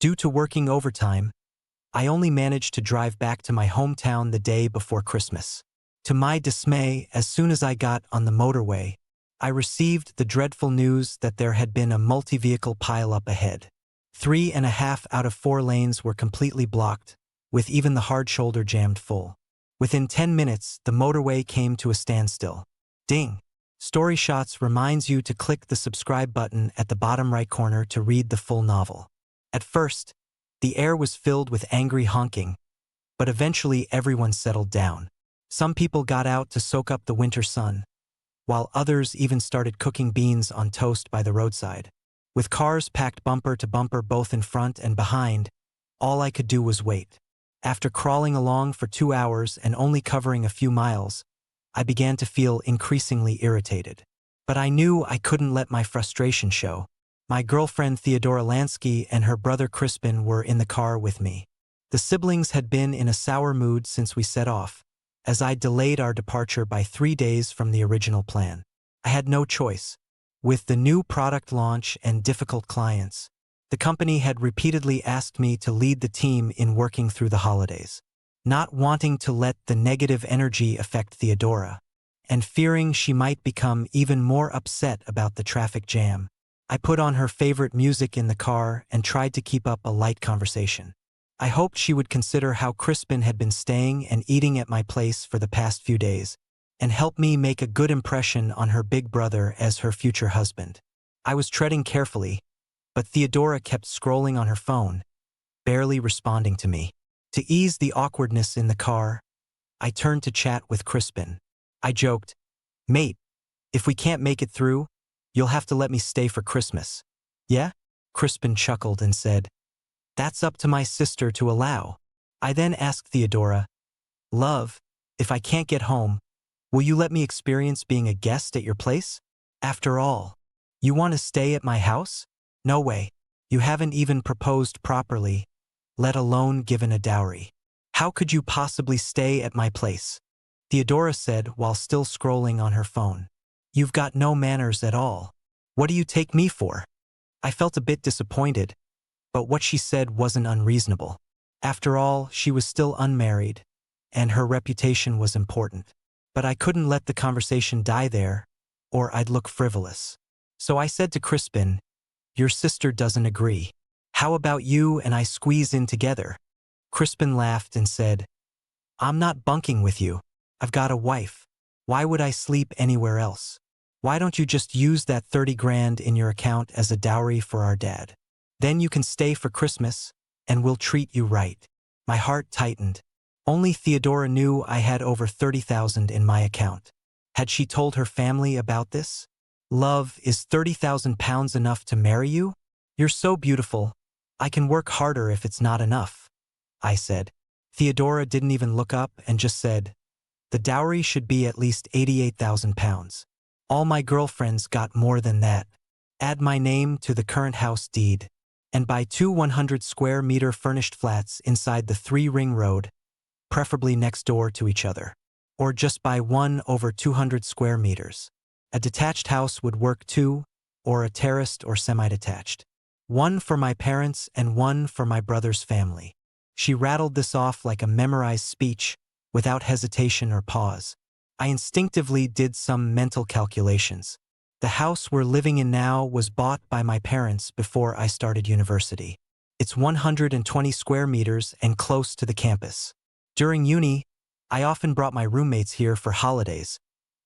Due to working overtime, I only managed to drive back to my hometown the day before Christmas. To my dismay, as soon as I got on the motorway, I received the dreadful news that there had been a multi-vehicle pileup ahead. 3.5 out of 4 lanes were completely blocked, with even the hard shoulder jammed full. Within 10 minutes, the motorway came to a standstill. Ding! Story Shots reminds you to click the subscribe button at the bottom right corner to read the full novel. At first, the air was filled with angry honking, but eventually everyone settled down. Some people got out to soak up the winter sun, while others even started cooking beans on toast by the roadside. With cars packed bumper to bumper both in front and behind, all I could do was wait. After crawling along for 2 hours and only covering a few miles, I began to feel increasingly irritated. But I knew I couldn't let my frustration show. My girlfriend Theodora Lansky and her brother Crispin were in the car with me. The siblings had been in a sour mood since we set off, as I delayed our departure by 3 days from the original plan. I had no choice. With the new product launch and difficult clients, the company had repeatedly asked me to lead the team in working through the holidays. Not wanting to let the negative energy affect Theodora, and fearing she might become even more upset about the traffic jam, I put on her favorite music in the car and tried to keep up a light conversation. I hoped she would consider how Crispin had been staying and eating at my place for the past few days, and help me make a good impression on her big brother as her future husband. I was treading carefully, but Theodora kept scrolling on her phone, barely responding to me. To ease the awkwardness in the car, I turned to chat with Crispin. I joked, "Mate, if we can't make it through, you'll have to let me stay for Christmas." "Yeah?" Crispin chuckled and said, "That's up to my sister to allow." I then asked Theodora, "Love, if I can't get home, will you let me experience being a guest at your place? After all, you want to stay at my house? No way. You haven't even proposed properly, let alone given a dowry. How could you possibly stay at my place?" Theodora said while still scrolling on her phone. "You've got no manners at all. What do you take me for?" I felt a bit disappointed, but what she said wasn't unreasonable. After all, she was still unmarried, and her reputation was important. But I couldn't let the conversation die there, or I'd look frivolous. So I said to Crispin, "Your sister doesn't agree. How about you and I squeeze in together?" Crispin laughed and said, "I'm not bunking with you. I've got a wife. Why would I sleep anywhere else? Why don't you just use that 30 grand in your account as a dowry for our dad? Then you can stay for Christmas, and we'll treat you right." My heart tightened. Only Theodora knew I had over 30,000 in my account. Had she told her family about this? "Love, is 30,000 pounds enough to marry you? You're so beautiful. I can work harder if it's not enough," I said. Theodora didn't even look up and just said, "The dowry should be at least 88,000 pounds. All my girlfriends got more than that. Add my name to the current house deed, and buy 2 100 square meter furnished flats inside the 3-ring road, preferably next door to each other. Or just buy one over 200 square meters. A detached house would work too, or a terraced or semi-detached. One for my parents and one for my brother's family." She rattled this off like a memorized speech, without hesitation or pause. I instinctively did some mental calculations. The house we're living in now was bought by my parents before I started university. It's 120 square meters and close to the campus. During uni, I often brought my roommates here for holidays,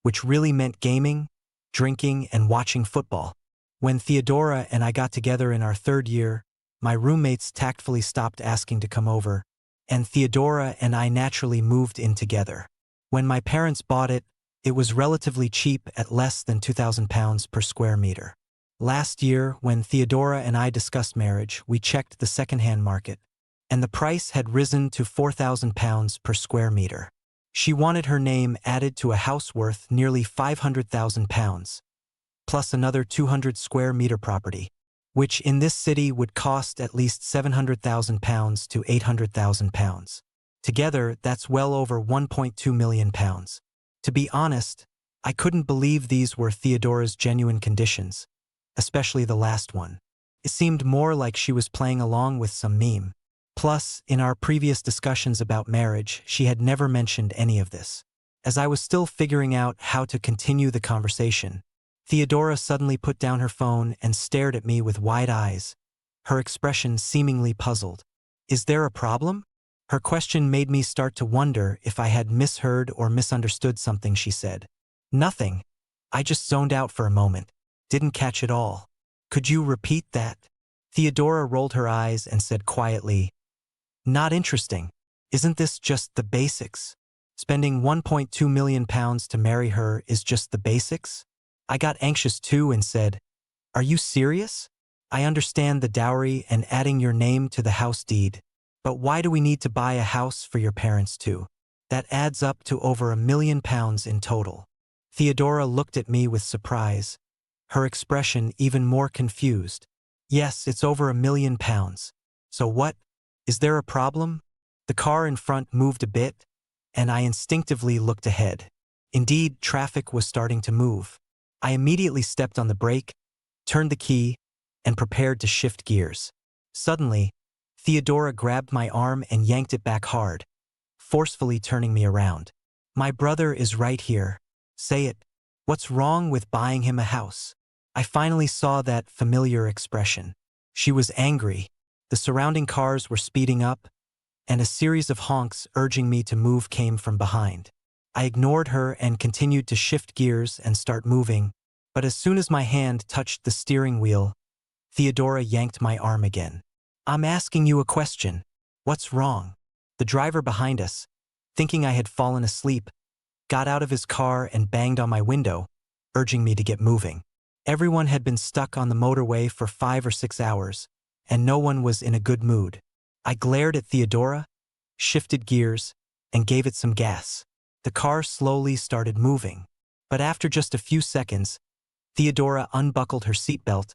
which really meant gaming, drinking, and watching football. When Theodora and I got together in our 3rd year, my roommates tactfully stopped asking to come over, and Theodora and I naturally moved in together. When my parents bought it, it was relatively cheap at less than 2,000 pounds per square meter. Last year, when Theodora and I discussed marriage, we checked the second-hand market, and the price had risen to 4,000 pounds per square meter. She wanted her name added to a house worth nearly 500,000 pounds, plus another 200 square meter property, which in this city would cost at least 700,000 pounds to 800,000 pounds. Together, that's well over 1.2 million pounds. To be honest, I couldn't believe these were Theodora's genuine conditions, especially the last one. It seemed more like she was playing along with some meme. Plus, in our previous discussions about marriage, she had never mentioned any of this. As I was still figuring out how to continue the conversation, Theodora suddenly put down her phone and stared at me with wide eyes, her expression seemingly puzzled. Is there a problem? Her question made me start to wonder if I had misheard or misunderstood something she said. Nothing. I just zoned out for a moment. Didn't catch it all. Could you repeat that? Theodora rolled her eyes and said quietly, not interesting. Isn't this just the basics? Spending £1.2 million to marry her is just the basics? I got anxious too and said, are you serious? I understand the dowry and adding your name to the house deed, but why do we need to buy a house for your parents too? That adds up to over £1 million in total. Theodora looked at me with surprise, her expression even more confused. Yes, it's over £1 million. So what? Is there a problem? The car in front moved a bit, and I instinctively looked ahead. Indeed, traffic was starting to move. I immediately stepped on the brake, turned the key, and prepared to shift gears. Suddenly, Theodora grabbed my arm and yanked it back hard, forcefully turning me around. My brother is right here. Say it. What's wrong with buying him a house? I finally saw that familiar expression. She was angry. The surrounding cars were speeding up, and a series of honks urging me to move came from behind. I ignored her and continued to shift gears and start moving, but as soon as my hand touched the steering wheel, Theodora yanked my arm again. I'm asking you a question. What's wrong? The driver behind us, thinking I had fallen asleep, got out of his car and banged on my window, urging me to get moving. Everyone had been stuck on the motorway for 5 or 6 hours, and no one was in a good mood. I glared at Theodora, shifted gears, and gave it some gas. The car slowly started moving, but after just a few seconds, Theodora unbuckled her seatbelt,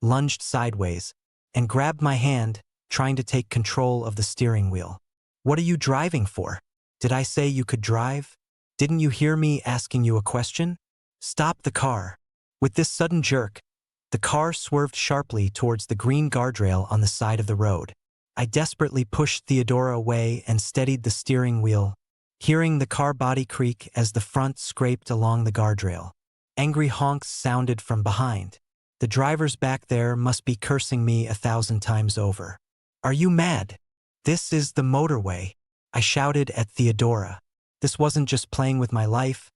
lunged sideways, and grabbed my hand, trying to take control of the steering wheel. What are you driving for? Did I say you could drive? Didn't you hear me asking you a question? Stop the car. With this sudden jerk, the car swerved sharply towards the green guardrail on the side of the road. I desperately pushed Theodora away and steadied the steering wheel, hearing the car body creak as the front scraped along the guardrail. Angry honks sounded from behind. The drivers back there must be cursing me 1,000 times over. Are you mad? This is the motorway, I shouted at Theodora. This wasn't just playing with my life,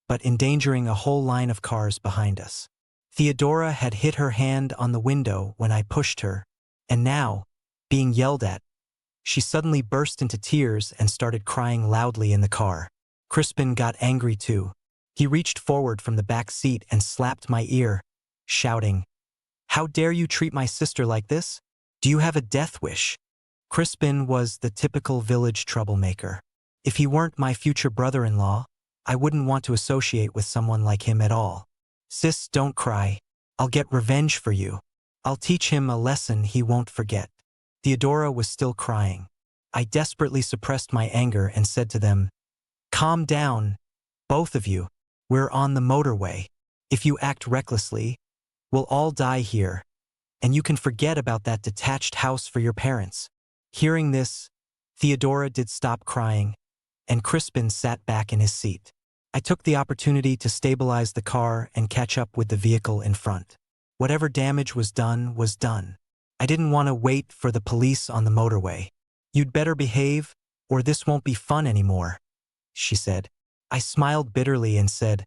but endangering a whole line of cars behind us. Theodora had hit her hand on the window when I pushed her, and now, being yelled at, she suddenly burst into tears and started crying loudly in the car. Crispin got angry too. He reached forward from the back seat and slapped my ear, shouting, "How dare you treat my sister like this? Do you have a death wish?" Crispin was the typical village troublemaker. If he weren't my future brother-in-law, I wouldn't want to associate with someone like him at all. "Sis, don't cry. I'll get revenge for you. I'll teach him a lesson he won't forget." Theodora was still crying. I desperately suppressed my anger and said to them, "Calm down, both of you. We're on the motorway. If you act recklessly, we'll all die here, and you can forget about that detached house for your parents." Hearing this, Theodora did stop crying, and Crispin sat back in his seat. I took the opportunity to stabilize the car and catch up with the vehicle in front. Whatever damage was done was done. I didn't want to wait for the police on the motorway. "You'd better behave, or this won't be fun anymore," she said. I smiled bitterly and said,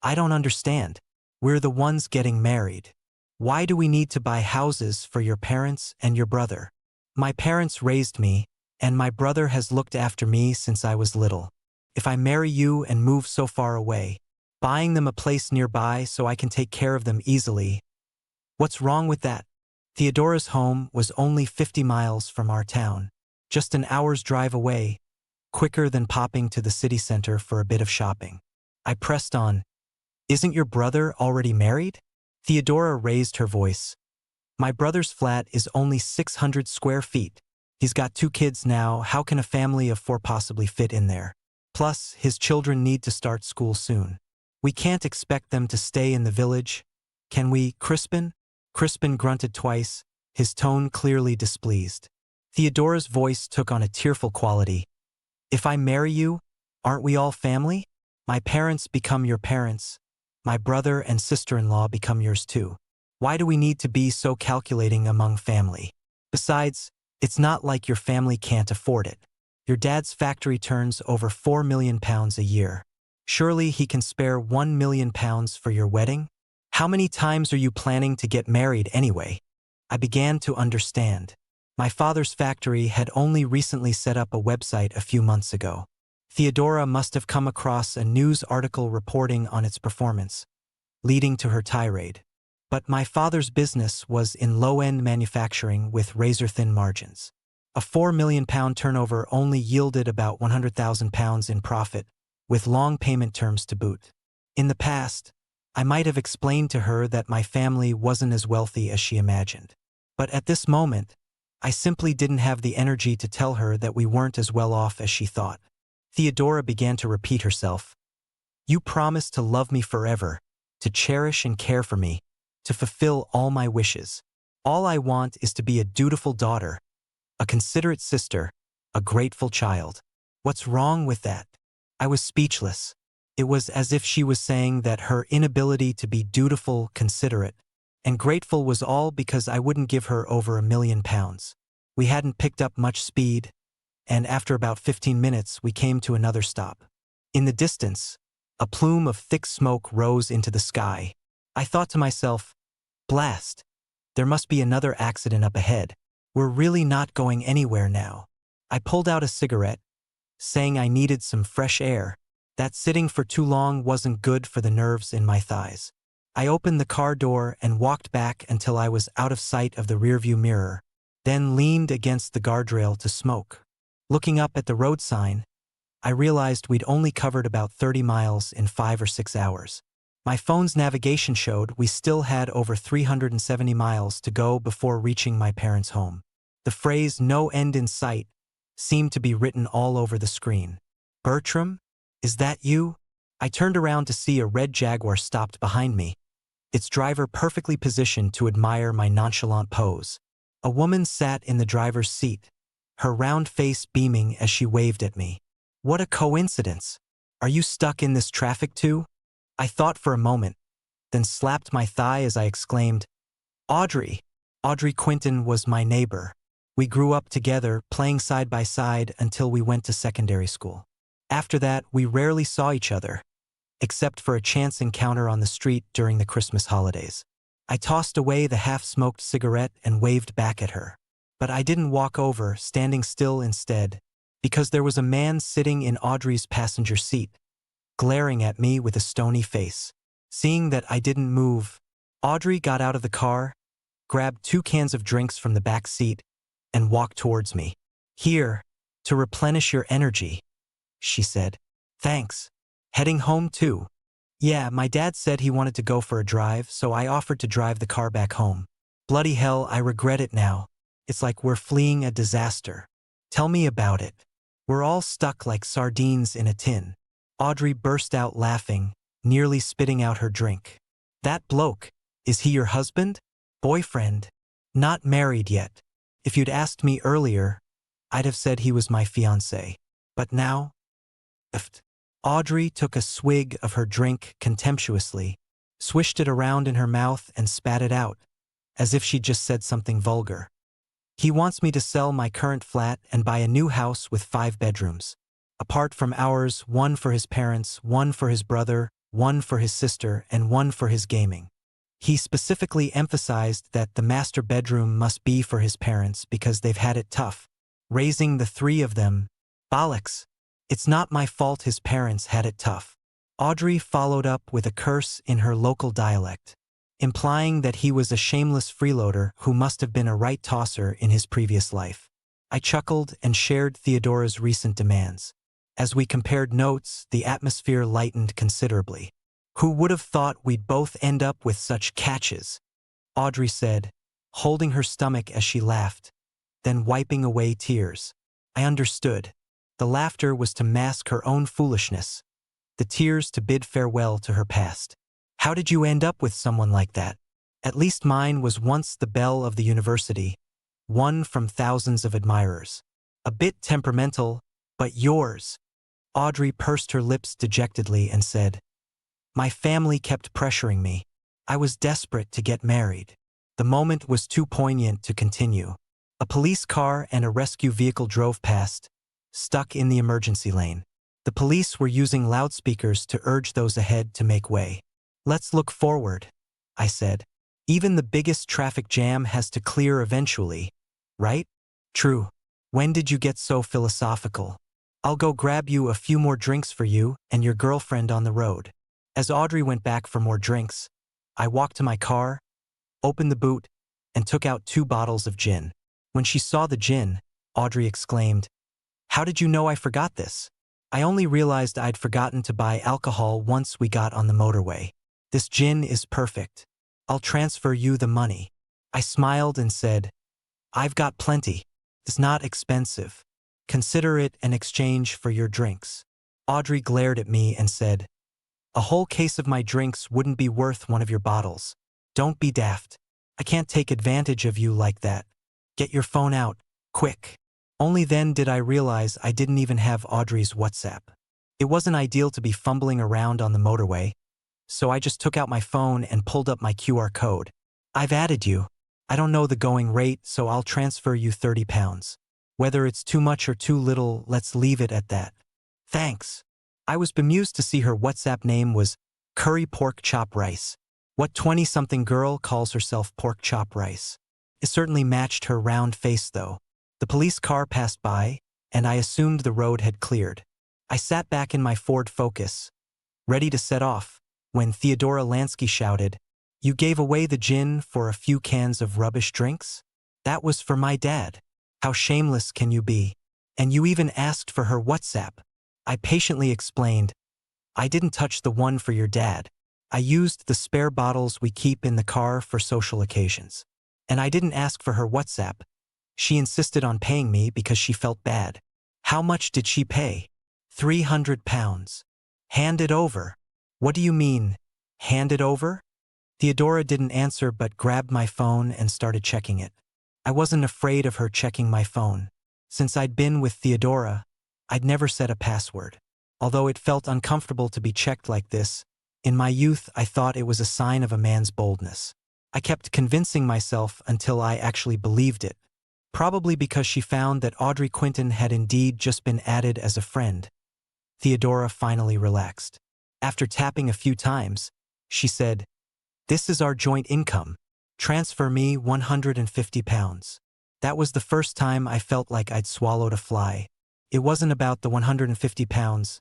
"I don't understand. We're the ones getting married. Why do we need to buy houses for your parents and your brother? My parents raised me, and my brother has looked after me since I was little. If I marry you and move so far away, buying them a place nearby so I can take care of them easily, what's wrong with that?" Theodora's home was only 50 miles from our town, just an hour's drive away, quicker than popping to the city center for a bit of shopping. I pressed on, "Isn't your brother already married?" Theodora raised her voice. "My brother's flat is only 600 square feet. He's got 2 kids now. How can a family of 4 possibly fit in there? Plus, his children need to start school soon. We can't expect them to stay in the village, can we, Crispin?" Crispin grunted twice, his tone clearly displeased. Theodora's voice took on a tearful quality. If I marry you, aren't we all family? My parents become your parents. My brother and sister-in-law become yours too. Why do we need to be so calculating among family? Besides, it's not like your family can't afford it. Your dad's factory turns over £4 million a year. Surely he can spare £1 million for your wedding? How many times are you planning to get married anyway? I began to understand. My father's factory had only recently set up a website a few months ago. Theodora must have come across a news article reporting on its performance, leading to her tirade. But my father's business was in low-end manufacturing with razor-thin margins. A £4 million turnover only yielded about £100,000 in profit, with long payment terms to boot. In the past, I might have explained to her that my family wasn't as wealthy as she imagined. But at this moment, I simply didn't have the energy to tell her that we weren't as well off as she thought. Theodora began to repeat herself. You promised to love me forever, to cherish and care for me, to fulfill all my wishes. All I want is to be a dutiful daughter, a considerate sister, a grateful child. What's wrong with that? I was speechless. It was as if she was saying that her inability to be dutiful, considerate, and grateful was all because I wouldn't give her over £1 million. We hadn't picked up much speed, and after about 15 minutes we came to another stop. In the distance, a plume of thick smoke rose into the sky. I thought to myself, blast, there must be another accident up ahead. We're really not going anywhere now. I pulled out a cigarette, saying I needed some fresh air. That sitting for too long wasn't good for the nerves in my thighs. I opened the car door and walked back until I was out of sight of the rearview mirror, then leaned against the guardrail to smoke. Looking up at the road sign, I realized we'd only covered about 30 miles in 5 or 6 hours. My phone's navigation showed we still had over 370 miles to go before reaching my parents' home. The phrase "no end in sight" seemed to be written all over the screen. Bertram? Is that you? I turned around to see a red Jaguar stopped behind me, its driver perfectly positioned to admire my nonchalant pose. A woman sat in the driver's seat, her round face beaming as she waved at me. What a coincidence! Are you stuck in this traffic too? I thought for a moment, then slapped my thigh as I exclaimed, Audrey! Audrey Quinton was my neighbor. We grew up together, playing side by side until we went to secondary school. After that, we rarely saw each other, except for a chance encounter on the street during the Christmas holidays. I tossed away the half-smoked cigarette and waved back at her. But I didn't walk over, standing still instead, because there was a man sitting in Audrey's passenger seat, glaring at me with a stony face. Seeing that I didn't move, Audrey got out of the car, grabbed 2 cans of drinks from the back seat, and walked towards me. Here, to replenish your energy, she said. Thanks. Heading home too? Yeah, my dad said he wanted to go for a drive, so I offered to drive the car back home. Bloody hell, I regret it now. It's like we're fleeing a disaster. Tell me about it. We're all stuck like sardines in a tin. Audrey burst out laughing, nearly spitting out her drink. That bloke, is he your husband? Boyfriend? Not married yet. If you'd asked me earlier, I'd have said he was my fiancé. But now? Audrey took a swig of her drink contemptuously, swished it around in her mouth and spat it out, as if she'd just said something vulgar. He wants me to sell my current flat and buy a new house with 5 bedrooms. Apart from ours, 1 for his parents, 1 for his brother, 1 for his sister, and 1 for his gaming. He specifically emphasized that the master bedroom must be for his parents because they've had it tough, raising the 3 of them. Bollocks! It's not my fault his parents had it tough. Audrey followed up with a curse in her local dialect, implying that he was a shameless freeloader who must have been a right tosser in his previous life. I chuckled and shared Theodora's recent demands. As we compared notes, the atmosphere lightened considerably. Who would have thought we'd both end up with such catches? Audrey said, holding her stomach as she laughed, then wiping away tears. I understood. The laughter was to mask her own foolishness, the tears to bid farewell to her past. How did you end up with someone like that? At least mine was once the belle of the university, one from thousands of admirers. A bit temperamental, but yours. Audrey pursed her lips dejectedly and said, "My family kept pressuring me. I was desperate to get married." The moment was too poignant to continue. A police car and a rescue vehicle drove past, stuck in the emergency lane. The police were using loudspeakers to urge those ahead to make way. "Let's look forward," I said. "Even the biggest traffic jam has to clear eventually, right?" "True. When did you get so philosophical? I'll go grab you a few more drinks for you and your girlfriend on the road." As Audrey went back for more drinks, I walked to my car, opened the boot, and took out 2 bottles of gin. When she saw the gin, Audrey exclaimed, "How did you know I forgot this?" "I only realized I'd forgotten to buy alcohol once we got on the motorway. This gin is perfect. I'll transfer you the money." I smiled and said, "I've got plenty. It's not expensive. Consider it an exchange for your drinks." Audrey glared at me and said, "A whole case of my drinks wouldn't be worth one of your bottles. Don't be daft. I can't take advantage of you like that. Get your phone out, quick." Only then did I realize I didn't even have Audrey's WhatsApp. It wasn't ideal to be fumbling around on the motorway, so I just took out my phone and pulled up my QR code. "I've added you. I don't know the going rate, so I'll transfer you £30. Whether it's too much or too little, let's leave it at that." "Thanks." I was bemused to see her WhatsApp name was Curry Pork Chop Rice. What 20-something girl calls herself Pork Chop Rice? It certainly matched her round face, though. The police car passed by, and I assumed the road had cleared. I sat back in my Ford Focus, ready to set off, when Theodora Lansky shouted, "You gave away the gin for a few cans of rubbish drinks? That was for my dad. How shameless can you be? And you even asked for her WhatsApp." I patiently explained, "I didn't touch the one for your dad. I used the spare bottles we keep in the car for social occasions. And I didn't ask for her WhatsApp. She insisted on paying me because she felt bad." "How much did she pay?" £300. "Hand it over." "What do you mean, hand it over?" Theodora didn't answer but grabbed my phone and started checking it. I wasn't afraid of her checking my phone. Since I'd been with Theodora, I'd never set a password. Although it felt uncomfortable to be checked like this, in my youth I thought it was a sign of a man's boldness. I kept convincing myself until I actually believed it. Probably because she found that Audrey Quinton had indeed just been added as a friend. Theodora finally relaxed. After tapping a few times, she said, "This is our joint income. Transfer me £150. That was the first time I felt like I'd swallowed a fly. It wasn't about the £150.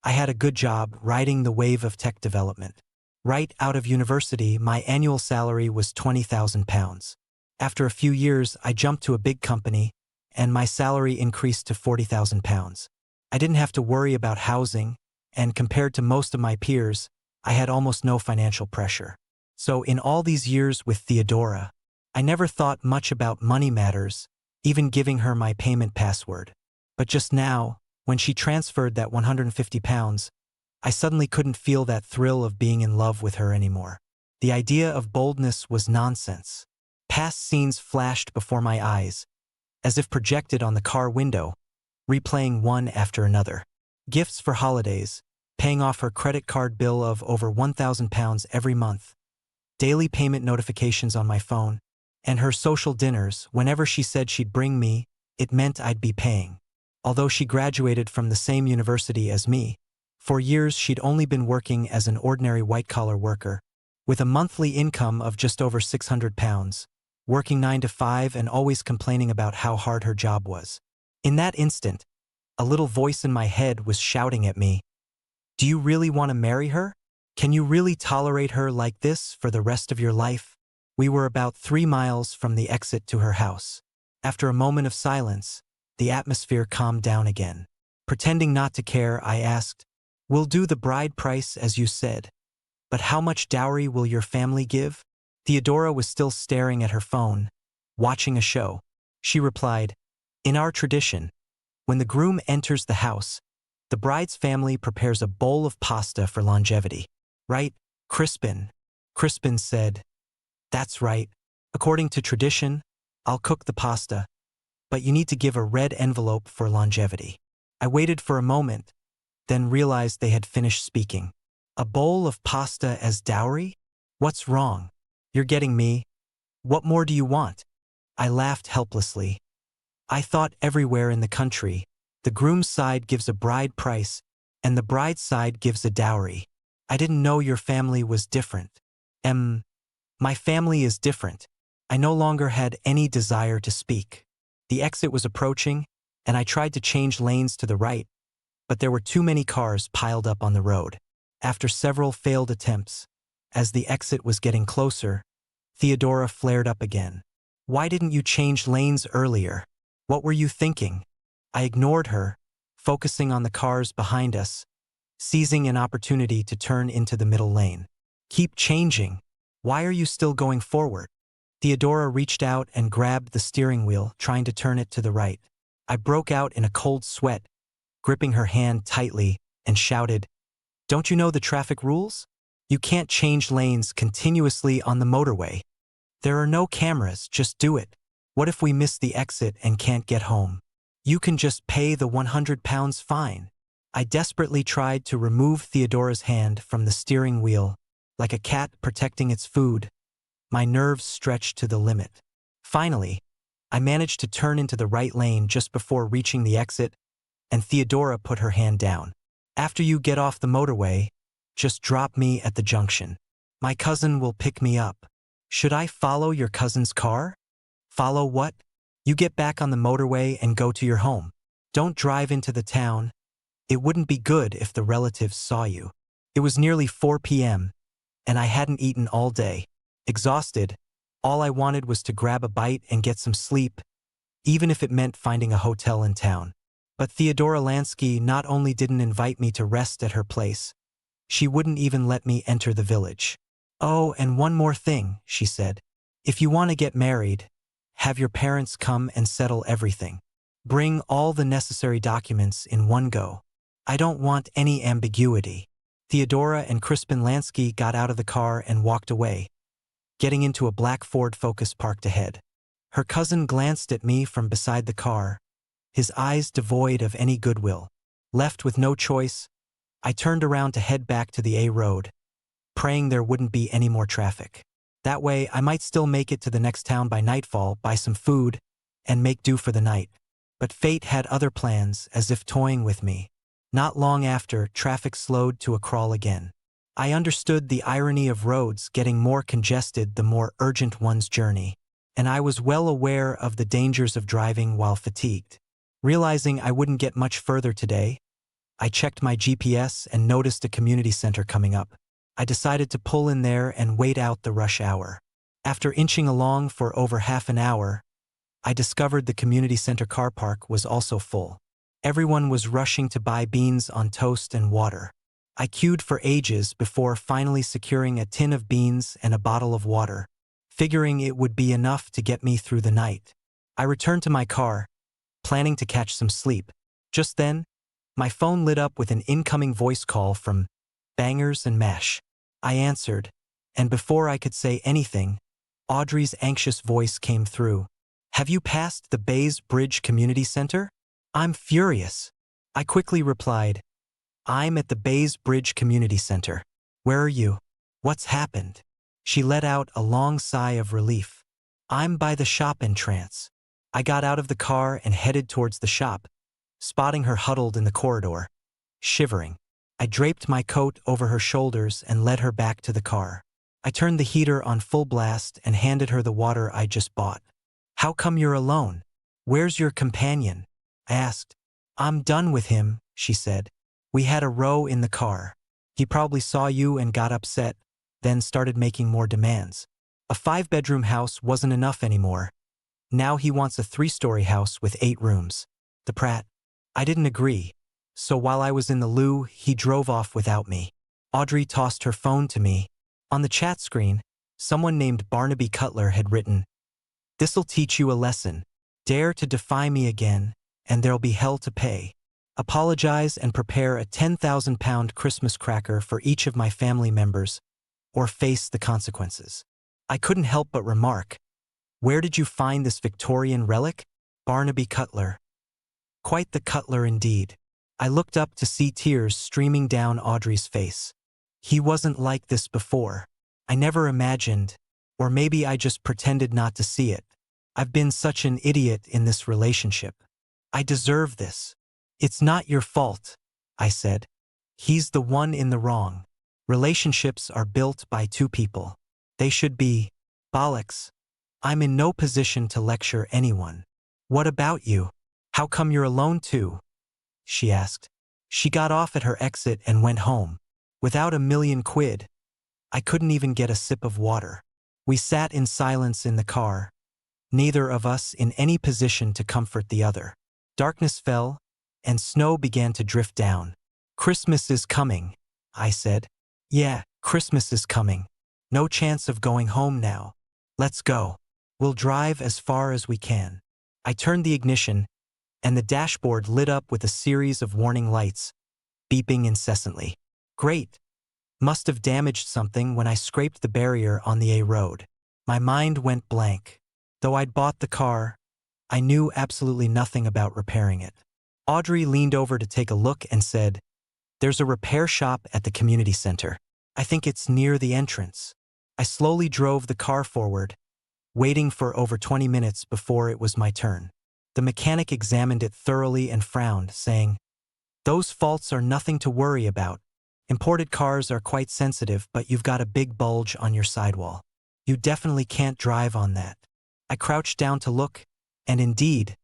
I had a good job riding the wave of tech development. Right out of university, my annual salary was £20,000. After a few years, I jumped to a big company, and my salary increased to £40,000. I didn't have to worry about housing, and compared to most of my peers, I had almost no financial pressure. So in all these years with Theodora, I never thought much about money matters, even giving her my payment password. But just now, when she transferred that £150, I suddenly couldn't feel that thrill of being in love with her anymore. The idea of boldness was nonsense. Past scenes flashed before my eyes, as if projected on the car window, replaying one after another. Gifts for holidays, paying off her credit card bill of over £1,000 every month, daily payment notifications on my phone, and her social dinners. Whenever she said she'd bring me, it meant I'd be paying. Although she graduated from the same university as me, for years she'd only been working as an ordinary white-collar worker, with a monthly income of just over £600, working 9 to 5 and always complaining about how hard her job was. In that instant, a little voice in my head was shouting at me, "Do you really want to marry her? Can you really tolerate her like this for the rest of your life?" We were about 3 miles from the exit to her house. After a moment of silence, the atmosphere calmed down again. Pretending not to care, I asked, "We'll do the bride price as you said. But how much dowry will your family give?" Theodora was still staring at her phone, watching a show. She replied, "In our tradition, when the groom enters the house, the bride's family prepares a bowl of pasta for longevity. Right, Crispin?" Crispin said, That's right. According to tradition, I'll cook the pasta, but you need to give a red envelope for longevity. I waited for a moment, then realized they had finished speaking. A bowl of pasta as dowry? What's wrong? You're getting me. What more do you want? I laughed helplessly. I thought everywhere in the country, the groom's side gives a bride price, and the bride's side gives a dowry. I didn't know your family was different. My family is different. I no longer had any desire to speak. The exit was approaching, and I tried to change lanes to the right, but there were too many cars piled up on the road. After several failed attempts, as the exit was getting closer, Theodora flared up again. Why didn't you change lanes earlier? What were you thinking? I ignored her, focusing on the cars behind us, seizing an opportunity to turn into the middle lane. Keep changing. Why are you still going forward? Theodora reached out and grabbed the steering wheel, trying to turn it to the right. I broke out in a cold sweat, gripping her hand tightly, and shouted, "Don't you know the traffic rules? You can't change lanes continuously on the motorway. There are no cameras, just do it. What if we miss the exit and can't get home? You can just pay the £100 fine." I desperately tried to remove Theodora's hand from the steering wheel, like a cat protecting its food. My nerves stretched to the limit. Finally, I managed to turn into the right lane just before reaching the exit, and Theodora put her hand down. "After you get off the motorway, just drop me at the junction. My cousin will pick me up." "Should I follow your cousin's car?" "Follow what? You get back on the motorway and go to your home. Don't drive into the town. It wouldn't be good if the relatives saw you." It was nearly 4 p.m., and I hadn't eaten all day. Exhausted, all I wanted was to grab a bite and get some sleep, even if it meant finding a hotel in town. But Theodora Lansky not only didn't invite me to rest at her place, she wouldn't even let me enter the village. "Oh, and one more thing," she said. "If you want to get married, have your parents come and settle everything. Bring all the necessary documents in one go. I don't want any ambiguity." Theodora and Crispin Lansky got out of the car and walked away, getting into a black Ford Focus parked ahead. Her cousin glanced at me from beside the car, his eyes devoid of any goodwill. Left with no choice, I turned around to head back to the A road, praying there wouldn't be any more traffic. That way, I might still make it to the next town by nightfall, buy some food, and make do for the night. But fate had other plans, as if toying with me. Not long after, traffic slowed to a crawl again. I understood the irony of roads getting more congested the more urgent one's journey, and I was well aware of the dangers of driving while fatigued. Realizing I wouldn't get much further today, I checked my GPS and noticed a community center coming up. I decided to pull in there and wait out the rush hour. After inching along for over half an hour, I discovered the community center car park was also full. Everyone was rushing to buy beans on toast and water. I queued for ages before finally securing a tin of beans and a bottle of water, figuring it would be enough to get me through the night. I returned to my car, planning to catch some sleep. Just then, my phone lit up with an incoming voice call from Bangers and Mash. I answered, and before I could say anything, Audrey's anxious voice came through. "Have you passed the Bays Bridge Community Center?" "I'm furious." I quickly replied, "I'm at the Bays Bridge Community Center. Where are you? What's happened?" She let out a long sigh of relief. "I'm by the shop entrance." I got out of the car and headed towards the shop, spotting her huddled in the corridor, shivering. I draped my coat over her shoulders and led her back to the car. I turned the heater on full blast and handed her the water I just bought. "How come you're alone? Where's your companion?" I asked. "I'm done with him," she said. "We had a row in the car. He probably saw you and got upset, then started making more demands. A 5-bedroom house wasn't enough anymore. Now he wants a 3-story house with 8 rooms. The prat." I didn't agree, so while I was in the loo, he drove off without me. Audrey tossed her phone to me. On the chat screen, someone named Barnaby Cutler had written, "This'll teach you a lesson. Dare to defy me again, and there'll be hell to pay. Apologize and prepare a £10,000 Christmas cracker for each of my family members, or face the consequences." I couldn't help but remark, "Where did you find this Victorian relic?" "Barnaby Cutler." Quite the cutler indeed. I looked up to see tears streaming down Audrey's face. He wasn't like this before. I never imagined, or maybe I just pretended not to see it. I've been such an idiot in this relationship. I deserve this. "It's not your fault," I said. "He's the one in the wrong. Relationships are built by two people. They should be bollocks." I'm in no position to lecture anyone. "What about you? How come you're alone too?" she asked. She got off at her exit and went home. Without £1,000,000, I couldn't even get a sip of water. We sat in silence in the car, neither of us in any position to comfort the other. Darkness fell, and snow began to drift down. "Christmas is coming," I said. "Yeah, Christmas is coming. No chance of going home now. Let's go. We'll drive as far as we can." I turned the ignition, and the dashboard lit up with a series of warning lights, beeping incessantly. Great. Must have damaged something when I scraped the barrier on the A road. My mind went blank. Though I'd bought the car, I knew absolutely nothing about repairing it. Audrey leaned over to take a look and said, "There's a repair shop at the community center. I think it's near the entrance." I slowly drove the car forward, waiting for over 20 minutes before it was my turn. The mechanic examined it thoroughly and frowned, saying, "Those faults are nothing to worry about. Imported cars are quite sensitive, but you've got a big bulge on your sidewall. You definitely can't drive on that." I crouched down to look, and indeed,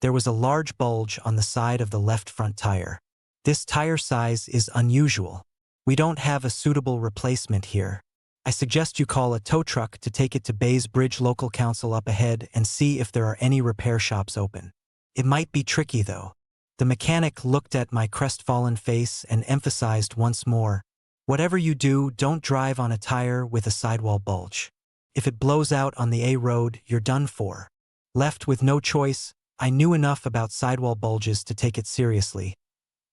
there was a large bulge on the side of the left front tire. "This tire size is unusual. We don't have a suitable replacement here. I suggest you call a tow truck to take it to Bays Bridge Local Council up ahead and see if there are any repair shops open. It might be tricky though." The mechanic looked at my crestfallen face and emphasized once more, "Whatever you do, don't drive on a tire with a sidewall bulge. If it blows out on the A road, you're done for." Left with no choice, I knew enough about sidewall bulges to take it seriously.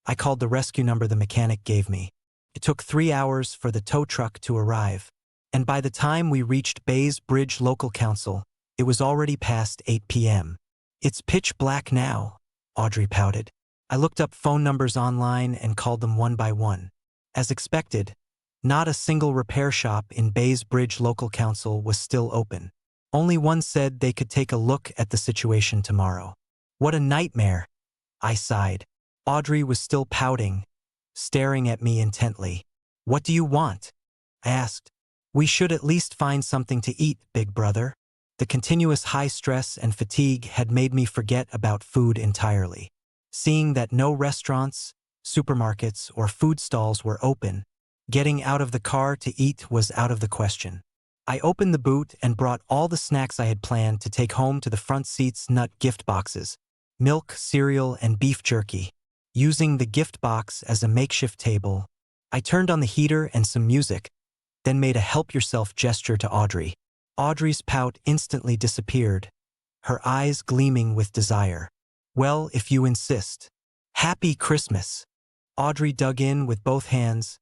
I called the rescue number the mechanic gave me. It took 3 hours for the tow truck to arrive, and by the time we reached Bays Bridge Local Council, it was already past 8 p.m. "It's pitch black now," Audrey pouted. I looked up phone numbers online and called them one by one. As expected, not a single repair shop in Bays Bridge Local Council was still open. Only one said they could take a look at the situation tomorrow. "What a nightmare," I sighed. Audrey was still pouting, staring at me intently. "What do you want?" I asked. "We should at least find something to eat, big brother." The continuous high stress and fatigue had made me forget about food entirely. Seeing that no restaurants, supermarkets, or food stalls were open, getting out of the car to eat was out of the question. I opened the boot and brought all the snacks I had planned to take home to the front seat's nut gift boxes: milk, cereal, and beef jerky. Using the gift box as a makeshift table, I turned on the heater and some music, then made a help-yourself gesture to Audrey. Audrey's pout instantly disappeared, her eyes gleaming with desire. "Well, if you insist. Happy Christmas." Audrey dug in with both hands,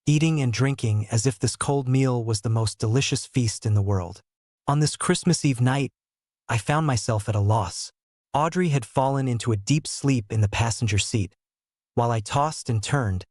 eating and drinking as if this cold meal was the most delicious feast in the world. On this Christmas Eve night, I found myself at a loss. Audrey had fallen into a deep sleep in the passenger seat, while I tossed and turned,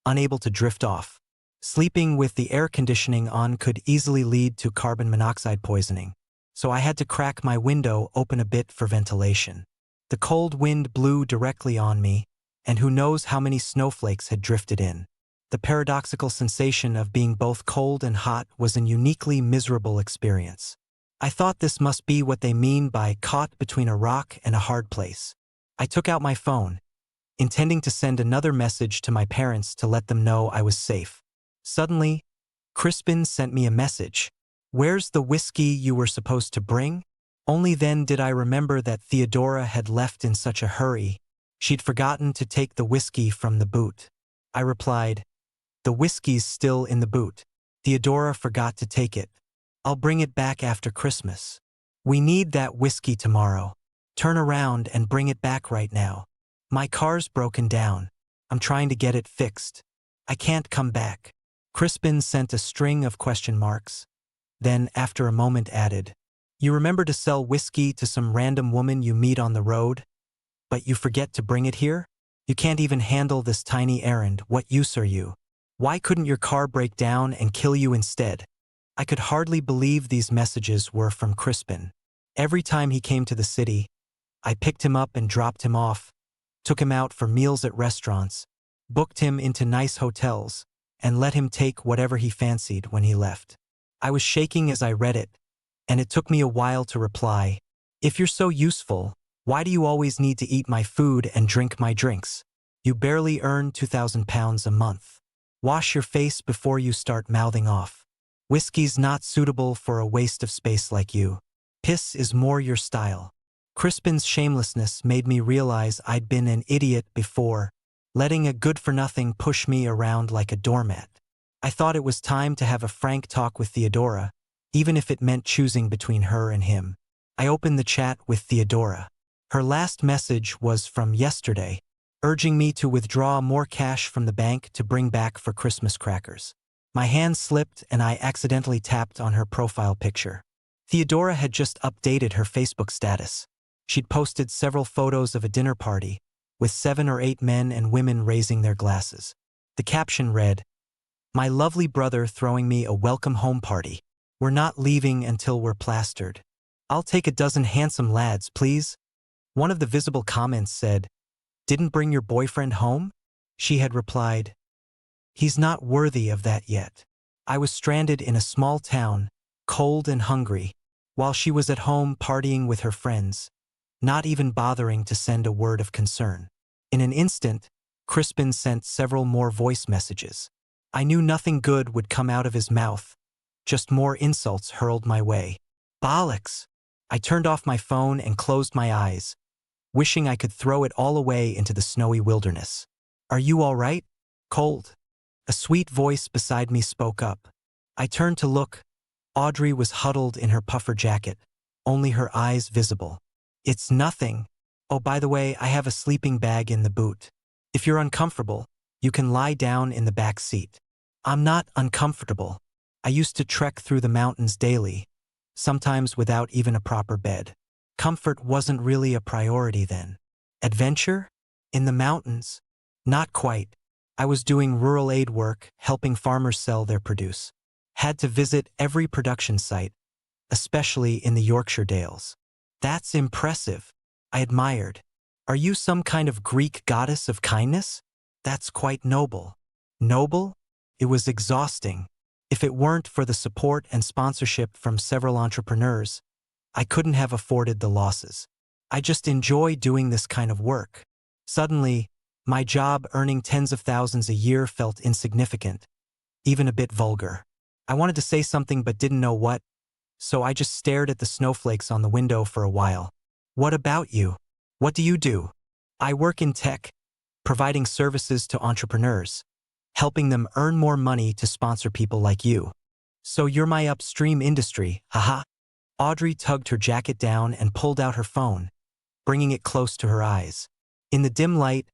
unable to drift off. Sleeping with the air conditioning on could easily lead to carbon monoxide poisoning, so I had to crack my window open a bit for ventilation. The cold wind blew directly on me, and who knows how many snowflakes had drifted in. The paradoxical sensation of being both cold and hot was an uniquely miserable experience. I thought this must be what they mean by caught between a rock and a hard place. I took out my phone, intending to send another message to my parents to let them know I was safe. Suddenly, Crispin sent me a message. "Where's the whiskey you were supposed to bring?" Only then did I remember that Theodora had left in such a hurry. She'd forgotten to take the whiskey from the boot. I replied, "The whiskey's still in the boot. Theodora forgot to take it. I'll bring it back after Christmas. We need that whiskey tomorrow. Turn around and bring it back right now. My car's broken down. I'm trying to get it fixed. I can't come back." Crispin sent a string of question marks, Then, after a moment, added, "You remember to sell whiskey to some random woman you meet on the road? But you forget to bring it here? You can't even handle this tiny errand. What use are you? Why couldn't your car break down and kill you instead?" I could hardly believe these messages were from Crispin. Every time he came to the city, I picked him up and dropped him off, took him out for meals at restaurants, booked him into nice hotels, and let him take whatever he fancied when he left. I was shaking as I read it, and it took me a while to reply, "If you're so useful, why do you always need to eat my food and drink my drinks? You barely earn £2,000 a month. Wash your face before you start mouthing off. Whiskey's not suitable for a waste of space like you. Piss is more your style." Crispin's shamelessness made me realize I'd been an idiot before, letting a good-for-nothing push me around like a doormat. I thought it was time to have a frank talk with Theodora, even if it meant choosing between her and him. I opened the chat with Theodora. Her last message was from yesterday, urging me to withdraw more cash from the bank to bring back for Christmas crackers. My hand slipped and I accidentally tapped on her profile picture. Theodora had just updated her Facebook status. She'd posted several photos of a dinner party, with 7 or 8 men and women raising their glasses. The caption read, "My lovely brother throwing me a welcome home party. We're not leaving until we're plastered. I'll take a dozen handsome lads, please." One of the visible comments said, "Didn't bring your boyfriend home?" She had replied, "He's not worthy of that yet." I was stranded in a small town, cold and hungry, while she was at home partying with her friends, not even bothering to send a word of concern. In an instant, Crispin sent several more voice messages. I knew nothing good would come out of his mouth, just more insults hurled my way. Bollocks! I turned off my phone and closed my eyes, wishing I could throw it all away into the snowy wilderness. "Are you all right? Cold?" A sweet voice beside me spoke up. I turned to look. Audrey was huddled in her puffer jacket, only her eyes visible. "It's nothing. Oh, by the way, I have a sleeping bag in the boot. If you're uncomfortable, you can lie down in the back seat." "I'm not uncomfortable. I used to trek through the mountains daily, sometimes without even a proper bed. Comfort wasn't really a priority then." "Adventure? In the mountains?" "Not quite. I was doing rural aid work, helping farmers sell their produce. Had to visit every production site, especially in the Yorkshire Dales." "That's impressive," I admired. "Are you some kind of Greek goddess of kindness? That's quite noble." Noble? It was exhausting. If it weren't for the support and sponsorship from several entrepreneurs, I couldn't have afforded the losses. I just enjoy doing this kind of work. Suddenly, my job earning tens of thousands a year felt insignificant, even a bit vulgar. I wanted to say something but didn't know what, so I just stared at the snowflakes on the window for a while. "What about you? What do you do?" "I work in tech, providing services to entrepreneurs, helping them earn more money to sponsor people like you." "So you're my upstream industry, haha." Audrey tugged her jacket down and pulled out her phone, bringing it close to her eyes. In the dim light,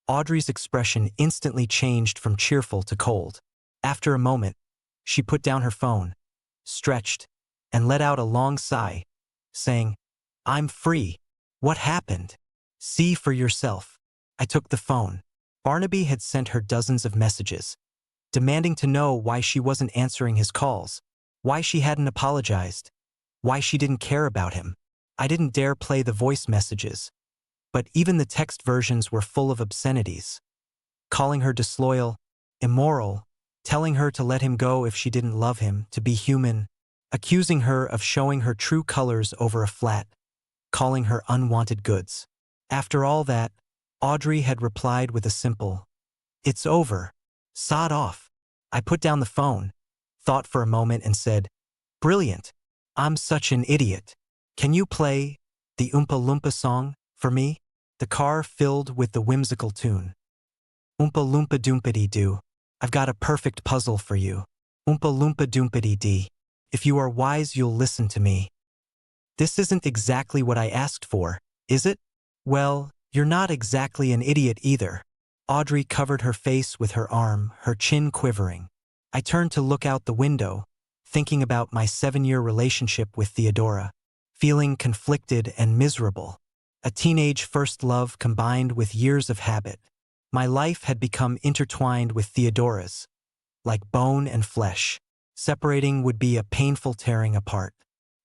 Audrey's expression instantly changed from cheerful to cold. After a moment, she put down her phone, stretched, and let out a long sigh, saying, "I'm free. What happened? See for yourself." I took the phone. Barnaby had sent her dozens of messages, demanding to know why she wasn't answering his calls, why she hadn't apologized, why she didn't care about him. I didn't dare play the voice messages, but even the text versions were full of obscenities. Calling her disloyal, immoral, telling her to let him go if she didn't love him, to be human, accusing her of showing her true colors over a flat, calling her unwanted goods. After all that, Audrey had replied with a simple, "It's over. Sod off." I put down the phone, thought for a moment and said, "Brilliant. I'm such an idiot. Can you play the Oompa Loompa song for me?" The car filled with the whimsical tune. "Oompa Loompa Doompity Doo. I've got a perfect puzzle for you. Oompa Loompa Doompity Dee. If you are wise, you'll listen to me." This isn't exactly what I asked for, is it? Well, you're not exactly an idiot either. Audrey covered her face with her arm, her chin quivering. I turned to look out the window, thinking about my 7-year relationship with Theodora, feeling conflicted and miserable. A teenage first love combined with years of habit. My life had become intertwined with Theodora's, like bone and flesh. Separating would be a painful tearing apart.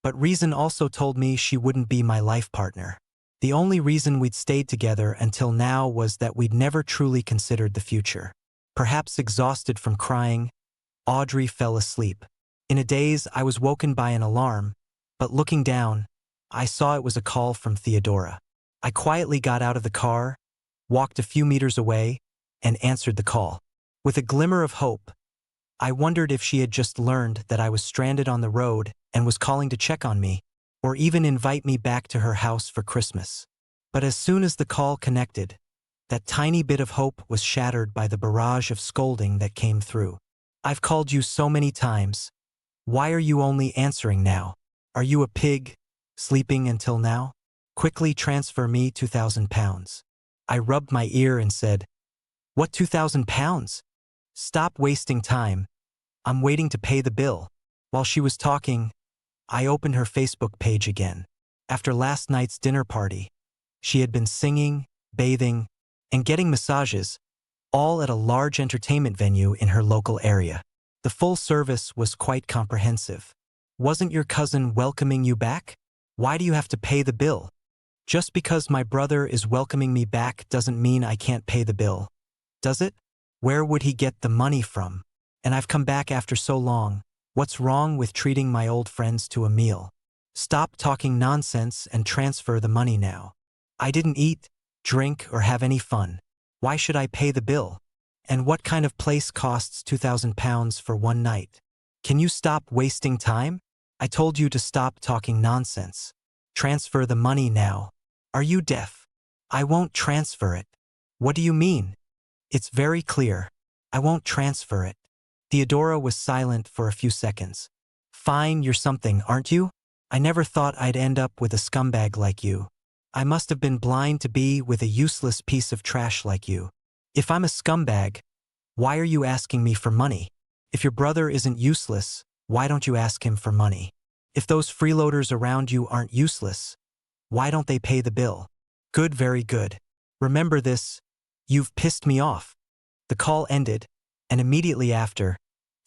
But reason also told me she wouldn't be my life partner. The only reason we'd stayed together until now was that we'd never truly considered the future. Perhaps exhausted from crying, Audrey fell asleep. In a daze, I was woken by an alarm, but looking down, I saw it was a call from Theodora. I quietly got out of the car, walked a few meters away, and answered the call. With a glimmer of hope, I wondered if she had just learned that I was stranded on the road and was calling to check on me, or even invite me back to her house for Christmas. But as soon as the call connected, that tiny bit of hope was shattered by the barrage of scolding that came through. I've called you so many times. Why are you only answering now? Are you a pig, sleeping until now? Quickly transfer me £2,000. I rubbed my ear and said, What £2,000? Stop wasting time. I'm waiting to pay the bill. While she was talking, I opened her Facebook page again. After last night's dinner party, she had been singing, bathing, and getting massages, all at a large entertainment venue in her local area. The full service was quite comprehensive. Wasn't your cousin welcoming you back? Why do you have to pay the bill? Just because my brother is welcoming me back doesn't mean I can't pay the bill, does it? Where would he get the money from? And I've come back after so long. What's wrong with treating my old friends to a meal? Stop talking nonsense and transfer the money now. I didn't eat, drink, or have any fun. Why should I pay the bill? And what kind of place costs £2,000 for one night? Can you stop wasting time? I told you to stop talking nonsense. Transfer the money now. Are you deaf? I won't transfer it. What do you mean? It's very clear. I won't transfer it. Theodora was silent for a few seconds. Fine, you're something, aren't you? I never thought I'd end up with a scumbag like you. I must have been blind to be with a useless piece of trash like you. If I'm a scumbag, why are you asking me for money? If your brother isn't useless, why don't you ask him for money? If those freeloaders around you aren't useless, why don't they pay the bill? Good, very good. Remember this, you've pissed me off. The call ended, and immediately after,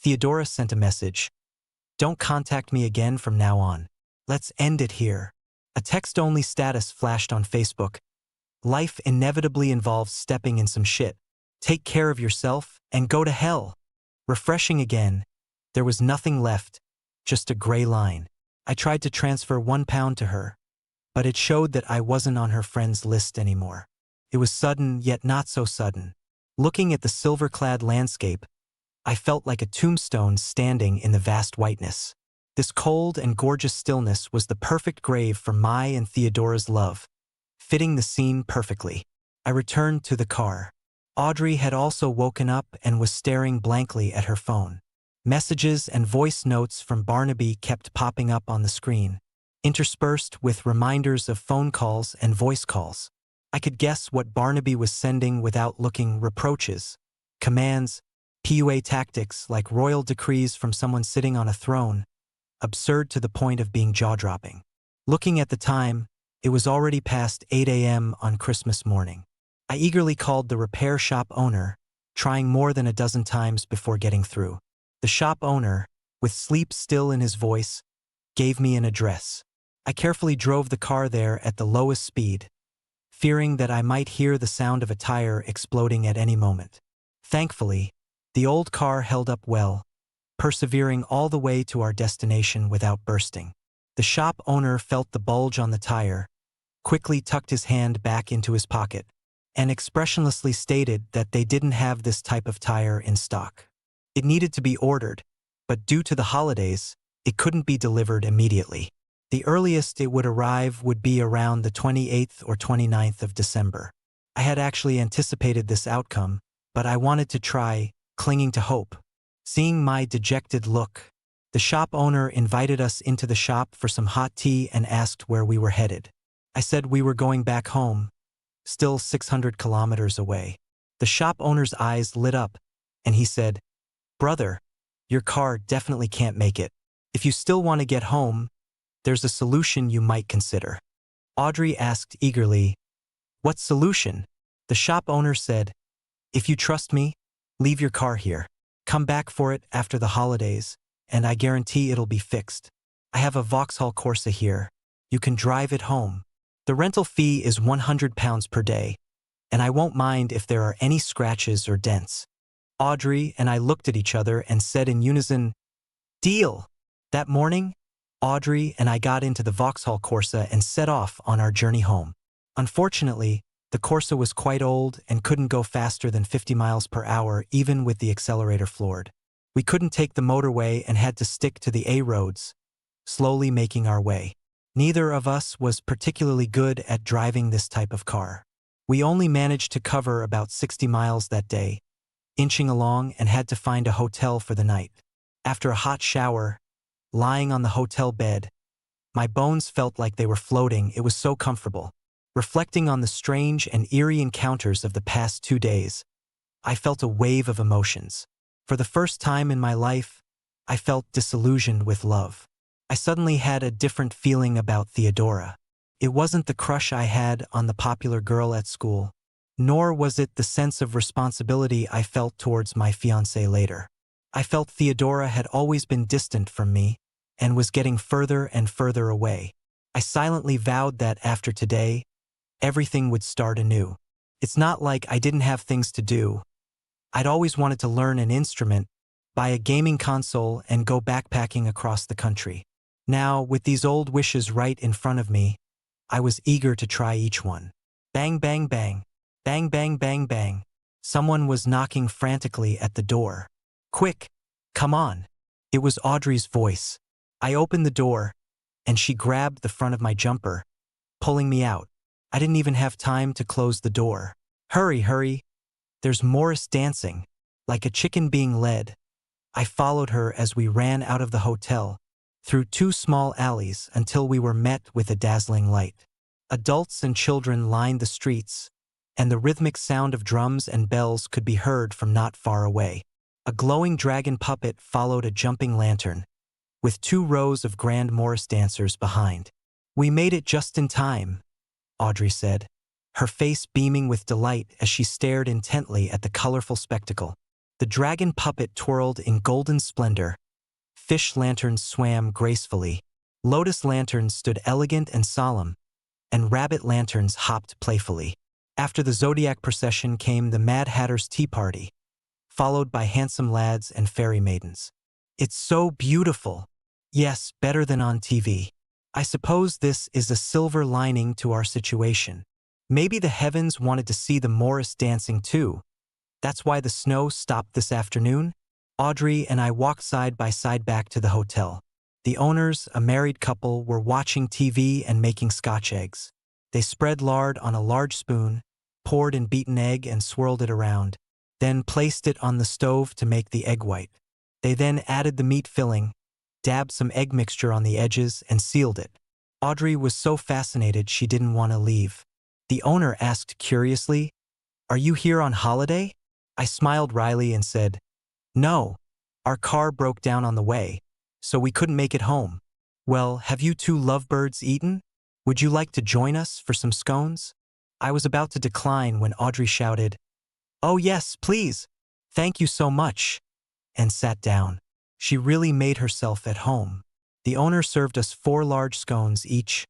Theodora sent a message. Don't contact me again from now on. Let's end it here. A text-only status flashed on Facebook. Life inevitably involves stepping in some shit. Take care of yourself and go to hell. Refreshing again. There was nothing left, just a gray line. I tried to transfer £1 to her, but it showed that I wasn't on her friends list anymore. It was sudden, yet not so sudden. Looking at the silver-clad landscape, I felt like a tombstone standing in the vast whiteness. This cold and gorgeous stillness was the perfect grave for my and Theodora's love, fitting the scene perfectly. I returned to the car. Audrey had also woken up and was staring blankly at her phone. Messages and voice notes from Barnaby kept popping up on the screen, interspersed with reminders of phone calls and voice calls. I could guess what Barnaby was sending without looking: reproaches, commands, PUA tactics like royal decrees from someone sitting on a throne, absurd to the point of being jaw-dropping. Looking at the time, it was already past 8 a.m. on Christmas morning. I eagerly called the repair shop owner, trying more than a dozen times before getting through. The shop owner, with sleep still in his voice, gave me an address. I carefully drove the car there at the lowest speed, fearing that I might hear the sound of a tire exploding at any moment. Thankfully, the old car held up well, persevering all the way to our destination without bursting. The shop owner felt the bulge on the tire, quickly tucked his hand back into his pocket, and expressionlessly stated that they didn't have this type of tire in stock. It needed to be ordered, but due to the holidays, it couldn't be delivered immediately. The earliest it would arrive would be around the 28th or 29th of December. I had actually anticipated this outcome, but I wanted to try, clinging to hope. Seeing my dejected look, the shop owner invited us into the shop for some hot tea and asked where we were headed. I said we were going back home, still 600 kilometers away. The shop owner's eyes lit up, and he said, "Brother, your car definitely can't make it. If you still want to get home, there's a solution you might consider. Audrey asked eagerly, "What solution?" The shop owner said, "If you trust me, leave your car here. Come back for it after the holidays, and I guarantee it'll be fixed. I have a Vauxhall Corsa here. You can drive it home. The rental fee is £100 per day, and I won't mind if there are any scratches or dents." Audrey and I looked at each other and said in unison, "Deal!" That morning, Audrey and I got into the Vauxhall Corsa and set off on our journey home. Unfortunately, the Corsa was quite old and couldn't go faster than 50 miles per hour even with the accelerator floored. We couldn't take the motorway and had to stick to the A roads, slowly making our way. Neither of us was particularly good at driving this type of car. We only managed to cover about 60 miles that day, inching along, and had to find a hotel for the night. After a hot shower, lying on the hotel bed, my bones felt like they were floating. It was so comfortable. Reflecting on the strange and eerie encounters of the past 2 days, I felt a wave of emotions. For the first time in my life, I felt disillusioned with love. I suddenly had a different feeling about Theodora. It wasn't the crush I had on the popular girl at school, nor was it the sense of responsibility I felt towards my fiancé later. I felt Theodora had always been distant from me and was getting further and further away. I silently vowed that after today, everything would start anew. It's not like I didn't have things to do. I'd always wanted to learn an instrument, buy a gaming console, and go backpacking across the country. Now, with these old wishes right in front of me, I was eager to try each one. Bang, bang, bang. Bang, bang, bang, bang. Someone was knocking frantically at the door. "Quick, come on." It was Audrey's voice. I opened the door, and she grabbed the front of my jumper, pulling me out. I didn't even have time to close the door. "Hurry, hurry. There's Morris dancing." Like a chicken being led, I followed her as we ran out of the hotel, through 2 small alleys until we were met with a dazzling light. Adults and children lined the streets, and the rhythmic sound of drums and bells could be heard from not far away. A glowing dragon puppet followed a jumping lantern, with 2 rows of grand Morris dancers behind. "We made it just in time," Audrey said, her face beaming with delight as she stared intently at the colorful spectacle. The dragon puppet twirled in golden splendor. Fish lanterns swam gracefully. Lotus lanterns stood elegant and solemn, and rabbit lanterns hopped playfully. After the zodiac procession came the Mad Hatter's tea party, followed by handsome lads and fairy maidens. "It's so beautiful." "Yes, better than on TV. I suppose this is a silver lining to our situation. Maybe the heavens wanted to see the Morris dancing too. That's why the snow stopped this afternoon." Audrey and I walked side by side back to the hotel. The owners, a married couple, were watching TV and making Scotch eggs. They spread lard on a large spoon, poured in beaten egg and swirled it around, then placed it on the stove to make the egg white. They then added the meat filling, dabbed some egg mixture on the edges, and sealed it. Audrey was so fascinated she didn't want to leave. The owner asked curiously, "Are you here on holiday?" I smiled wryly and said, "No, our car broke down on the way, so we couldn't make it home." "Well, have you 2 lovebirds eaten? Would you like to join us for some scones?" I was about to decline when Audrey shouted, "Oh yes, please. Thank you so much," and sat down. She really made herself at home. The owner served us 4 large scones each,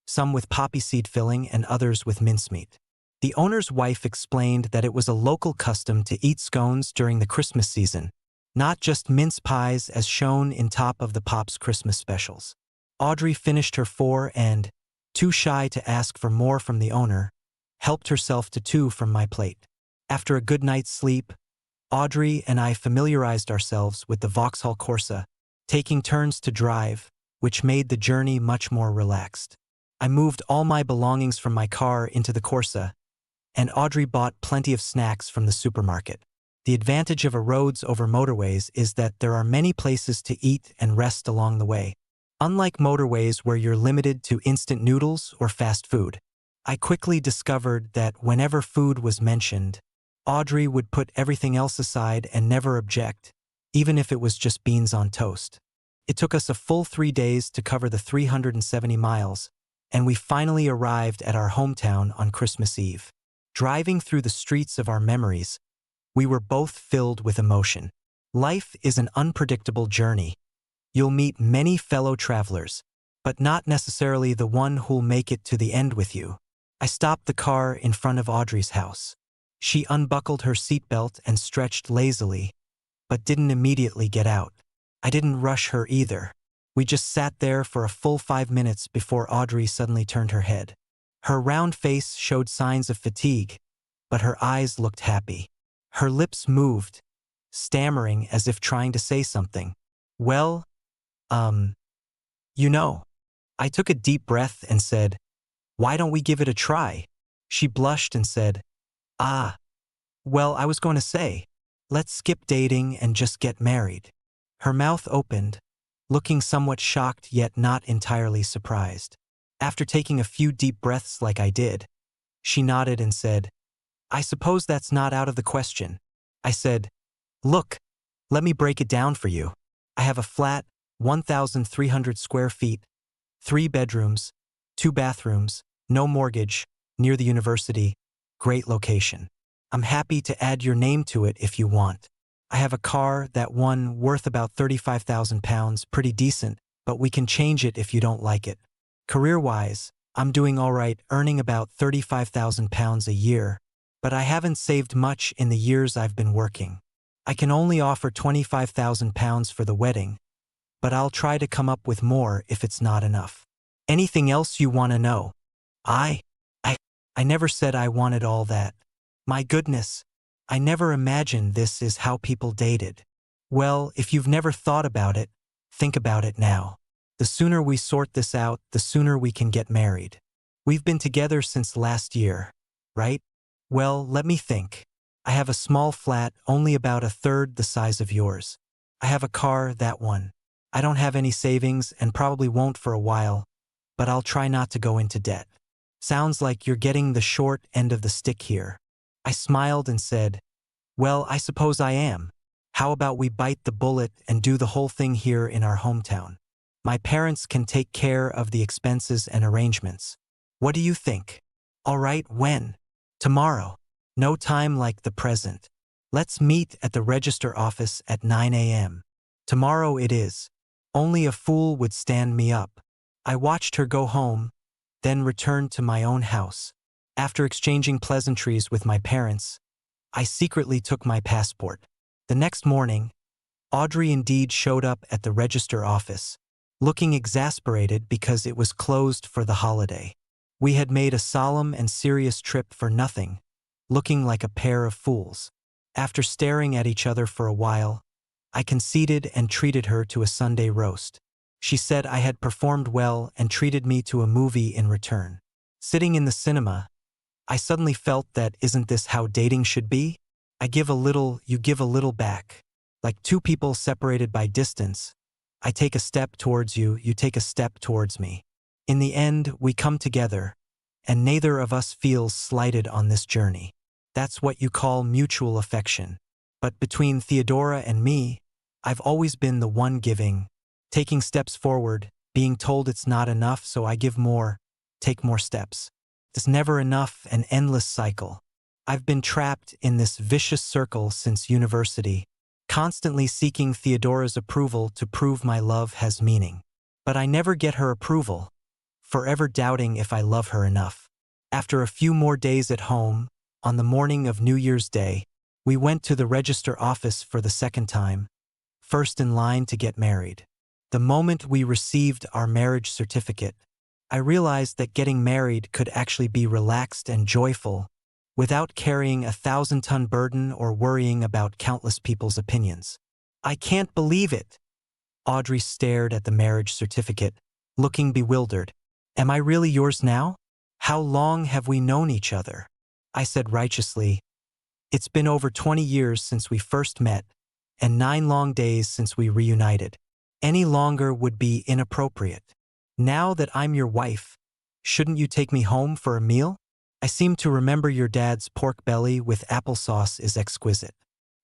some with poppy seed filling and others with mincemeat. The owner's wife explained that it was a local custom to eat scones during the Christmas season, not just mince pies as shown in top of the Pop's Christmas specials. Audrey finished her 4 and, too shy to ask for more from the owner, helped herself to 2 from my plate. After a good night's sleep, Audrey and I familiarized ourselves with the Vauxhall Corsa, taking turns to drive, which made the journey much more relaxed. I moved all my belongings from my car into the Corsa, and Audrey bought plenty of snacks from the supermarket. The advantage of a roads over motorways is that there are many places to eat and rest along the way. Unlike motorways where you're limited to instant noodles or fast food, I quickly discovered that whenever food was mentioned, Audrey would put everything else aside and never object, even if it was just beans on toast. It took us a full 3 days to cover the 370 miles, and we finally arrived at our hometown on Christmas Eve. Driving through the streets of our memories, we were both filled with emotion. Life is an unpredictable journey. You'll meet many fellow travelers, but not necessarily the one who'll make it to the end with you. I stopped the car in front of Audrey's house. She unbuckled her seatbelt and stretched lazily, but didn't immediately get out. I didn't rush her either. We just sat there for a full 5 minutes before Audrey suddenly turned her head. Her round face showed signs of fatigue, but her eyes looked happy. Her lips moved, stammering as if trying to say something. Well, you know. I took a deep breath and said, "Why don't we give it a try?" She blushed and said, Well, I was going to say, let's skip dating and just get married." Her mouth opened, looking somewhat shocked yet not entirely surprised. After taking a few deep breaths like I did, she nodded and said, "I suppose that's not out of the question." I said, "Look, let me break it down for you. I have a flat, 1,300 square feet, 3 bedrooms, 2 bathrooms, no mortgage, near the university, great location. I'm happy to add your name to it if you want. I have a car, that one worth about £35,000, pretty decent, but we can change it if you don't like it. Career-wise, I'm doing all right, earning about £35,000 a year, but I haven't saved much in the years I've been working. I can only offer £25,000 for the wedding, but I'll try to come up with more if it's not enough. Anything else you want to know?" I never said I wanted all that. My goodness, I never imagined this is how people dated. Well, if you've never thought about it, think about it now. The sooner we sort this out, the sooner we can get married. We've been together since last year, right? Well, let me think. I have a small flat, only about a third the size of yours. I have a car, that one. I don't have any savings and probably won't for a while, but I'll try not to go into debt. Sounds like you're getting the short end of the stick here. I smiled and said, "Well, I suppose I am. How about we bite the bullet and do the whole thing here in our hometown? My parents can take care of the expenses and arrangements. What do you think?" "All right, when?" "Tomorrow. No time like the present. Let's meet at the register office at 9 a.m. Tomorrow it is. Only a fool would stand me up." I watched her go home, then returned to my own house. After exchanging pleasantries with my parents, I secretly took my passport. The next morning, Audrey indeed showed up at the register office, looking exasperated because it was closed for the holiday. We had made a solemn and serious trip for nothing, looking like a pair of fools. After staring at each other for a while, I conceded and treated her to a Sunday roast. She said I had performed well and treated me to a movie in return. Sitting in the cinema, I suddenly felt that isn't this how dating should be? I give a little, you give a little back. Like two people separated by distance. I take a step towards you, you take a step towards me. In the end, we come together, and neither of us feels slighted on this journey. That's what you call mutual affection. But between Theodora and me, I've always been the one giving, taking steps forward, being told it's not enough, so I give more, take more steps. It's never enough, an endless cycle. I've been trapped in this vicious circle since university, constantly seeking Theodora's approval to prove my love has meaning. But I never get her approval, forever doubting if I love her enough. After a few more days at home, on the morning of New Year's Day, we went to the register office for the second time, first in line to get married. The moment we received our marriage certificate, I realized that getting married could actually be relaxed and joyful, without carrying a 1,000-ton burden or worrying about countless people's opinions. "I can't believe it." Audrey stared at the marriage certificate, looking bewildered. "Am I really yours now? How long have we known each other?" I said righteously, "It's been over 20 years since we first met, and 9 long days since we reunited. Any longer would be inappropriate. Now that I'm your wife, shouldn't you take me home for a meal? I seem to remember your dad's pork belly with applesauce is exquisite.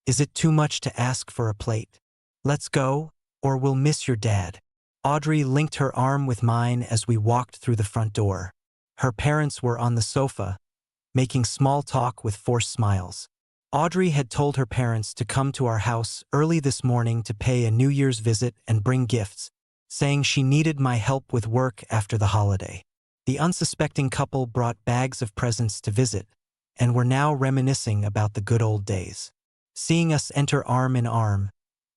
Is it too much to ask for a plate? Let's go?" or we'll miss your dad." Audrey linked her arm with mine as we walked through the front door. Her parents were on the sofa, making small talk with forced smiles. Audrey had told her parents to come to our house early this morning to pay a New Year's visit and bring gifts, saying she needed my help with work after the holiday. The unsuspecting couple brought bags of presents to visit, and were now reminiscing about the good old days. Seeing us enter arm in arm,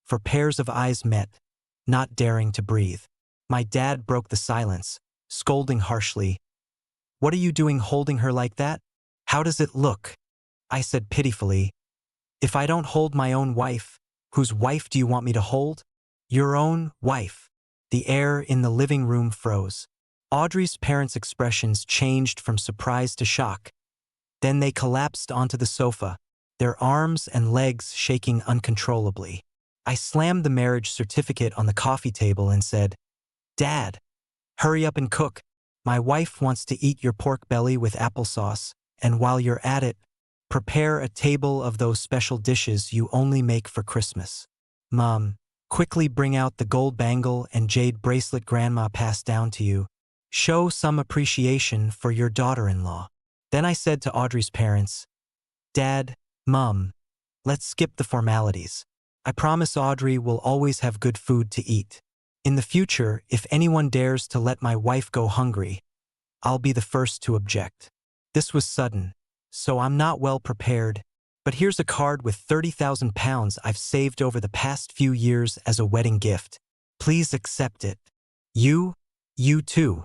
for pairs of eyes met, not daring to breathe. My dad broke the silence, scolding harshly. "What are you doing holding her like that? How does it look?" I said pitifully, "If I don't hold my own wife, whose wife do you want me to hold?" "Your own wife." The air in the living room froze. Audrey's parents' expressions changed from surprise to shock. Then they collapsed onto the sofa, their arms and legs shaking uncontrollably. I slammed the marriage certificate on the coffee table and said, "Dad, hurry up and cook. My wife wants to eat your pork belly with applesauce, and while you're at it, prepare a table of those special dishes you only make for Christmas. Mom, quickly bring out the gold bangle and jade bracelet Grandma passed down to you. Show some appreciation for your daughter-in-law." Then I said to Audrey's parents, "Dad, Mom, let's skip the formalities. I promise Audrey will always have good food to eat. In the future, if anyone dares to let my wife go hungry, I'll be the first to object." This was sudden, so I'm not well prepared, but here's a card with £30,000 I've saved over the past few years as a wedding gift. Please accept it. You too.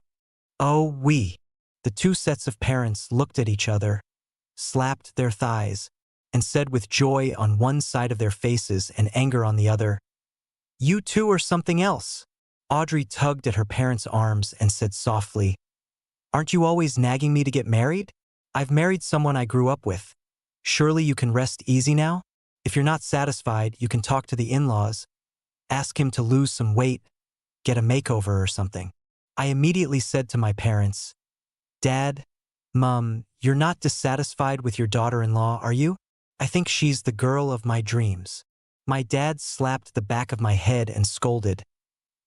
Oh, we. The two sets of parents looked at each other, slapped their thighs, and said with joy on one side of their faces and anger on the other, "You two or something else." Audrey tugged at her parents' arms and said softly, "Aren't you always nagging me to get married? I've married someone I grew up with. Surely you can rest easy now? If you're not satisfied, you can talk to the in-laws, ask him to lose some weight, get a makeover or something." I immediately said to my parents, "Dad, Mom, you're not dissatisfied with your daughter-in-law, are you? I think she's the girl of my dreams." My dad slapped the back of my head and scolded,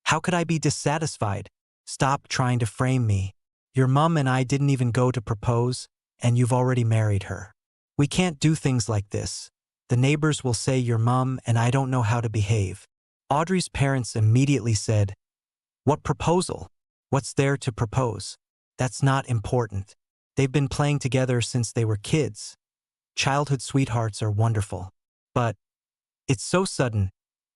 "How could I be dissatisfied? Stop trying to frame me. Your mom and I didn't even go to propose, and you've already married her. We can't do things like this. The neighbors will say your mom and I don't know how to behave." Audrey's parents immediately said, "What proposal? What's there to propose? That's not important. They've been playing together since they were kids. Childhood sweethearts are wonderful. But it's so sudden.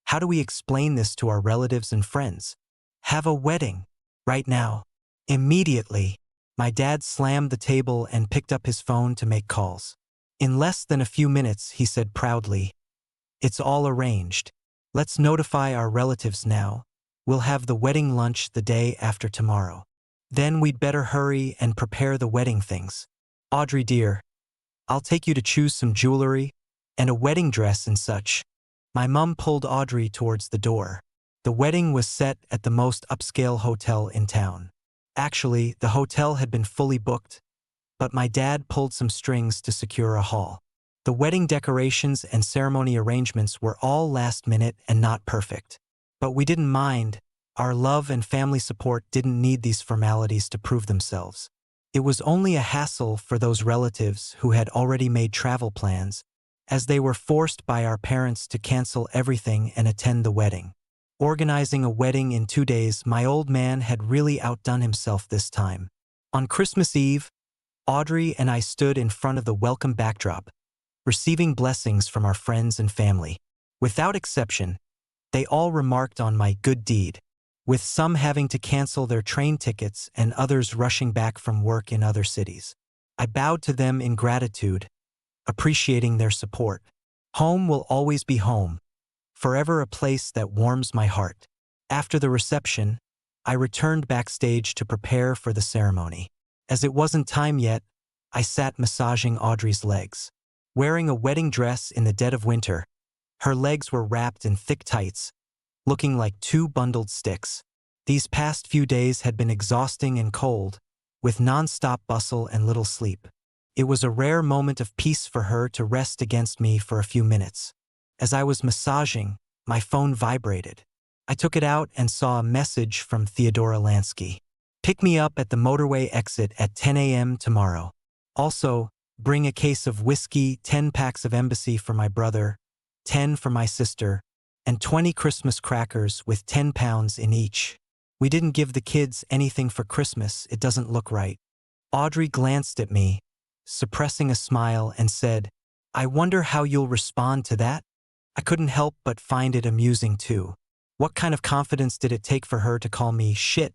How do we explain this to our relatives and friends? Have a wedding. Right now. Immediately." My dad slammed the table and picked up his phone to make calls. In less than a few minutes, he said proudly, "It's all arranged. Let's notify our relatives now. We'll have the wedding lunch the day after tomorrow. Then we'd better hurry and prepare the wedding things. Audrey dear, I'll take you to choose some jewelry and a wedding dress and such." My mom pulled Audrey towards the door. The wedding was set at the most upscale hotel in town. Actually, the hotel had been fully booked, but my dad pulled some strings to secure a hall. The wedding decorations and ceremony arrangements were all last minute and not perfect. But we didn't mind. Our love and family support didn't need these formalities to prove themselves. It was only a hassle for those relatives who had already made travel plans, as they were forced by our parents to cancel everything and attend the wedding. Organizing a wedding in 2 days, my old man had really outdone himself this time. On Christmas Eve, Audrey and I stood in front of the welcome backdrop, receiving blessings from our friends and family. Without exception, they all remarked on my good deed, with some having to cancel their train tickets and others rushing back from work in other cities. I bowed to them in gratitude, appreciating their support. Home will always be home, forever a place that warms my heart. After the reception, I returned backstage to prepare for the ceremony. As it wasn't time yet, I sat massaging Audrey's legs. Wearing a wedding dress in the dead of winter, her legs were wrapped in thick tights, looking like 2 bundled sticks. These past few days had been exhausting and cold, with non-stop bustle and little sleep. It was a rare moment of peace for her to rest against me for a few minutes. As I was massaging, my phone vibrated. I took it out and saw a message from Theodora Lansky. Pick me up at the motorway exit at 10 a.m. tomorrow. Also, bring a case of whiskey, 10 packs of Embassy for my brother, 10 for my sister, and 20 Christmas crackers with 10 pounds in each. We didn't give the kids anything for Christmas, it doesn't look right. Audrey glanced at me, suppressing a smile, and said, I wonder how you'll respond to that? I couldn't help but find it amusing too. What kind of confidence did it take for her to call me shit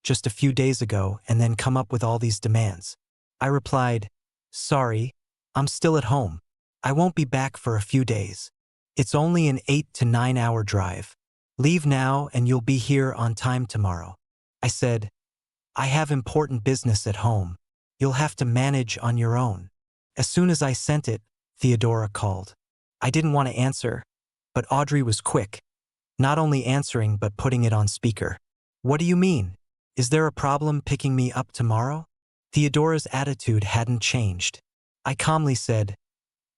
just a few days ago and then come up with all these demands? I replied, sorry, I'm still at home. I won't be back for a few days. It's only an 8 to 9 hour drive. Leave now and you'll be here on time tomorrow. I said, I have important business at home. You'll have to manage on your own. As soon as I sent it, Theodora called. I didn't want to answer, but Audrey was quick, not only answering but putting it on speaker. What do you mean? Is there a problem picking me up tomorrow? Theodora's attitude hadn't changed. I calmly said,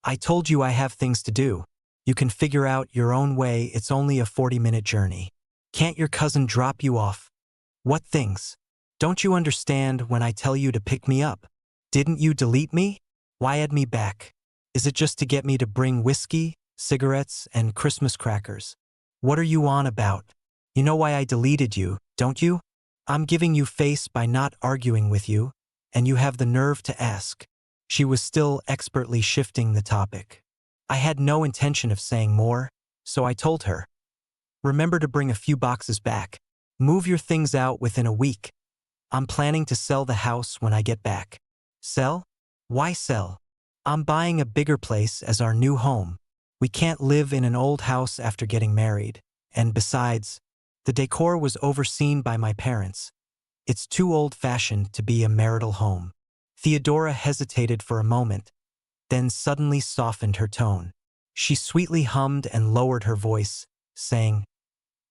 I told you I have things to do. You can figure out your own way, it's only a 40-minute journey. Can't your cousin drop you off? What things? Don't you understand when I tell you to pick me up? Didn't you delete me? Why add me back? Is it just to get me to bring whiskey, cigarettes, and Christmas crackers? What are you on about? You know why I deleted you, don't you? I'm giving you face by not arguing with you, and you have the nerve to ask. She was still expertly shifting the topic. I had no intention of saying more, so I told her. Remember to bring a few boxes back. Move your things out within a week. I'm planning to sell the house when I get back. Sell? Why sell? I'm buying a bigger place as our new home. We can't live in an old house after getting married, and besides, the decor was overseen by my parents. It's too old-fashioned to be a marital home. Theodora hesitated for a moment, then suddenly softened her tone. She sweetly hummed and lowered her voice, saying,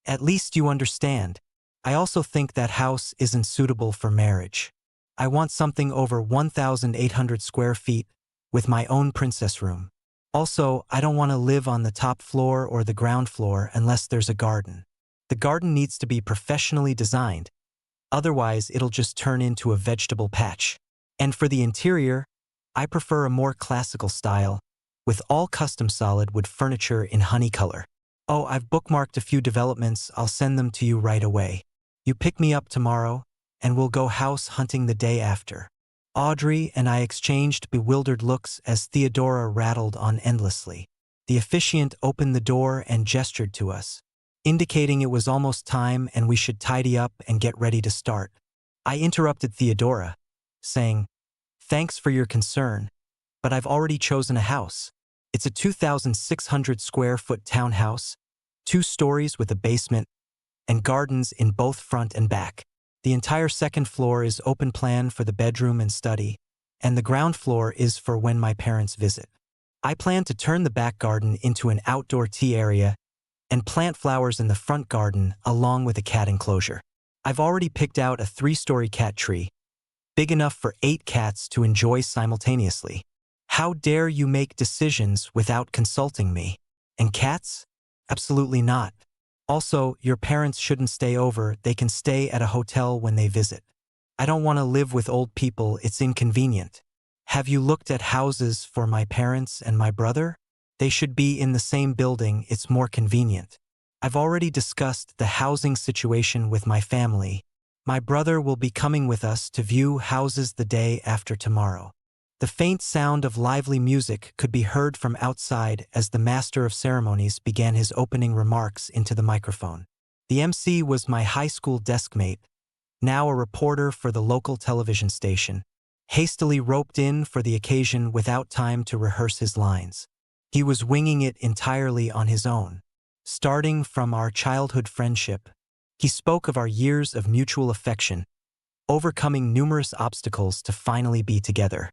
At least you understand. I also think that house isn't suitable for marriage. I want something over 1,800 square feet, with my own princess room. Also, I don't want to live on the top floor or the ground floor unless there's a garden. The garden needs to be professionally designed, otherwise it'll just turn into a vegetable patch. And for the interior, I prefer a more classical style, with all custom solid wood furniture in honey color. Oh, I've bookmarked a few developments, I'll send them to you right away. You pick me up tomorrow, and we'll go house hunting the day after. Audrey and I exchanged bewildered looks as Theodora rattled on endlessly. The officiant opened the door and gestured to us, indicating it was almost time and we should tidy up and get ready to start. I interrupted Theodora, saying, Thanks for your concern, but I've already chosen a house. It's a 2,600 square foot townhouse, 2 stories with a basement, and gardens in both front and back. The entire second floor is open plan for the bedroom and study, and the ground floor is for when my parents visit. I plan to turn the back garden into an outdoor tea area and plant flowers in the front garden along with a cat enclosure. I've already picked out a 3-story cat tree, big enough for 8 cats to enjoy simultaneously. How dare you make decisions without consulting me? And cats? Absolutely not. Also, your parents shouldn't stay over, they can stay at a hotel when they visit. I don't want to live with old people, it's inconvenient. Have you looked at houses for my parents and my brother? They should be in the same building, it's more convenient. I've already discussed the housing situation with my family. My brother will be coming with us to view houses the day after tomorrow. The faint sound of lively music could be heard from outside as the master of ceremonies began his opening remarks into the microphone. The MC was my high school deskmate, now a reporter for the local television station, hastily roped in for the occasion without time to rehearse his lines. He was winging it entirely on his own. Starting from our childhood friendship, he spoke of our years of mutual affection, overcoming numerous obstacles to finally be together.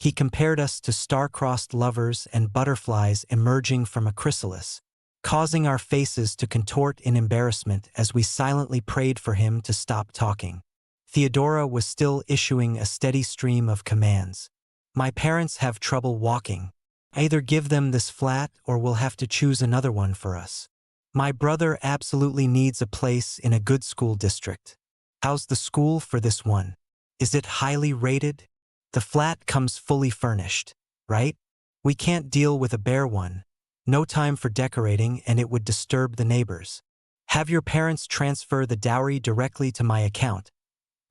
He compared us to star-crossed lovers and butterflies emerging from a chrysalis, causing our faces to contort in embarrassment as we silently prayed for him to stop talking. Theodora was still issuing a steady stream of commands. My parents have trouble walking. Either give them this flat or we'll have to choose another one for us. My brother absolutely needs a place in a good school district. How's the school for this one? Is it highly rated? The flat comes fully furnished, right? We can't deal with a bare one. No time for decorating and it would disturb the neighbors. Have your parents transfer the dowry directly to my account,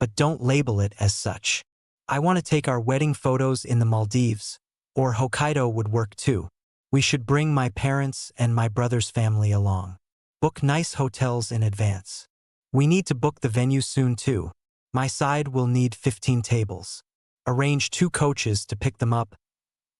but don't label it as such. I want to take our wedding photos in the Maldives, or Hokkaido would work too. We should bring my parents and my brother's family along. Book nice hotels in advance. We need to book the venue soon too. My side will need 15 tables. Arrange 2 coaches to pick them up,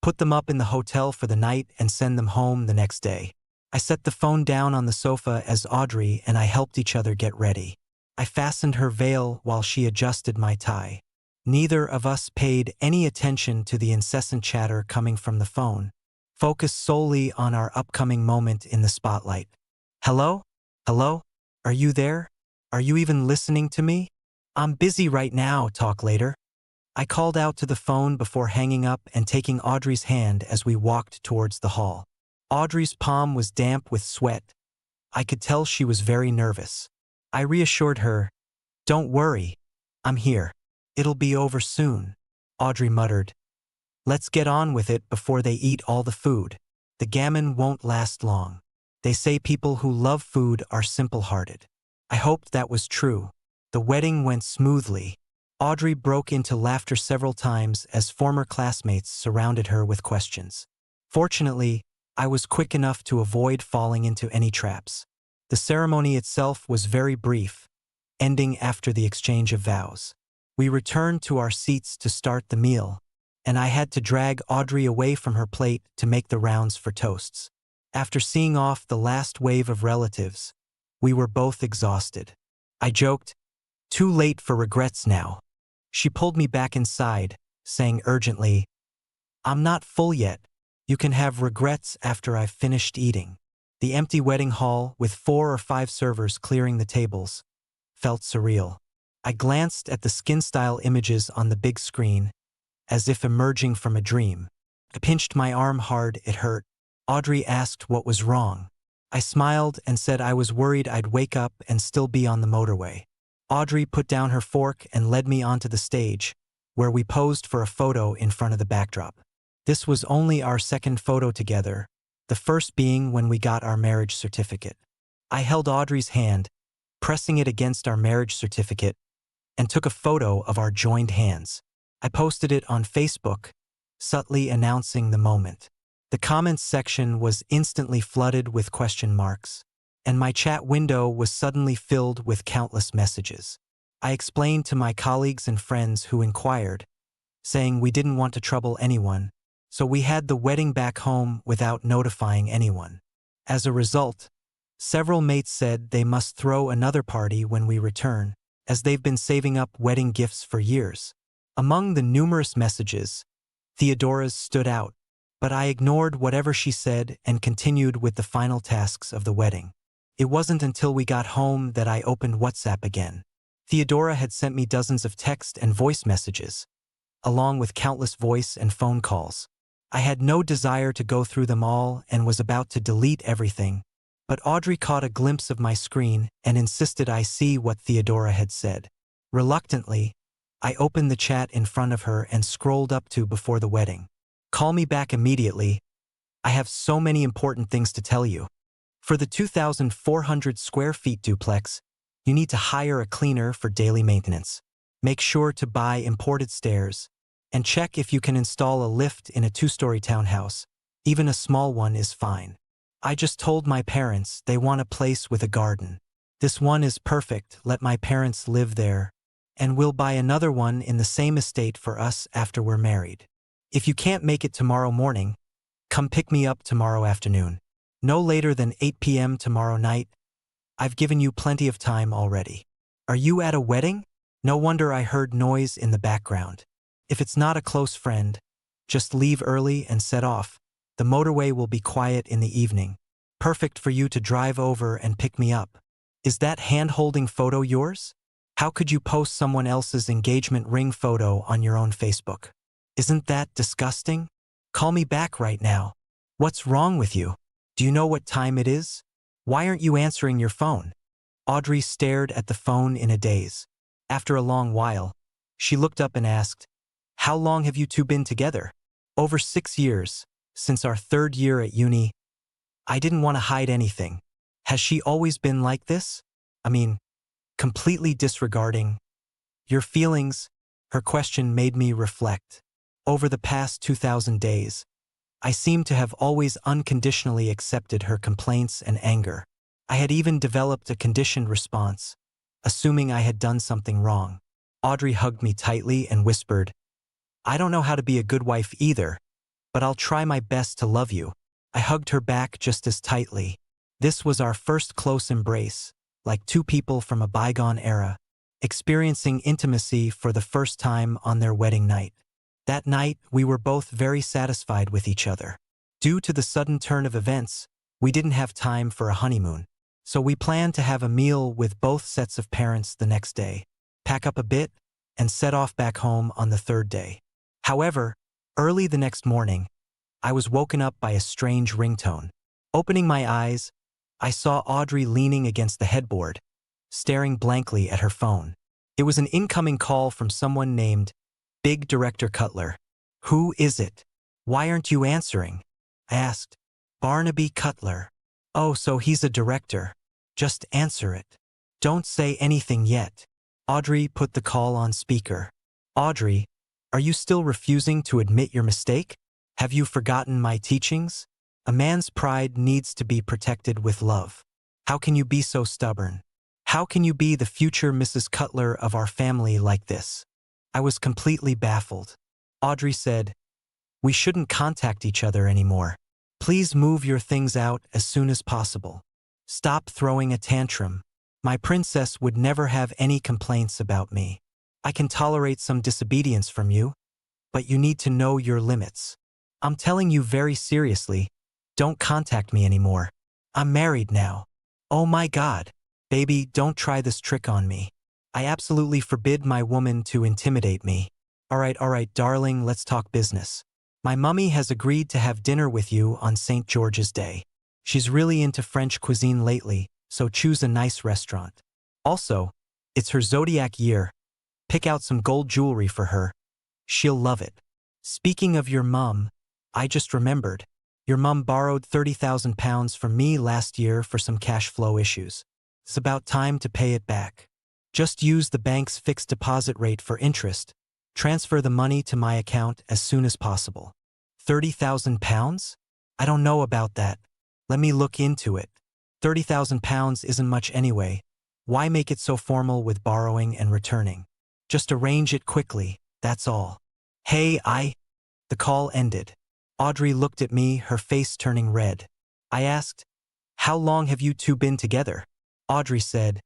put them up in the hotel for the night and send them home the next day. I set the phone down on the sofa as Audrey and I helped each other get ready. I fastened her veil while she adjusted my tie. Neither of us paid any attention to the incessant chatter coming from the phone, focused solely on our upcoming moment in the spotlight. Hello? Hello? Are you there? Are you even listening to me? I'm busy right now, talk later. I called out to the phone before hanging up and taking Audrey's hand as we walked towards the hall. Audrey's palm was damp with sweat. I could tell she was very nervous. I reassured her, "Don't worry, I'm here. It'll be over soon." Audrey muttered, "Let's get on with it before they eat all the food. The gammon won't last long. They say people who love food are simple-hearted." I hoped that was true. The wedding went smoothly. Audrey broke into laughter several times as former classmates surrounded her with questions. Fortunately, I was quick enough to avoid falling into any traps. The ceremony itself was very brief, ending after the exchange of vows. We returned to our seats to start the meal, and I had to drag Audrey away from her plate to make the rounds for toasts. After seeing off the last wave of relatives, we were both exhausted. I joked, "Too late for regrets now." She pulled me back inside, saying urgently, "I'm not full yet. You can have regrets after I've finished eating." The empty wedding hall, with 4 or 5 servers clearing the tables, felt surreal. I glanced at the skin-style images on the big screen, as if emerging from a dream. I pinched my arm hard, it hurt. Audrey asked what was wrong. I smiled and said I was worried I'd wake up and still be on the motorway. Audrey put down her fork and led me onto the stage, where we posed for a photo in front of the backdrop. This was only our second photo together, the first being when we got our marriage certificate. I held Audrey's hand, pressing it against our marriage certificate, and took a photo of our joined hands. I posted it on Facebook, subtly announcing the moment. The comments section was instantly flooded with question marks, and my chat window was suddenly filled with countless messages. I explained to my colleagues and friends who inquired, saying we didn't want to trouble anyone, so we had the wedding back home without notifying anyone. As a result, several mates said they must throw another party when we return, as they've been saving up wedding gifts for years. Among the numerous messages, Theodora's stood out, but I ignored whatever she said and continued with the final tasks of the wedding. It wasn't until we got home that I opened WhatsApp again. Theodora had sent me dozens of text and voice messages, along with countless voice and phone calls. I had no desire to go through them all and was about to delete everything, but Audrey caught a glimpse of my screen and insisted I see what Theodora had said. Reluctantly, I opened the chat in front of her and scrolled up to "before the wedding. Call me back immediately. I have so many important things to tell you. For the 2,400 square feet duplex, you need to hire a cleaner for daily maintenance. Make sure to buy imported stairs, and check if you can install a lift in a 2-story townhouse. Even a small one is fine. I just told my parents they want a place with a garden. This one is perfect, let my parents live there, and we'll buy another one in the same estate for us after we're married. If you can't make it tomorrow morning, come pick me up tomorrow afternoon. No later than 8 p.m. tomorrow night. I've given you plenty of time already. Are you at a wedding? No wonder I heard noise in the background. If it's not a close friend, just leave early and set off. The motorway will be quiet in the evening. Perfect for you to drive over and pick me up. Is that hand-holding photo yours? How could you post someone else's engagement ring photo on your own Facebook? Isn't that disgusting? Call me back right now. What's wrong with you? Do you know what time it is? Why aren't you answering your phone? Audrey stared at the phone in a daze. After a long while, she looked up and asked, "How long have you two been together?" "Over 6 years, since our third year at uni." I didn't want to hide anything. Has she always been like this? I mean, completely disregarding your feelings? Her question made me reflect. Over the past 2,000 days, I seemed to have always unconditionally accepted her complaints and anger. I had even developed a conditioned response, assuming I had done something wrong. Audrey hugged me tightly and whispered, "I don't know how to be a good wife either, but I'll try my best to love you." I hugged her back just as tightly. This was our first close embrace, like two people from a bygone era, experiencing intimacy for the first time on their wedding night. That night, we were both very satisfied with each other. Due to the sudden turn of events, we didn't have time for a honeymoon, so we planned to have a meal with both sets of parents the next day, pack up a bit, and set off back home on the third day. However, early the next morning, I was woken up by a strange ringtone. Opening my eyes, I saw Audrey leaning against the headboard, staring blankly at her phone. It was an incoming call from someone named Big Director Cutler. "Who is it? Why aren't you answering?" I asked. "Barnaby Cutler." "Oh, so he's a director. Just answer it. Don't say anything yet." Audrey put the call on speaker. "Audrey, are you still refusing to admit your mistake? Have you forgotten my teachings? A man's pride needs to be protected with love. How can you be so stubborn? How can you be the future Mrs. Cutler of our family like this?" I was completely baffled. Audrey said, "We shouldn't contact each other anymore. Please move your things out as soon as possible. Stop throwing a tantrum. My princess would never have any complaints about me. I can tolerate some disobedience from you, but you need to know your limits. I'm telling you very seriously, don't contact me anymore. I'm married now." "Oh my God. Baby, don't try this trick on me. I absolutely forbid my woman to intimidate me." All right, darling, let's talk business. My mummy has agreed to have dinner with you on St. George's Day. She's really into French cuisine lately, so choose a nice restaurant. Also, it's her zodiac year. Pick out some gold jewelry for her. She'll love it. Speaking of your mum, I just remembered. Your mum borrowed £30,000 from me last year for some cash flow issues. It's about time to pay it back. Just use the bank's fixed deposit rate for interest. Transfer the money to my account as soon as possible. £30,000? I don't know about that. Let me look into it. £30,000 isn't much anyway. Why make it so formal with borrowing and returning? Just arrange it quickly, that's all. Hey, The call ended. Audrey looked at me, her face turning red. I asked, "How long have you two been together?" Audrey said,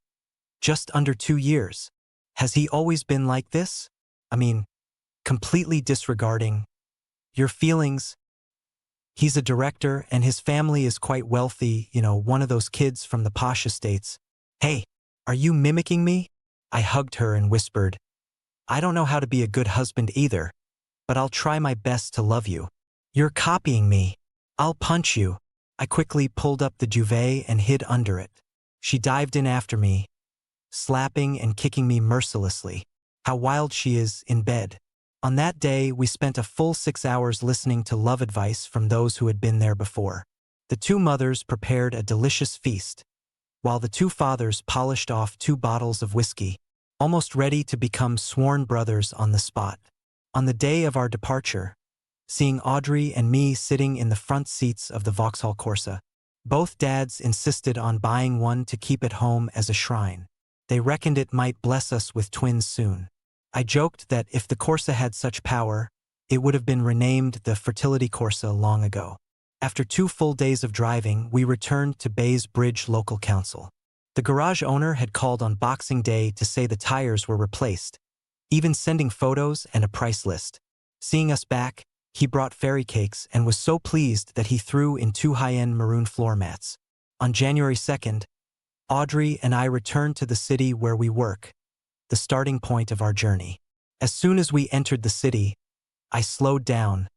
"Just under 2 years. Has he always been like this? I mean, completely disregarding your feelings." "He's a director and his family is quite wealthy, one of those kids from the posh estates." "Hey, are you mimicking me?" I hugged her and whispered, "I don't know how to be a good husband either, but I'll try my best to love you." "You're copying me. I'll punch you." I quickly pulled up the duvet and hid under it. She dived in after me, slapping and kicking me mercilessly. How wild she is in bed. On that day, we spent a full 6 hours listening to love advice from those who had been there before. The two mothers prepared a delicious feast, while the two fathers polished off 2 bottles of whiskey, almost ready to become sworn brothers on the spot. On the day of our departure, seeing Audrey and me sitting in the front seats of the Vauxhall Corsa, both dads insisted on buying one to keep at home as a shrine. They reckoned it might bless us with twins soon. I joked that if the Corsa had such power, it would have been renamed the Fertility Corsa long ago. After 2 full days of driving, we returned to Bays Bridge Local Council. The garage owner had called on Boxing Day to say the tires were replaced, even sending photos and a price list. Seeing us back, he brought fairy cakes and was so pleased that he threw in 2 high-end maroon floor mats. On January 2nd, Audrey and I returned to the city where we work, the starting point of our journey. As soon as we entered the city, I slowed down,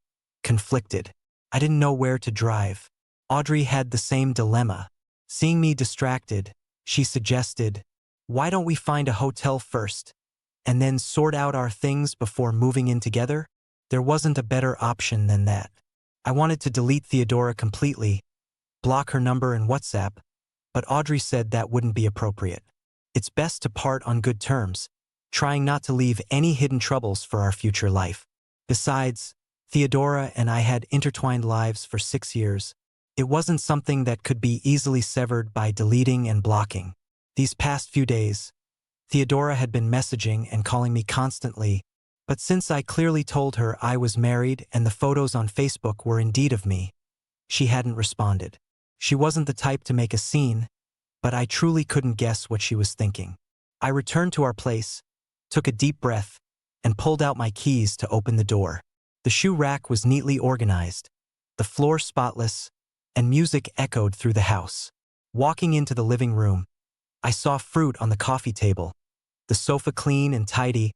conflicted. I didn't know where to drive. Audrey had the same dilemma. Seeing me distracted, she suggested, "Why don't we find a hotel first, and then sort out our things before moving in together?" There wasn't a better option than that. I wanted to delete Theodora completely, block her number in WhatsApp, but Audrey said that wouldn't be appropriate. It's best to part on good terms, trying not to leave any hidden troubles for our future life. Besides, Theodora and I had intertwined lives for 6 years. It wasn't something that could be easily severed by deleting and blocking. These past few days, Theodora had been messaging and calling me constantly, but since I clearly told her I was married and the photos on Facebook were indeed of me, she hadn't responded. She wasn't the type to make a scene, but I truly couldn't guess what she was thinking. I returned to our place, took a deep breath, and pulled out my keys to open the door. The shoe rack was neatly organized, the floor spotless, and music echoed through the house. Walking into the living room, I saw fruit on the coffee table, the sofa clean and tidy,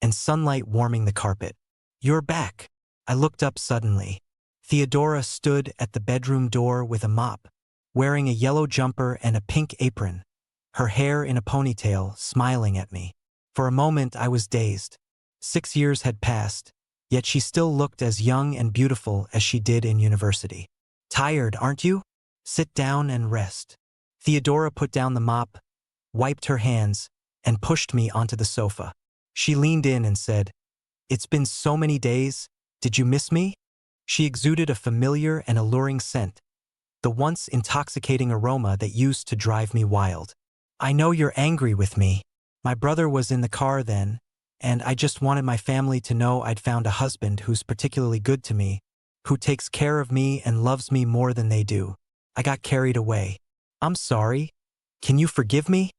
and sunlight warming the carpet. "You're back." I looked up suddenly. Theodora stood at the bedroom door with a mop, wearing a yellow jumper and a pink apron, her hair in a ponytail, smiling at me. For a moment I was dazed. 6 years had passed, yet she still looked as young and beautiful as she did in university. "Tired, aren't you? Sit down and rest." Theodora put down the mop, wiped her hands, and pushed me onto the sofa. She leaned in and said, "It's been so many days. Did you miss me?" She exuded a familiar and alluring scent, the once intoxicating aroma that used to drive me wild. "I know you're angry with me. My brother was in the car then, and I just wanted my family to know I'd found a husband who's particularly good to me, who takes care of me and loves me more than they do. I got carried away. I'm sorry. Can you forgive me?"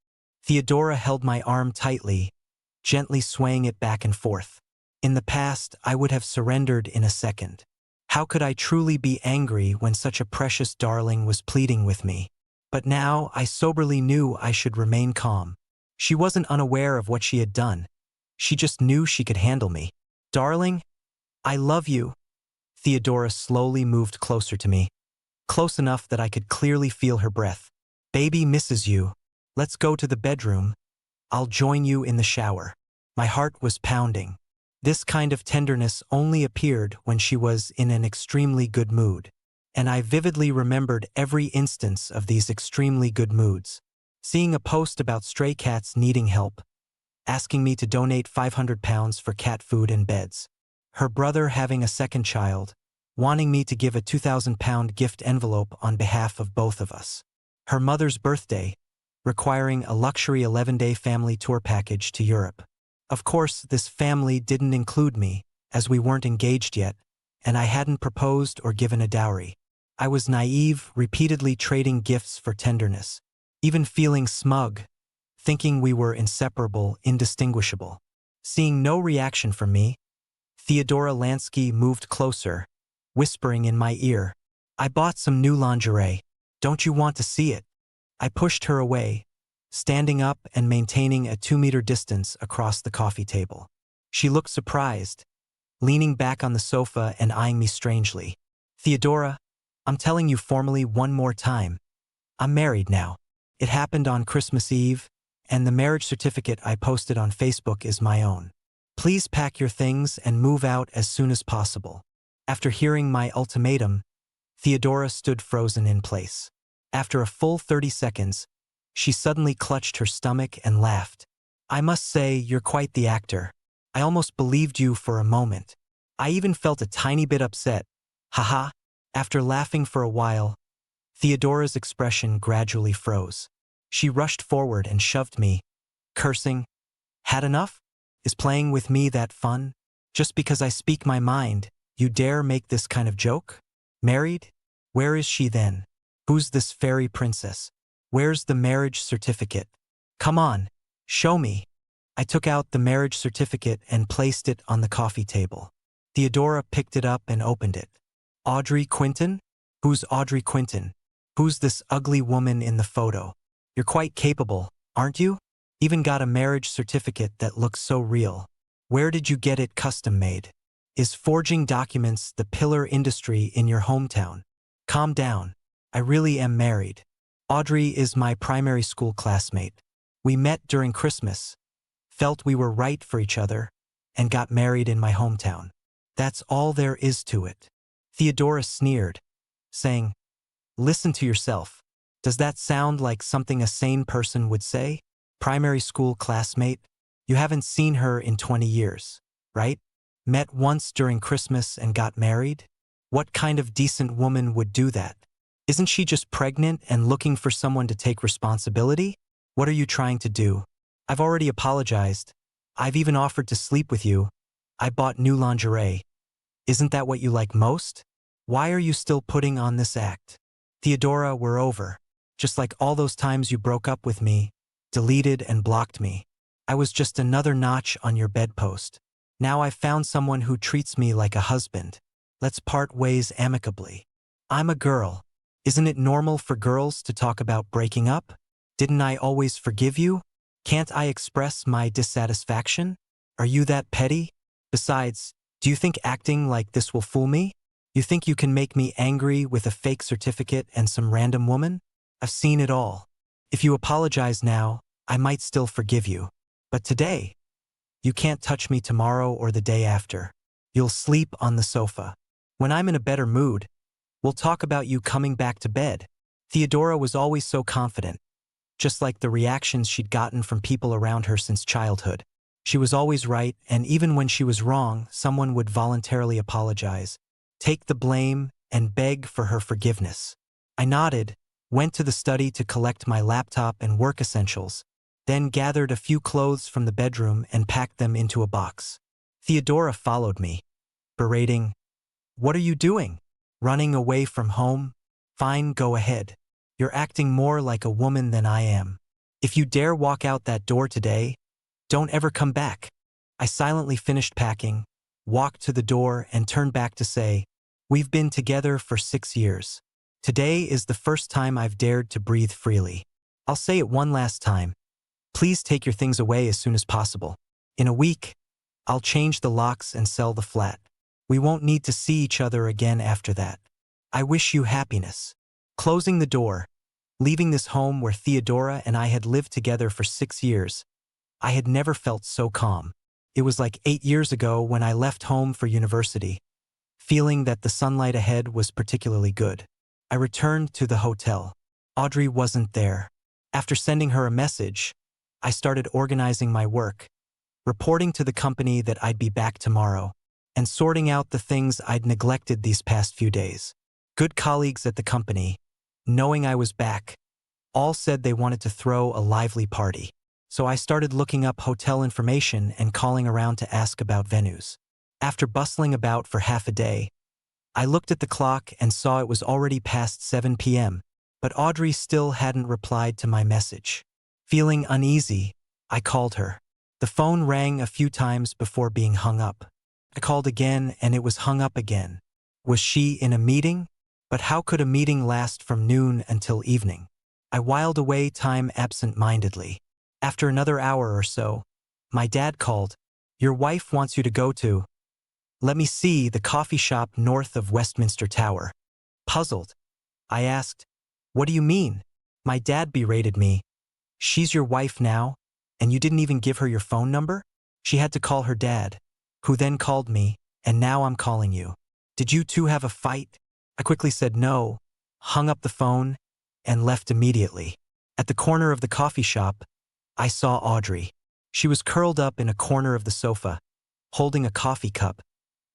Theodora held my arm tightly, gently swaying it back and forth. In the past, I would have surrendered in a second. How could I truly be angry when such a precious darling was pleading with me? But now I soberly knew I should remain calm. She wasn't unaware of what she had done. She just knew she could handle me. "Darling, I love you." Theodora slowly moved closer to me, close enough that I could clearly feel her breath. "Baby misses you. Let's go to the bedroom. I'll join you in the shower." My heart was pounding. This kind of tenderness only appeared when she was in an extremely good mood, and I vividly remembered every instance of these extremely good moods. Seeing a post about stray cats needing help, asking me to donate £500 for cat food and beds. Her brother having a second child, wanting me to give a £2,000 gift envelope on behalf of both of us. Her mother's birthday, requiring a luxury 11-day family tour package to Europe. Of course, this family didn't include me, as we weren't engaged yet, and I hadn't proposed or given a dowry. I was naive, repeatedly trading gifts for tenderness, even feeling smug, thinking we were inseparable, indistinguishable. Seeing no reaction from me, Theodora Lansky moved closer, whispering in my ear, "I bought some new lingerie. Don't you want to see it?" I pushed her away, standing up and maintaining a 2-meter distance across the coffee table. She looked surprised, leaning back on the sofa and eyeing me strangely. "Theodora, I'm telling you formally one more time. I'm married now. It happened on Christmas Eve, and the marriage certificate I posted on Facebook is my own. Please pack your things and move out as soon as possible." After hearing my ultimatum, Theodora stood frozen in place. After a full 30 seconds, she suddenly clutched her stomach and laughed. "I must say, you're quite the actor. I almost believed you for a moment. I even felt a tiny bit upset. Haha." After laughing for a while, Theodora's expression gradually froze. She rushed forward and shoved me, cursing. "Had enough? Is playing with me that fun? Just because I speak my mind, you dare make this kind of joke? Married? Where is she then? Who's this fairy princess? Where's the marriage certificate? Come on, show me." I took out the marriage certificate and placed it on the coffee table. Theodora picked it up and opened it. "Audrey Quinton? Who's Audrey Quinton? Who's this ugly woman in the photo? You're quite capable, aren't you? Even got a marriage certificate that looks so real. Where did you get it custom made? Is forging documents the pillar industry in your hometown? Calm down. I really am married. Audrey is my primary school classmate. We met during Christmas, felt we were right for each other, and got married in my hometown. That's all there is to it. Theodora sneered, saying, "Listen to yourself. Does that sound like something a sane person would say? Primary school classmate? You haven't seen her in 20 years, right? Met once during Christmas and got married? What kind of decent woman would do that? Isn't she just pregnant and looking for someone to take responsibility? What are you trying to do? I've already apologized. I've even offered to sleep with you. I bought new lingerie. Isn't that what you like most? Why are you still putting on this act? Theodora, we're over. Just like all those times you broke up with me, deleted and blocked me. I was just another notch on your bedpost. Now I've found someone who treats me like a husband. Let's part ways amicably. I'm a girl. Isn't it normal for girls to talk about breaking up? Didn't I always forgive you? Can't I express my dissatisfaction? Are you that petty? Besides, do you think acting like this will fool me? You think you can make me angry with a fake certificate and some random woman? I've seen it all. If you apologize now, I might still forgive you. But today, you can't touch me tomorrow or the day after. You'll sleep on the sofa. When I'm in a better mood, we'll talk about you coming back to bed. Theodora was always so confident, just like the reactions she'd gotten from people around her since childhood. She was always right, and even when she was wrong, someone would voluntarily apologize, take the blame, and beg for her forgiveness. I nodded, went to the study to collect my laptop and work essentials, then gathered a few clothes from the bedroom and packed them into a box. Theodora followed me, berating, "What are you doing? Running away from home? Fine, go ahead. You're acting more like a woman than I am. If you dare walk out that door today, don't ever come back." I silently finished packing, walked to the door, and turned back to say, "We've been together for 6 years. Today is the first time I've dared to breathe freely. I'll say it one last time. Please take your things away as soon as possible. In a week, I'll change the locks and sell the flat. We won't need to see each other again after that. I wish you happiness." Closing the door, leaving this home where Theodora and I had lived together for 6 years, I had never felt so calm. It was like 8 years ago when I left home for university, feeling that the sunlight ahead was particularly good. I returned to the hotel. Audrey wasn't there. After sending her a message, I started organizing my work, reporting to the company that I'd be back tomorrow, and sorting out the things I'd neglected these past few days. Good colleagues at the company, knowing I was back, all said they wanted to throw a lively party. So I started looking up hotel information and calling around to ask about venues. After bustling about for half a day, I looked at the clock and saw it was already past 7 p.m., but Audrey still hadn't replied to my message. Feeling uneasy, I called her. The phone rang a few times before being hung up. I called again and it was hung up again. Was she in a meeting? But how could a meeting last from noon until evening? I whiled away time absent-mindedly. After another hour or so, my dad called. "Your wife wants you to go to, let me see, the coffee shop north of Westminster Tower." Puzzled, I asked, "What do you mean?" My dad berated me. "She's your wife now, and you didn't even give her your phone number? She had to call her dad, who then called me, and now I'm calling you. Did you two have a fight?" I quickly said no, hung up the phone, and left immediately. At the corner of the coffee shop, I saw Audrey. She was curled up in a corner of the sofa, holding a coffee cup,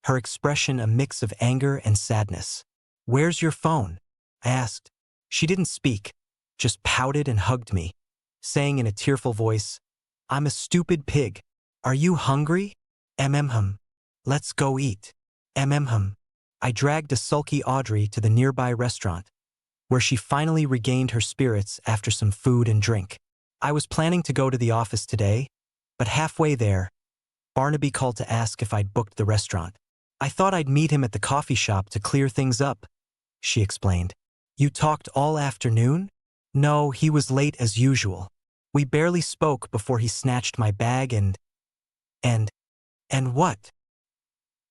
her expression a mix of anger and sadness. "Where's your phone?" I asked. She didn't speak, just pouted and hugged me, saying in a tearful voice, "I'm a stupid pig. Are you hungry? Mm. Let's go eat. Mm." I dragged a sulky Audrey to the nearby restaurant, where she finally regained her spirits after some food and drink. I was planning to go to the office today, but halfway there, Barnaby called to ask if I'd booked the restaurant. "I thought I'd meet him at the coffee shop to clear things up," she explained. "You talked all afternoon?" "No, he was late as usual. We barely spoke before he snatched my bag and what?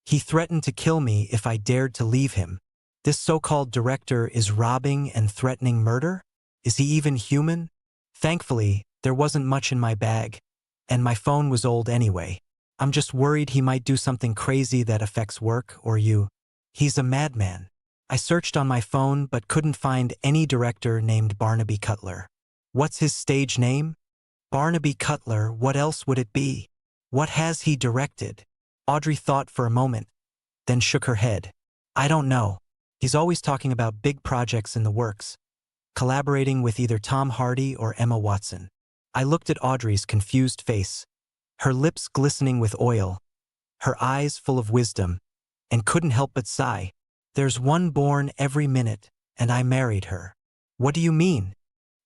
He threatened to kill me if I dared to leave him. This so-called director is robbing and threatening murder? Is he even human? Thankfully, there wasn't much in my bag, and my phone was old anyway. I'm just worried he might do something crazy that affects work or you. He's a madman. I searched on my phone but couldn't find any director named Barnaby Cutler. What's his stage name? Barnaby Cutler, what else would it be? What has he directed? Audrey thought for a moment, then shook her head. I don't know. He's always talking about big projects in the works, collaborating with either Tom Hardy or Emma Watson. I looked at Audrey's confused face, her lips glistening with oil, her eyes full of wisdom, and couldn't help but sigh. There's one born every minute, and I married her. What do you mean?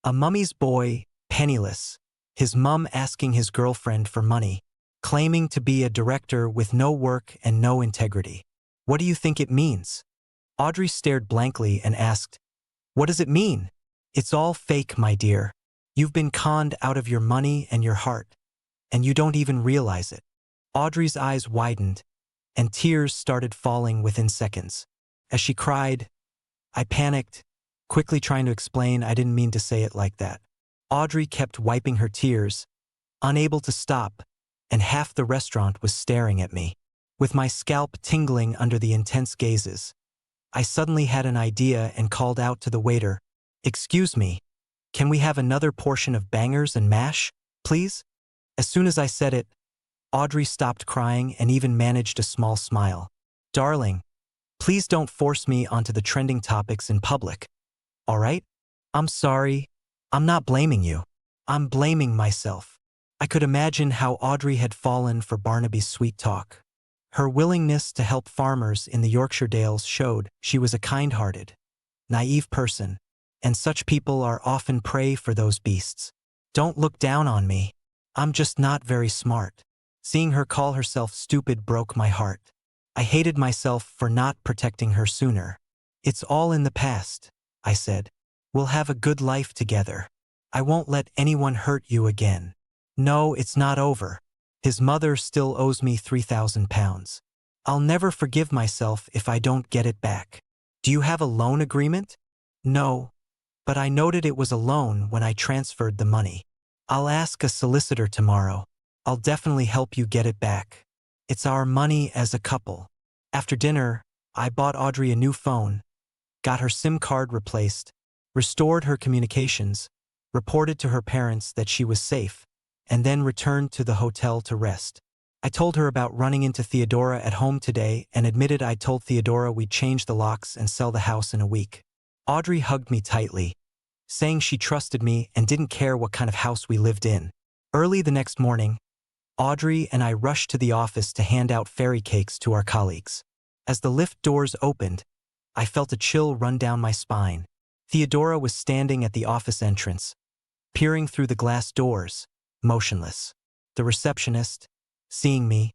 A mummy's boy, penniless, his mum asking his girlfriend for money, claiming to be a director with no work and no integrity. What do you think it means? Audrey stared blankly and asked, What does it mean? It's all fake, my dear. You've been conned out of your money and your heart, and you don't even realize it. Audrey's eyes widened, and tears started falling within seconds. As she cried, I panicked, quickly trying to explain I didn't mean to say it like that. Audrey kept wiping her tears, unable to stop, and half the restaurant was staring at me. With my scalp tingling under the intense gazes, I suddenly had an idea and called out to the waiter, Excuse me, can we have another portion of bangers and mash, please? As soon as I said it, Audrey stopped crying and even managed a small smile. Darling, please don't force me onto the trending topics in public. All right? I'm sorry. I'm not blaming you. I'm blaming myself. I could imagine how Audrey had fallen for Barnaby's sweet talk. Her willingness to help farmers in the Yorkshire Dales showed she was a kind-hearted, naive person, and such people are often prey for those beasts. Don't look down on me. I'm just not very smart. Seeing her call herself stupid broke my heart. I hated myself for not protecting her sooner. It's all in the past, I said. We'll have a good life together. I won't let anyone hurt you again. No, it's not over. His mother still owes me £3,000. I'll never forgive myself if I don't get it back. Do you have a loan agreement? No, but I noted it was a loan when I transferred the money. I'll ask a solicitor tomorrow. I'll definitely help you get it back. It's our money as a couple. After dinner, I bought Audrey a new phone, got her SIM card replaced, restored her communications, reported to her parents that she was safe, and then returned to the hotel to rest. I told her about running into Theodora at home today and admitted I'd told Theodora we'd change the locks and sell the house in a week. Audrey hugged me tightly, saying she trusted me and didn't care what kind of house we lived in. Early the next morning, Audrey and I rushed to the office to hand out fairy cakes to our colleagues. As the lift doors opened, I felt a chill run down my spine. Theodora was standing at the office entrance, peering through the glass doors, motionless. The receptionist, seeing me,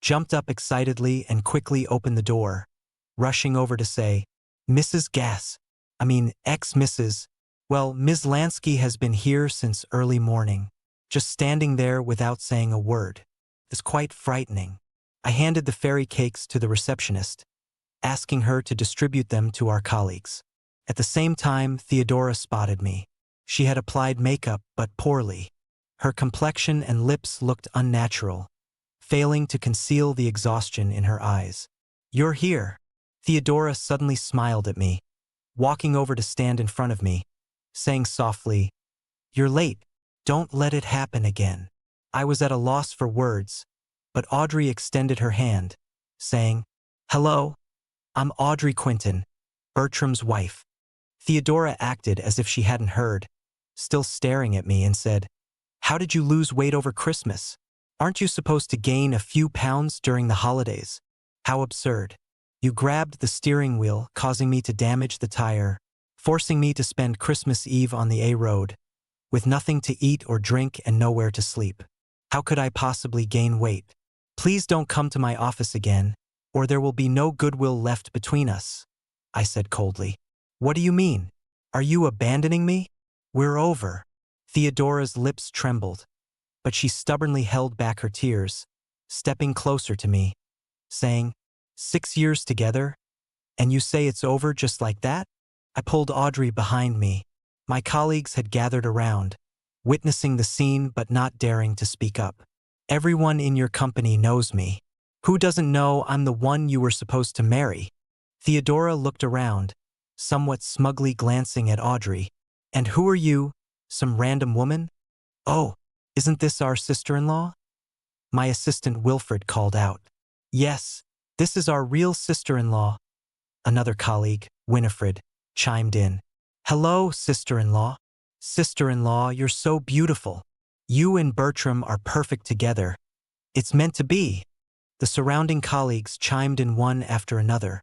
jumped up excitedly and quickly opened the door, rushing over to say, ex-Mrs. Well, Ms. Lansky has been here since early morning, just standing there without saying a word. It's quite frightening. I handed the fairy cakes to the receptionist, asking her to distribute them to our colleagues. At the same time, Theodora spotted me. She had applied makeup, but poorly. Her complexion and lips looked unnatural, failing to conceal the exhaustion in her eyes. You're here. Theodora suddenly smiled at me, walking over to stand in front of me, saying softly, You're late. Don't let it happen again. I was at a loss for words, but Audrey extended her hand, saying, Hello, I'm Audrey Quinton, Bertram's wife. Theodora acted as if she hadn't heard, still staring at me, and said, How did you lose weight over Christmas? Aren't you supposed to gain a few pounds during the holidays? How absurd. You grabbed the steering wheel, causing me to damage the tire, forcing me to spend Christmas Eve on the A road, with nothing to eat or drink and nowhere to sleep. How could I possibly gain weight? Please don't come to my office again, or there will be no goodwill left between us, I said coldly. What do you mean? Are you abandoning me? We're over. Theodora's lips trembled, but she stubbornly held back her tears, stepping closer to me, saying, 6 years together, and you say it's over just like that? I pulled Audrey behind me, My colleagues had gathered around, witnessing the scene but not daring to speak up. Everyone in your company knows me. Who doesn't know I'm the one you were supposed to marry? Theodora looked around, somewhat smugly glancing at Audrey. And who are you? Some random woman? Oh, isn't this our sister-in-law? My assistant Wilfred called out. Yes, this is our real sister-in-law. Another colleague, Winifred, chimed in. Hello, sister-in-law. Sister-in-law, you're so beautiful. You and Bertram are perfect together. It's meant to be. The surrounding colleagues chimed in one after another,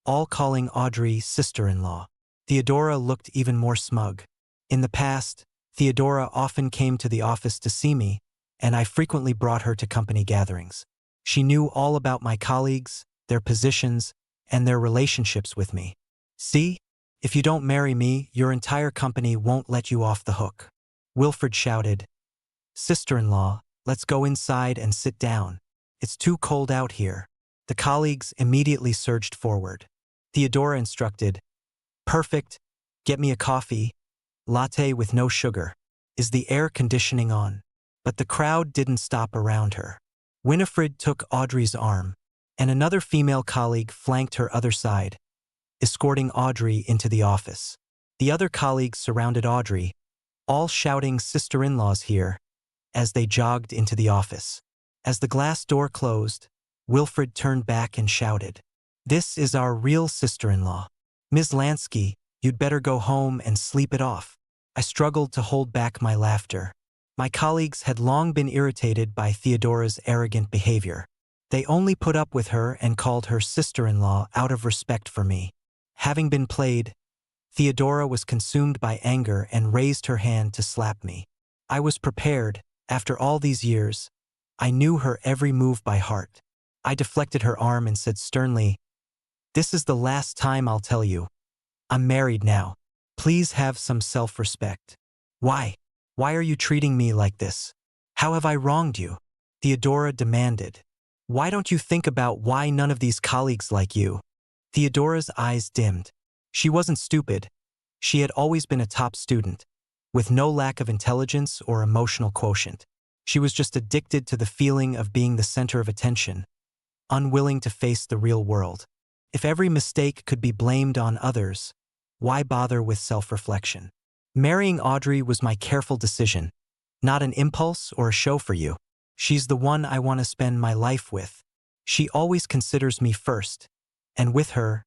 all calling Audrey sister-in-law. Theodora looked even more smug. In the past, Theodora often came to the office to see me, and I frequently brought her to company gatherings. She knew all about my colleagues, their positions, and their relationships with me. See? If you don't marry me, your entire company won't let you off the hook. Wilfred shouted. Sister-in-law, let's go inside and sit down. It's too cold out here. The colleagues immediately surged forward. Theodora instructed. Perfect. Get me a coffee. Latte with no sugar. Is the air conditioning on? But the crowd didn't stop around her. Winifred took Audrey's arm, and another female colleague flanked her other side, escorting Audrey into the office. The other colleagues surrounded Audrey, all shouting sister-in-laws here, as they jogged into the office. As the glass door closed, Wilfred turned back and shouted, This is our real sister-in-law. Ms. Lansky, you'd better go home and sleep it off. I struggled to hold back my laughter. My colleagues had long been irritated by Theodora's arrogant behavior. They only put up with her and called her sister-in-law out of respect for me. Having been played, Theodora was consumed by anger and raised her hand to slap me. I was prepared. After all these years, I knew her every move by heart. I deflected her arm and said sternly, This is the last time I'll tell you. I'm married now. Please have some self-respect. Why? Why are you treating me like this? How have I wronged you? Theodora demanded. Why don't you think about why none of these colleagues like you? Theodora's eyes dimmed. She wasn't stupid. She had always been a top student, with no lack of intelligence or emotional quotient. She was just addicted to the feeling of being the center of attention, unwilling to face the real world. If every mistake could be blamed on others, why bother with self-reflection? Marrying Audrey was my careful decision, not an impulse or a show for you. She's the one I want to spend my life with. She always considers me first, and with her,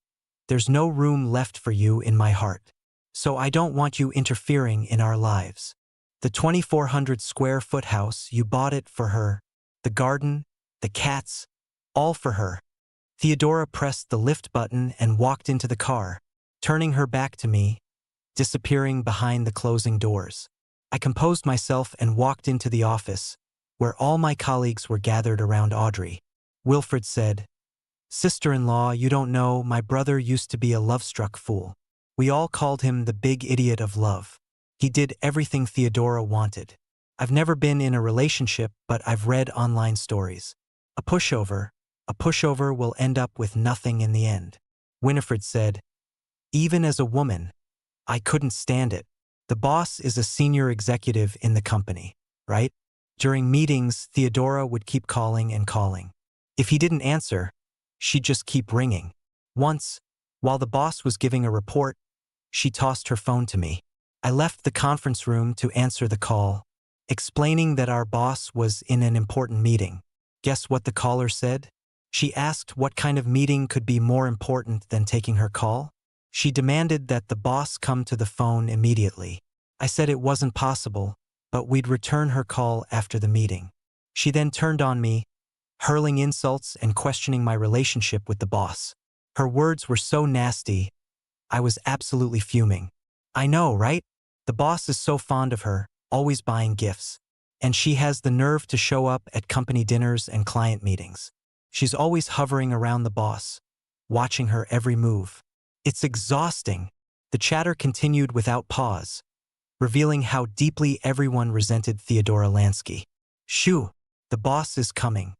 there's no room left for you in my heart. So I don't want you interfering in our lives. The 2,400 square foot house, you bought it for her. The garden, the cats, all for her. Theodora pressed the lift button and walked into the car, turning her back to me, disappearing behind the closing doors. I composed myself and walked into the office, where all my colleagues were gathered around Audrey. Wilfred said, Sister-in-law, you don't know, my brother used to be a love-struck fool. We all called him the big idiot of love. He did everything Theodora wanted. I've never been in a relationship, but I've read online stories. A pushover will end up with nothing in the end. Winifred said, Even as a woman, I couldn't stand it. The boss is a senior executive in the company, right? During meetings, Theodora would keep calling and calling. If he didn't answer, she'd just keep ringing. Once, while the boss was giving a report, she tossed her phone to me. I left the conference room to answer the call, explaining that our boss was in an important meeting. Guess what the caller said? She asked what kind of meeting could be more important than taking her call. She demanded that the boss come to the phone immediately. I said it wasn't possible, but we'd return her call after the meeting. She then turned on me, hurling insults and questioning my relationship with the boss. Her words were so nasty, I was absolutely fuming. I know, right? The boss is so fond of her, always buying gifts. And she has the nerve to show up at company dinners and client meetings. She's always hovering around the boss, watching her every move. It's exhausting. The chatter continued without pause, revealing how deeply everyone resented Theodora Lansky. Shoo, the boss is coming.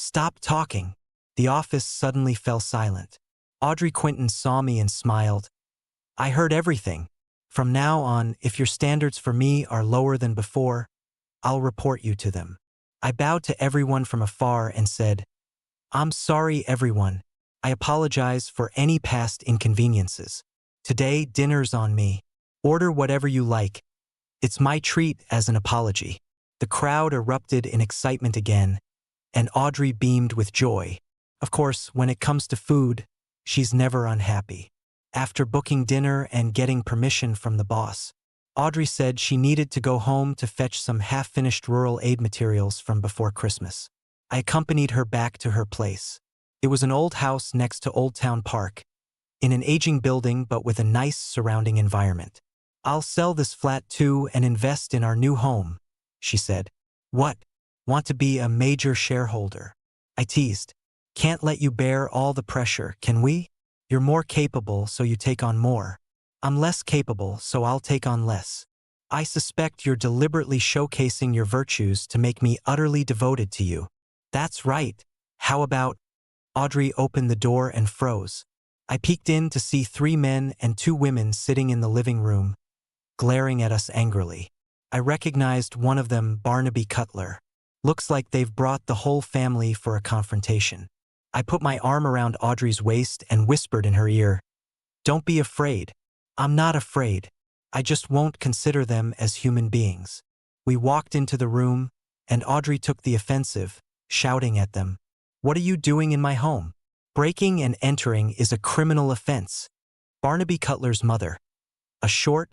Stop talking. The office suddenly fell silent. Audrey Quinton saw me and smiled. I heard everything. From now on, if your standards for me are lower than before, I'll report you to them. I bowed to everyone from afar and said, I'm sorry, everyone. I apologize for any past inconveniences. Today, dinner's on me. Order whatever you like. It's my treat as an apology. The crowd erupted in excitement again, and Audrey beamed with joy. Of course, when it comes to food, she's never unhappy. After booking dinner and getting permission from the boss, Audrey said she needed to go home to fetch some half-finished rural aid materials from before Christmas. I accompanied her back to her place. It was an old house next to Old Town Park, in an aging building but with a nice surrounding environment. I'll sell this flat too and invest in our new home, she said. What? Want to be a major shareholder? I teased. Can't let you bear all the pressure, can we? You're more capable, so you take on more. I'm less capable, so I'll take on less. I suspect you're deliberately showcasing your virtues to make me utterly devoted to you. That's right. How about… Audrey opened the door and froze. I peeked in to see 3 men and 2 women sitting in the living room, glaring at us angrily. I recognized one of them, Barnaby Cutler. Looks like they've brought the whole family for a confrontation. I put my arm around Audrey's waist and whispered in her ear, Don't be afraid. I'm not afraid. I just won't consider them as human beings. We walked into the room, and Audrey took the offensive, shouting at them, What are you doing in my home? Breaking and entering is a criminal offense. Barnaby Cutler's mother, a short,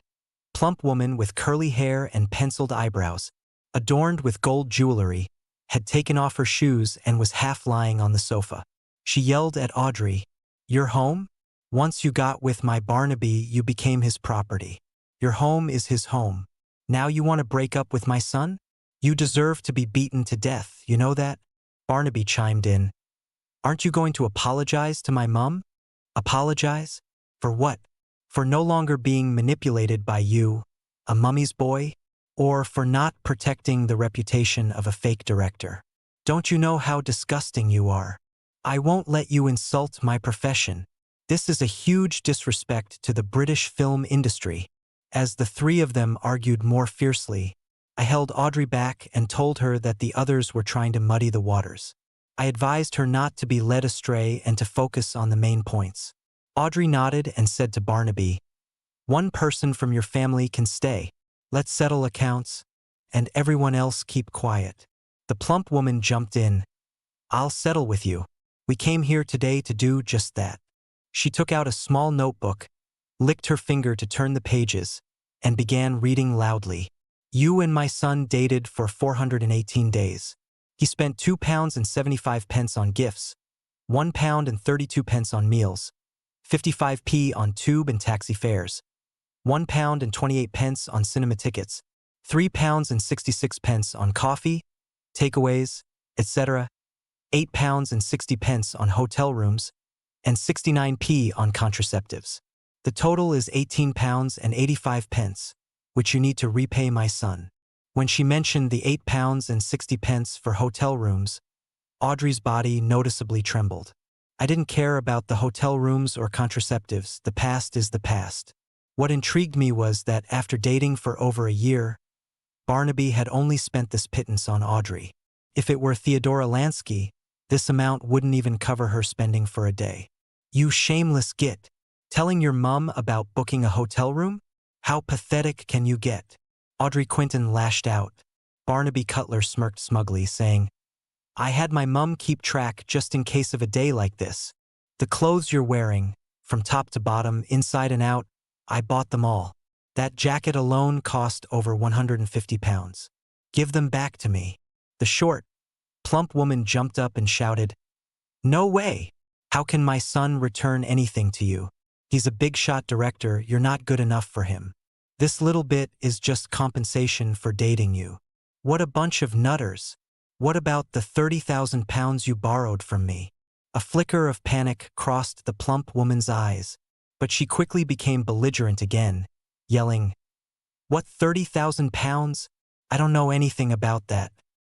plump woman with curly hair and penciled eyebrows, adorned with gold jewelry, had taken off her shoes and was half lying on the sofa. She yelled at Audrey, You're home? Once you got with my Barnaby, you became his property. Your home is his home. Now you want to break up with my son? You deserve to be beaten to death, you know that? Barnaby chimed in. Aren't you going to apologize to my mum? Apologize? For what? For no longer being manipulated by you, a mummy's boy? Or for not protecting the reputation of a fake director? Don't you know how disgusting you are? I won't let you insult my profession. This is a huge disrespect to the British film industry. As the 3 of them argued more fiercely, I held Audrey back and told her that the others were trying to muddy the waters. I advised her not to be led astray and to focus on the main points. Audrey nodded and said to Barnaby, One person from your family can stay. Let's settle accounts, and everyone else keep quiet. The plump woman jumped in. I'll settle with you. We came here today to do just that. She took out a small notebook, licked her finger to turn the pages, and began reading loudly. You and my son dated for 418 days. He spent £2.75 on gifts, £1.32 on meals, 55p on tube and taxi fares, £1.28 on cinema tickets, £3.66 on coffee, takeaways, etc., £8.60 on hotel rooms, and 69p on contraceptives. The total is £18.85, which you need to repay my son. When she mentioned the £8.60 for hotel rooms, Audrey's body noticeably trembled. I didn't care about the hotel rooms or contraceptives. The past is the past. What intrigued me was that after dating for over a year, Barnaby had only spent this pittance on Audrey. If it were Theodora Lansky, this amount wouldn't even cover her spending for a day. You shameless git. Telling your mum about booking a hotel room? How pathetic can you get? Audrey Quinton lashed out. Barnaby Cutler smirked smugly, saying, I had my mum keep track just in case of a day like this. The clothes you're wearing, from top to bottom, inside and out, I bought them all. That jacket alone cost over £150. Give them back to me. The short, plump woman jumped up and shouted, No way! How can my son return anything to you? He's a big-shot director, you're not good enough for him. This little bit is just compensation for dating you. What a bunch of nutters. What about the £30,000 you borrowed from me? A flicker of panic crossed the plump woman's eyes, but she quickly became belligerent again, yelling, What £30,000? I don't know anything about that.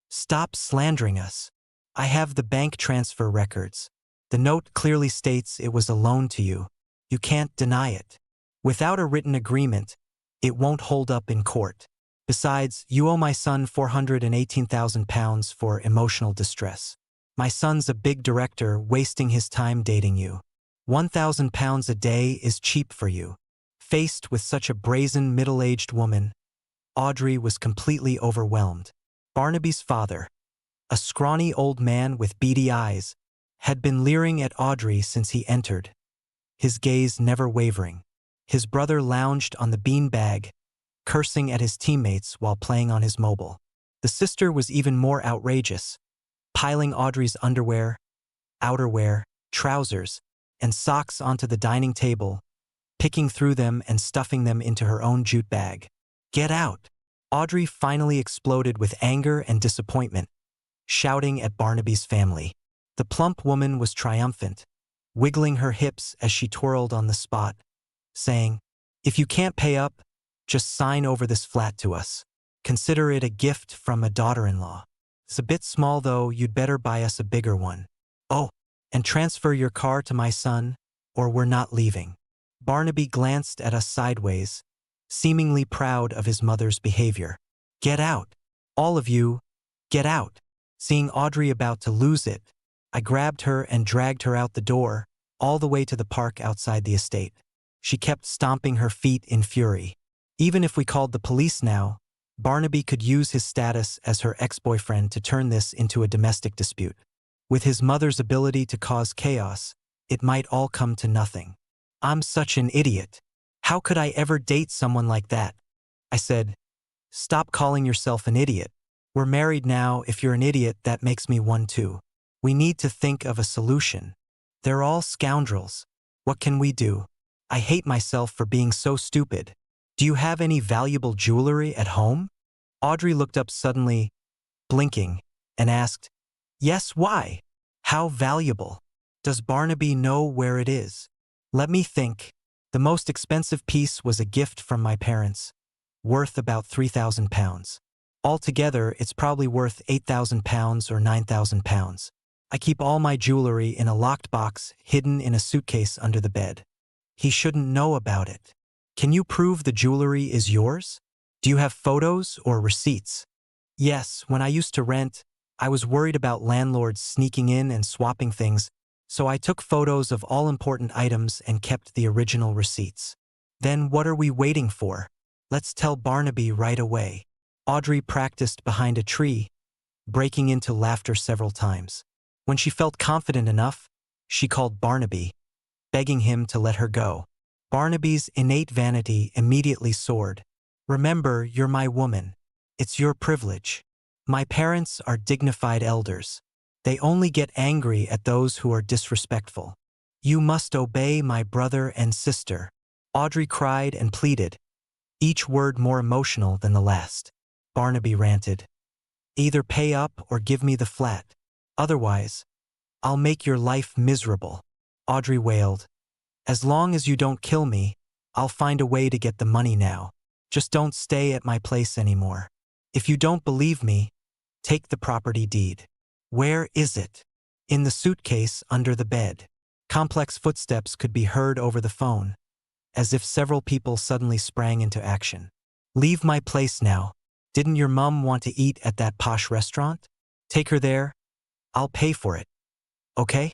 Stop slandering us. I have the bank transfer records. The note clearly states it was a loan to you. You can't deny it. Without a written agreement, It won't hold up in court. Besides, you owe my son £418,000 for emotional distress. My son's a big director wasting his time dating you. £1,000 a day is cheap for you. Faced with such a brazen middle-aged woman, Audrey was completely overwhelmed. Barnaby's father, a scrawny old man with beady eyes, had been leering at Audrey since he entered, his gaze never wavering. His brother lounged on the beanbag, cursing at his teammates while playing on his mobile. The sister was even more outrageous, piling Audrey's underwear, outerwear, trousers, and socks onto the dining table, picking through them and stuffing them into her own jute bag. "Get out!" Audrey finally exploded with anger and disappointment, shouting at Barnaby's family. The plump woman was triumphant, wiggling her hips as she twirled on the spot, saying, "If you can't pay up, just sign over this flat to us. Consider it a gift from a daughter-in-law. It's a bit small though, you'd better buy us a bigger one. Oh, and transfer your car to my son, or we're not leaving." Barnaby glanced at us sideways, seemingly proud of his mother's behavior. "Get out! All of you, get out!" Seeing Audrey about to lose it, I grabbed her and dragged her out the door, all the way to the park outside the estate. She kept stomping her feet in fury. Even if we called the police now, Barnaby could use his status as her ex-boyfriend to turn this into a domestic dispute. With his mother's ability to cause chaos, it might all come to nothing. "I'm such an idiot. How could I ever date someone like that?" I said. "Stop calling yourself an idiot. We're married now. If you're an idiot, that makes me one too. We need to think of a solution. They're all scoundrels. What can we do? I hate myself for being so stupid. Do you have any valuable jewelry at home?" Audrey looked up suddenly, blinking, and asked, "Yes, why? How valuable? Does Barnaby know where it is?" Let me think. The most expensive piece was a gift from my parents, worth about £3,000. Altogether, it's probably worth £8,000 or £9,000. I keep all my jewelry in a locked box hidden in a suitcase under the bed. He shouldn't know about it. Can you prove the jewelry is yours? Do you have photos or receipts? Yes, when I used to rent, I was worried about landlords sneaking in and swapping things, so I took photos of all important items and kept the original receipts. Then what are we waiting for? Let's tell Barnaby right away. Audrey practiced behind a tree, breaking into laughter several times. When she felt confident enough, she called Barnaby, begging him to let her go. Barnaby's innate vanity immediately soared. "Remember, you're my woman. It's your privilege. My parents are dignified elders. They only get angry at those who are disrespectful. You must obey my brother and sister." Audrey cried and pleaded, each word more emotional than the last. Barnaby ranted, "Either pay up or give me the flat. Otherwise, I'll make your life miserable." Audrey wailed, "As long as you don't kill me, I'll find a way to get the money now. Just don't stay at my place anymore. If you don't believe me, take the property deed." "Where is it?" "In the suitcase under the bed." Complex footsteps could be heard over the phone, as if several people suddenly sprang into action. "Leave my place now. Didn't your mum want to eat at that posh restaurant? Take her there. I'll pay for it. Okay?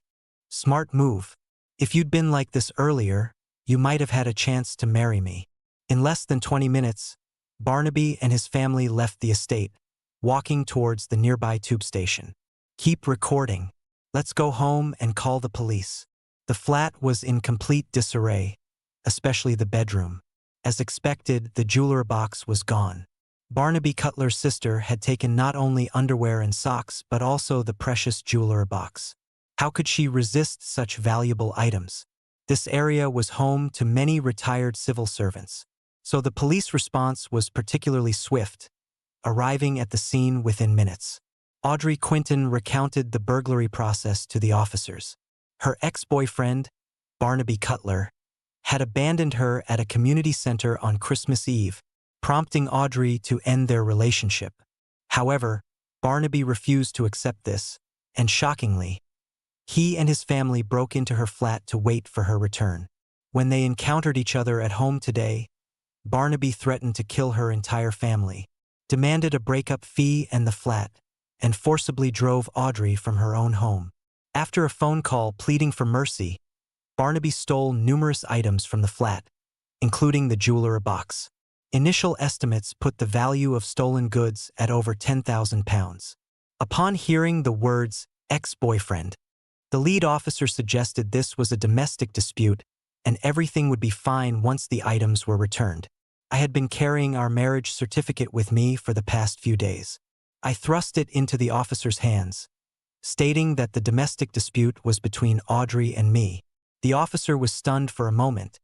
Smart move. If you'd been like this earlier, you might have had a chance to marry me." In less than 20 minutes, Barnaby and his family left the estate, walking towards the nearby tube station. "Keep recording. Let's go home and call the police." The flat was in complete disarray, especially the bedroom. As expected, the jewelry box was gone. Barnaby Cutler's sister had taken not only underwear and socks but also the precious jewelry box. How could she resist such valuable items? This area was home to many retired civil servants, so the police response was particularly swift, arriving at the scene within minutes. Audrey Quinton recounted the burglary process to the officers. Her ex-boyfriend, Barnaby Cutler, had abandoned her at a community center on Christmas Eve, prompting Audrey to end their relationship. However, Barnaby refused to accept this, and shockingly, he and his family broke into her flat to wait for her return. When they encountered each other at home today, Barnaby threatened to kill her entire family, demanded a breakup fee and the flat, and forcibly drove Audrey from her own home. After a phone call pleading for mercy, Barnaby stole numerous items from the flat, including the jewelry box. Initial estimates put the value of stolen goods at over £10,000. Upon hearing the words ex-boyfriend, the lead officer suggested this was a domestic dispute and everything would be fine once the items were returned. I had been carrying our marriage certificate with me for the past few days. I thrust it into the officer's hands, stating that the domestic dispute was between Audrey and me. The officer was stunned for a moment,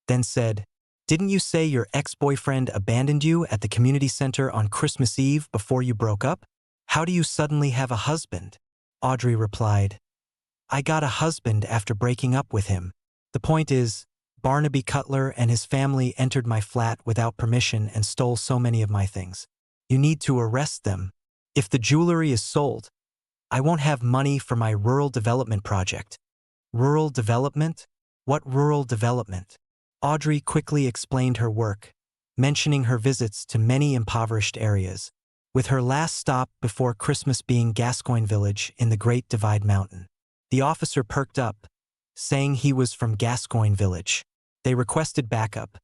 then said, "Didn't you say your ex-boyfriend abandoned you at the community center on Christmas Eve before you broke up? How do you suddenly have a husband?" Audrey replied, "I got a husband after breaking up with him. The point is, Barnaby Cutler and his family entered my flat without permission and stole so many of my things. You need to arrest them. If the jewelry is sold, I won't have money for my rural development project." Rural development? What rural development? Audrey quickly explained her work, mentioning her visits to many impoverished areas, with her last stop before Christmas being Gascoigne Village in the Great Divide Mountain. The officer perked up, saying he was from Gascoigne Village. They requested backup,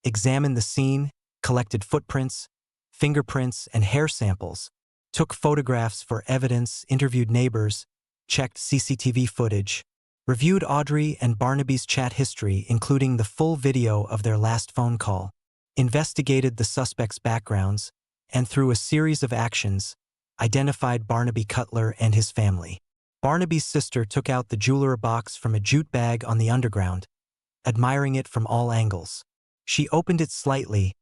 examined the scene, collected footprints, fingerprints, and hair samples, took photographs for evidence, interviewed neighbors, checked CCTV footage, reviewed Audrey and Barnaby's chat history, including the full video of their last phone call, investigated the suspects' backgrounds, and through a series of actions, identified Barnaby Cutler and his family. Barnaby's sister took out the jewelry box from a jute bag on the underground, admiring it from all angles. She opened it slightly,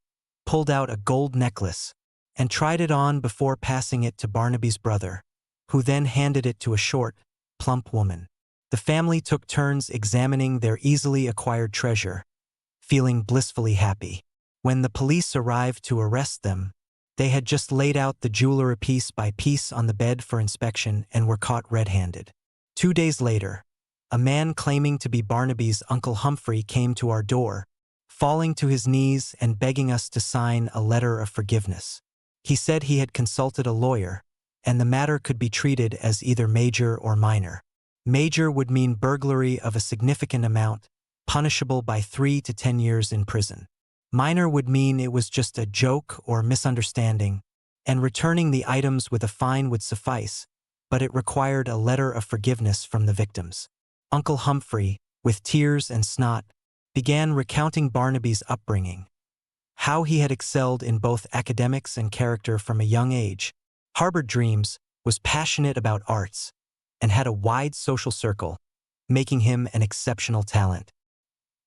pulled out a gold necklace, and tried it on before passing it to Barnaby's brother, who then handed it to a short, plump woman. The family took turns examining their easily acquired treasure, feeling blissfully happy. When the police arrived to arrest them, they had just laid out the jewelry piece by piece on the bed for inspection and were caught red-handed. 2 days later, a man claiming to be Barnaby's Uncle Humphrey came to our door, falling to his knees and begging us to sign a letter of forgiveness. He said he had consulted a lawyer, and the matter could be treated as either major or minor. Major would mean burglary of a significant amount, punishable by 3 to 10 years in prison. Minor would mean it was just a joke or misunderstanding, and returning the items with a fine would suffice, but it required a letter of forgiveness from the victims. Uncle Humphrey, with tears and snot, began recounting Barnaby's upbringing, how he had excelled in both academics and character from a young age, harbored dreams, was passionate about arts, and had a wide social circle, making him an exceptional talent.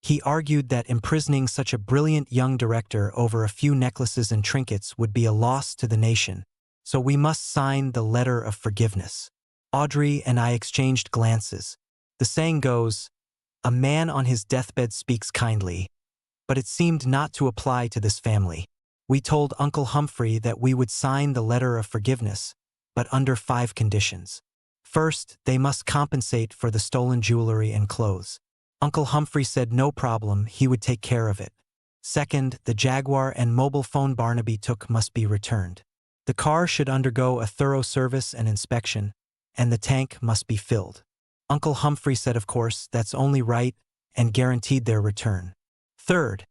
He argued that imprisoning such a brilliant young director over a few necklaces and trinkets would be a loss to the nation, so we must sign the letter of forgiveness. Audrey and I exchanged glances. The saying goes, "A man on his deathbed speaks kindly," but it seemed not to apply to this family. We told Uncle Humphrey that we would sign the letter of forgiveness, but under 5 conditions. First, they must compensate for the stolen jewelry and clothes. Uncle Humphrey said no problem, he would take care of it. Second, the Jaguar and mobile phone Barnaby took must be returned. The car should undergo a thorough service and inspection, and the tank must be filled. Uncle Humphrey said of course that's only right and guaranteed their return. Third,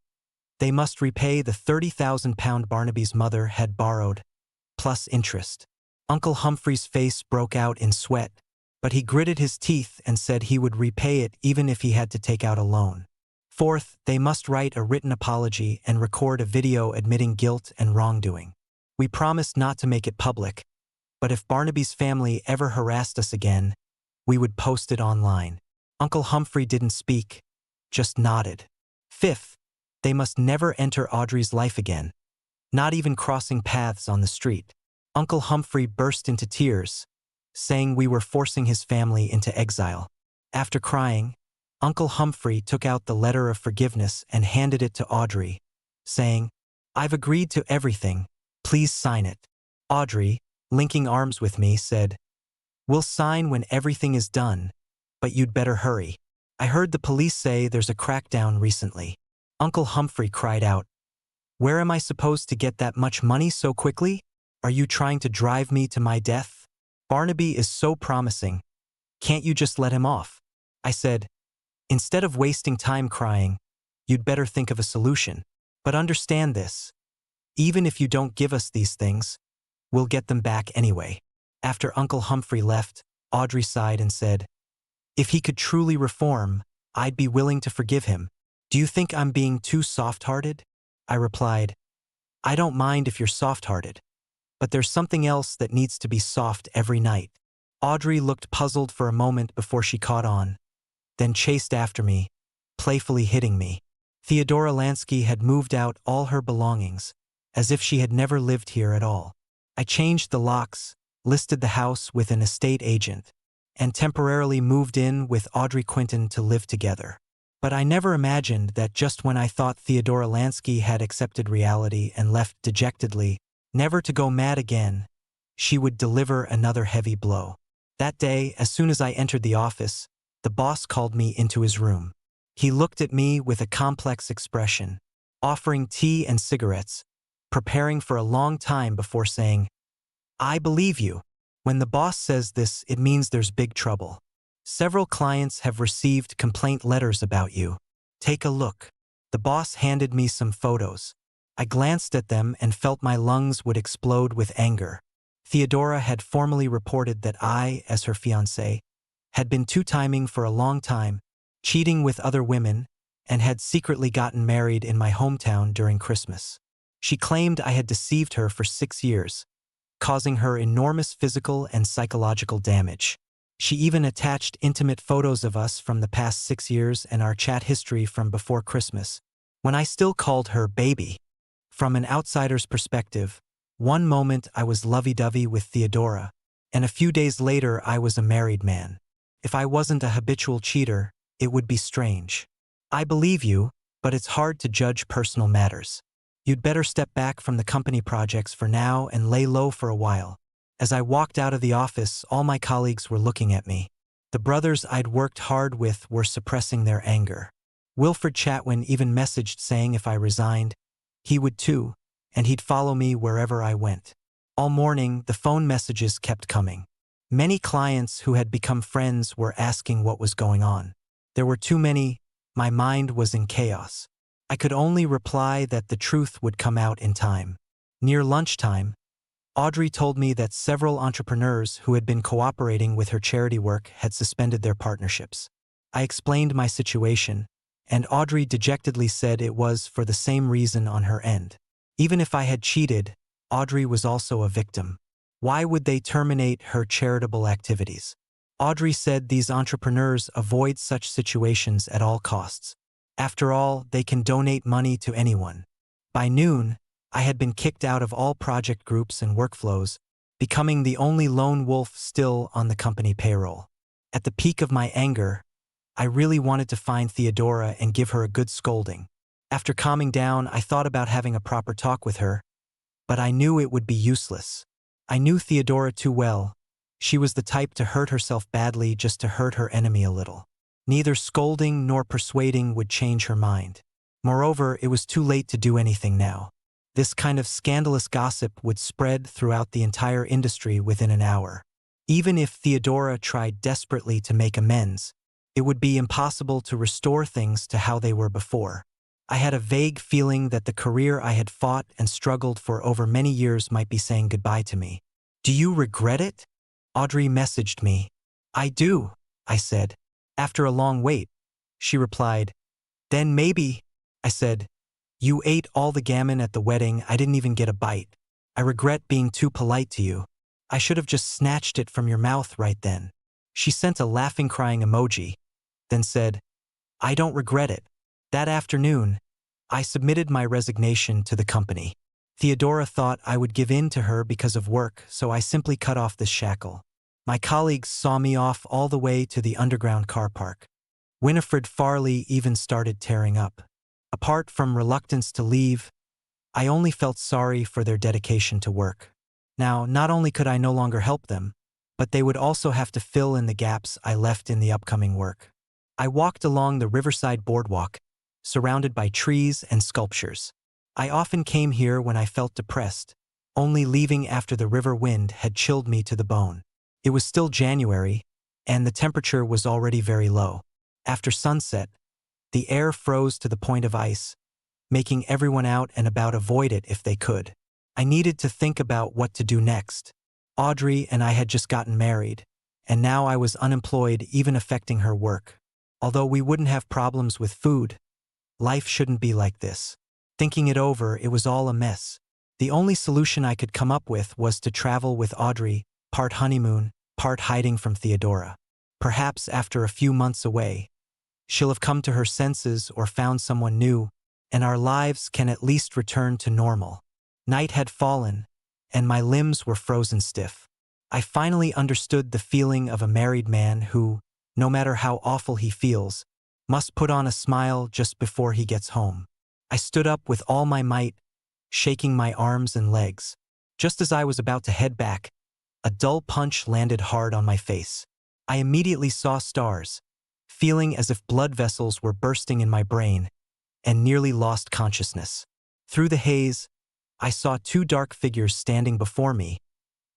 they must repay the £30,000 Barnaby's mother had borrowed, plus interest. Uncle Humphrey's face broke out in sweat, but he gritted his teeth and said he would repay it even if he had to take out a loan. Fourth, they must write a written apology and record a video admitting guilt and wrongdoing. We promised not to make it public, but if Barnaby's family ever harassed us again, we would post it online. Uncle Humphrey didn't speak, just nodded. Fifth, they must never enter Audrey's life again, not even crossing paths on the street. Uncle Humphrey burst into tears, saying we were forcing his family into exile. After crying, Uncle Humphrey took out the letter of forgiveness and handed it to Audrey, saying, "I've agreed to everything, please sign it." Audrey, linking arms with me, said, "We'll sign when everything is done, but you'd better hurry. I heard the police say there's a crackdown recently." Uncle Humphrey cried out, Where am I supposed to get that much money so quickly? Are you trying to drive me to my death? Barnaby is so promising. Can't you just let him off? I said, instead of wasting time crying, you'd better think of a solution. But understand this. Even if you don't give us these things, we'll get them back anyway. After Uncle Humphrey left, Audrey sighed and said, if he could truly reform, I'd be willing to forgive him. Do you think I'm being too soft-hearted? I replied, I don't mind if you're soft-hearted, but there's something else that needs to be soft every night. Audrey looked puzzled for a moment before she caught on, then chased after me, playfully hitting me. Theodora Lansky had moved out all her belongings, as if she had never lived here at all. I changed the locks, listed the house with an estate agent, and temporarily moved in with Audrey Quinton to live together. But I never imagined that just when I thought Theodora Lansky had accepted reality and left dejectedly, never to go mad again, she would deliver another heavy blow. That day, as soon as I entered the office, the boss called me into his room. He looked at me with a complex expression, offering tea and cigarettes, preparing for a long time before saying, I believe you. When the boss says this, it means there's big trouble. Several clients have received complaint letters about you. Take a look. The boss handed me some photos. I glanced at them and felt my lungs would explode with anger. Theodora had formally reported that I, as her fiancé, had been two-timing for a long time, cheating with other women, and had secretly gotten married in my hometown during Christmas. She claimed I had deceived her for 6 years, causing her enormous physical and psychological damage. She even attached intimate photos of us from the past 6 years and our chat history from before Christmas, when I still called her baby. From an outsider's perspective, one moment I was lovey-dovey with Theodora, and a few days later I was a married man. If I wasn't a habitual cheater, it would be strange. I believe you, but it's hard to judge personal matters. You'd better step back from the company projects for now and lay low for a while. As I walked out of the office, all my colleagues were looking at me. The brothers I'd worked hard with were suppressing their anger. Wilfred Chatwin even messaged saying if I resigned, he would too, and he'd follow me wherever I went. All morning, the phone messages kept coming. Many clients who had become friends were asking what was going on. There were too many. My mind was in chaos. I could only reply that the truth would come out in time. Near lunchtime, Audrey told me that several entrepreneurs who had been cooperating with her charity work had suspended their partnerships. I explained my situation, and Audrey dejectedly said it was for the same reason on her end. Even if I had cheated, Audrey was also a victim. Why would they terminate her charitable activities? Audrey said these entrepreneurs avoid such situations at all costs. After all, they can donate money to anyone. By noon, I had been kicked out of all project groups and workflows, becoming the only lone wolf still on the company payroll. At the peak of my anger, I really wanted to find Theodora and give her a good scolding. After calming down, I thought about having a proper talk with her, but I knew it would be useless. I knew Theodora too well. She was the type to hurt herself badly just to hurt her enemy a little. Neither scolding nor persuading would change her mind. Moreover, it was too late to do anything now. This kind of scandalous gossip would spread throughout the entire industry within an hour. Even if Theodora tried desperately to make amends, it would be impossible to restore things to how they were before. I had a vague feeling that the career I had fought and struggled for over many years might be saying goodbye to me. Do you regret it? Audrey messaged me. I do, I said. After a long wait, she replied. Then maybe, I said. You ate all the gammon at the wedding. I didn't even get a bite. I regret being too polite to you. I should have just snatched it from your mouth right then. She sent a laughing crying emoji, then said, I don't regret it. That afternoon, I submitted my resignation to the company. Theodora thought I would give in to her because of work, so I simply cut off this shackle. My colleagues saw me off all the way to the underground car park. Winifred Farley even started tearing up. Apart from reluctance to leave, I only felt sorry for their dedication to work. Now, not only could I no longer help them, but they would also have to fill in the gaps I left in the upcoming work. I walked along the riverside boardwalk, surrounded by trees and sculptures. I often came here when I felt depressed, only leaving after the river wind had chilled me to the bone. It was still January, and the temperature was already very low. After sunset, the air froze to the point of ice, making everyone out and about avoid it if they could. I needed to think about what to do next. Audrey and I had just gotten married, and now I was unemployed, even affecting her work. Although we wouldn't have problems with food, life shouldn't be like this. Thinking it over, it was all a mess. The only solution I could come up with was to travel with Audrey, part honeymoon, part hiding from Theodora. Perhaps after a few months away, she'll have come to her senses or found someone new, and our lives can at least return to normal. Night had fallen, and my limbs were frozen stiff. I finally understood the feeling of a married man who, no matter how awful he feels, must put on a smile just before he gets home. I stood up with all my might, shaking my arms and legs. Just as I was about to head back, a dull punch landed hard on my face. I immediately saw stars, feeling as if blood vessels were bursting in my brain, and nearly lost consciousness. Through the haze, I saw two dark figures standing before me,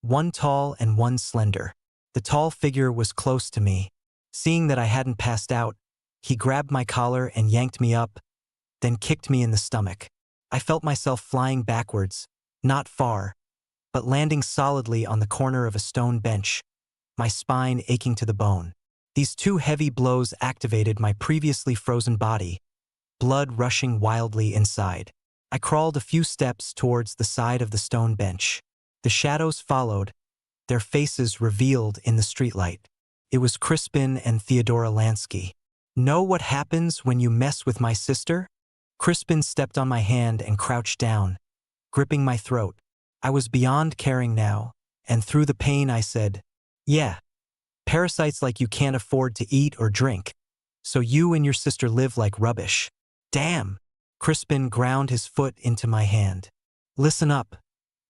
one tall and one slender. The tall figure was close to me. Seeing that I hadn't passed out, he grabbed my collar and yanked me up, then kicked me in the stomach. I felt myself flying backwards, not far, but landing solidly on the corner of a stone bench, my spine aching to the bone. These two heavy blows activated my previously frozen body, blood rushing wildly inside. I crawled a few steps towards the side of the stone bench. The shadows followed, their faces revealed in the streetlight. It was Crispin and Theodora Lansky. Know what happens when you mess with my sister? Crispin stepped on my hand and crouched down, gripping my throat. I was beyond caring now, and through the pain I said, "Yeah, parasites like you can't afford to eat or drink, so you and your sister live like rubbish." Damn! Crispin ground his foot into my hand. Listen up.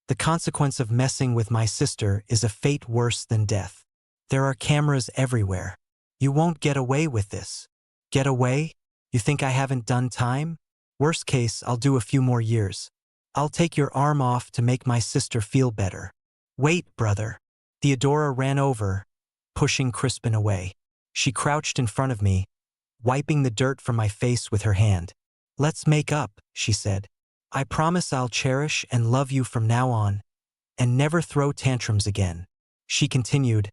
The consequence of messing with my sister is a fate worse than death. There are cameras everywhere. You won't get away with this. Get away? You think I haven't done time? Worst case, I'll do a few more years. I'll take your arm off to make my sister feel better. Wait, brother. Theodora ran over, pushing Crispin away. She crouched in front of me, wiping the dirt from my face with her hand. Let's make up, she said. I promise I'll cherish and love you from now on, and never throw tantrums again. She continued,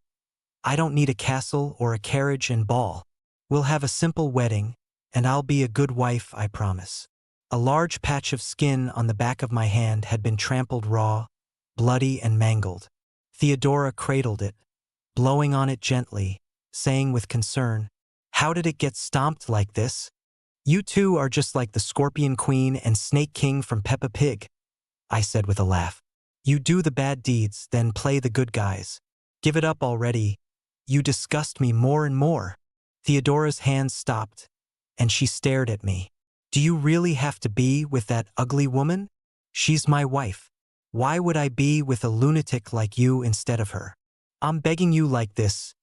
I don't need a castle or a carriage and ball. We'll have a simple wedding, and I'll be a good wife, I promise. A large patch of skin on the back of my hand had been trampled raw, bloody and mangled. Theodora cradled it, blowing on it gently, saying with concern, How did it get stomped like this? You two are just like the Scorpion Queen and Snake King from Peppa Pig, I said with a laugh. You do the bad deeds, then play the good guys. Give it up already. You disgust me more and more. Theodora's hands stopped, and she stared at me. Do you really have to be with that ugly woman? She's my wife. Why would I be with a lunatic like you instead of her? I'm begging you like this.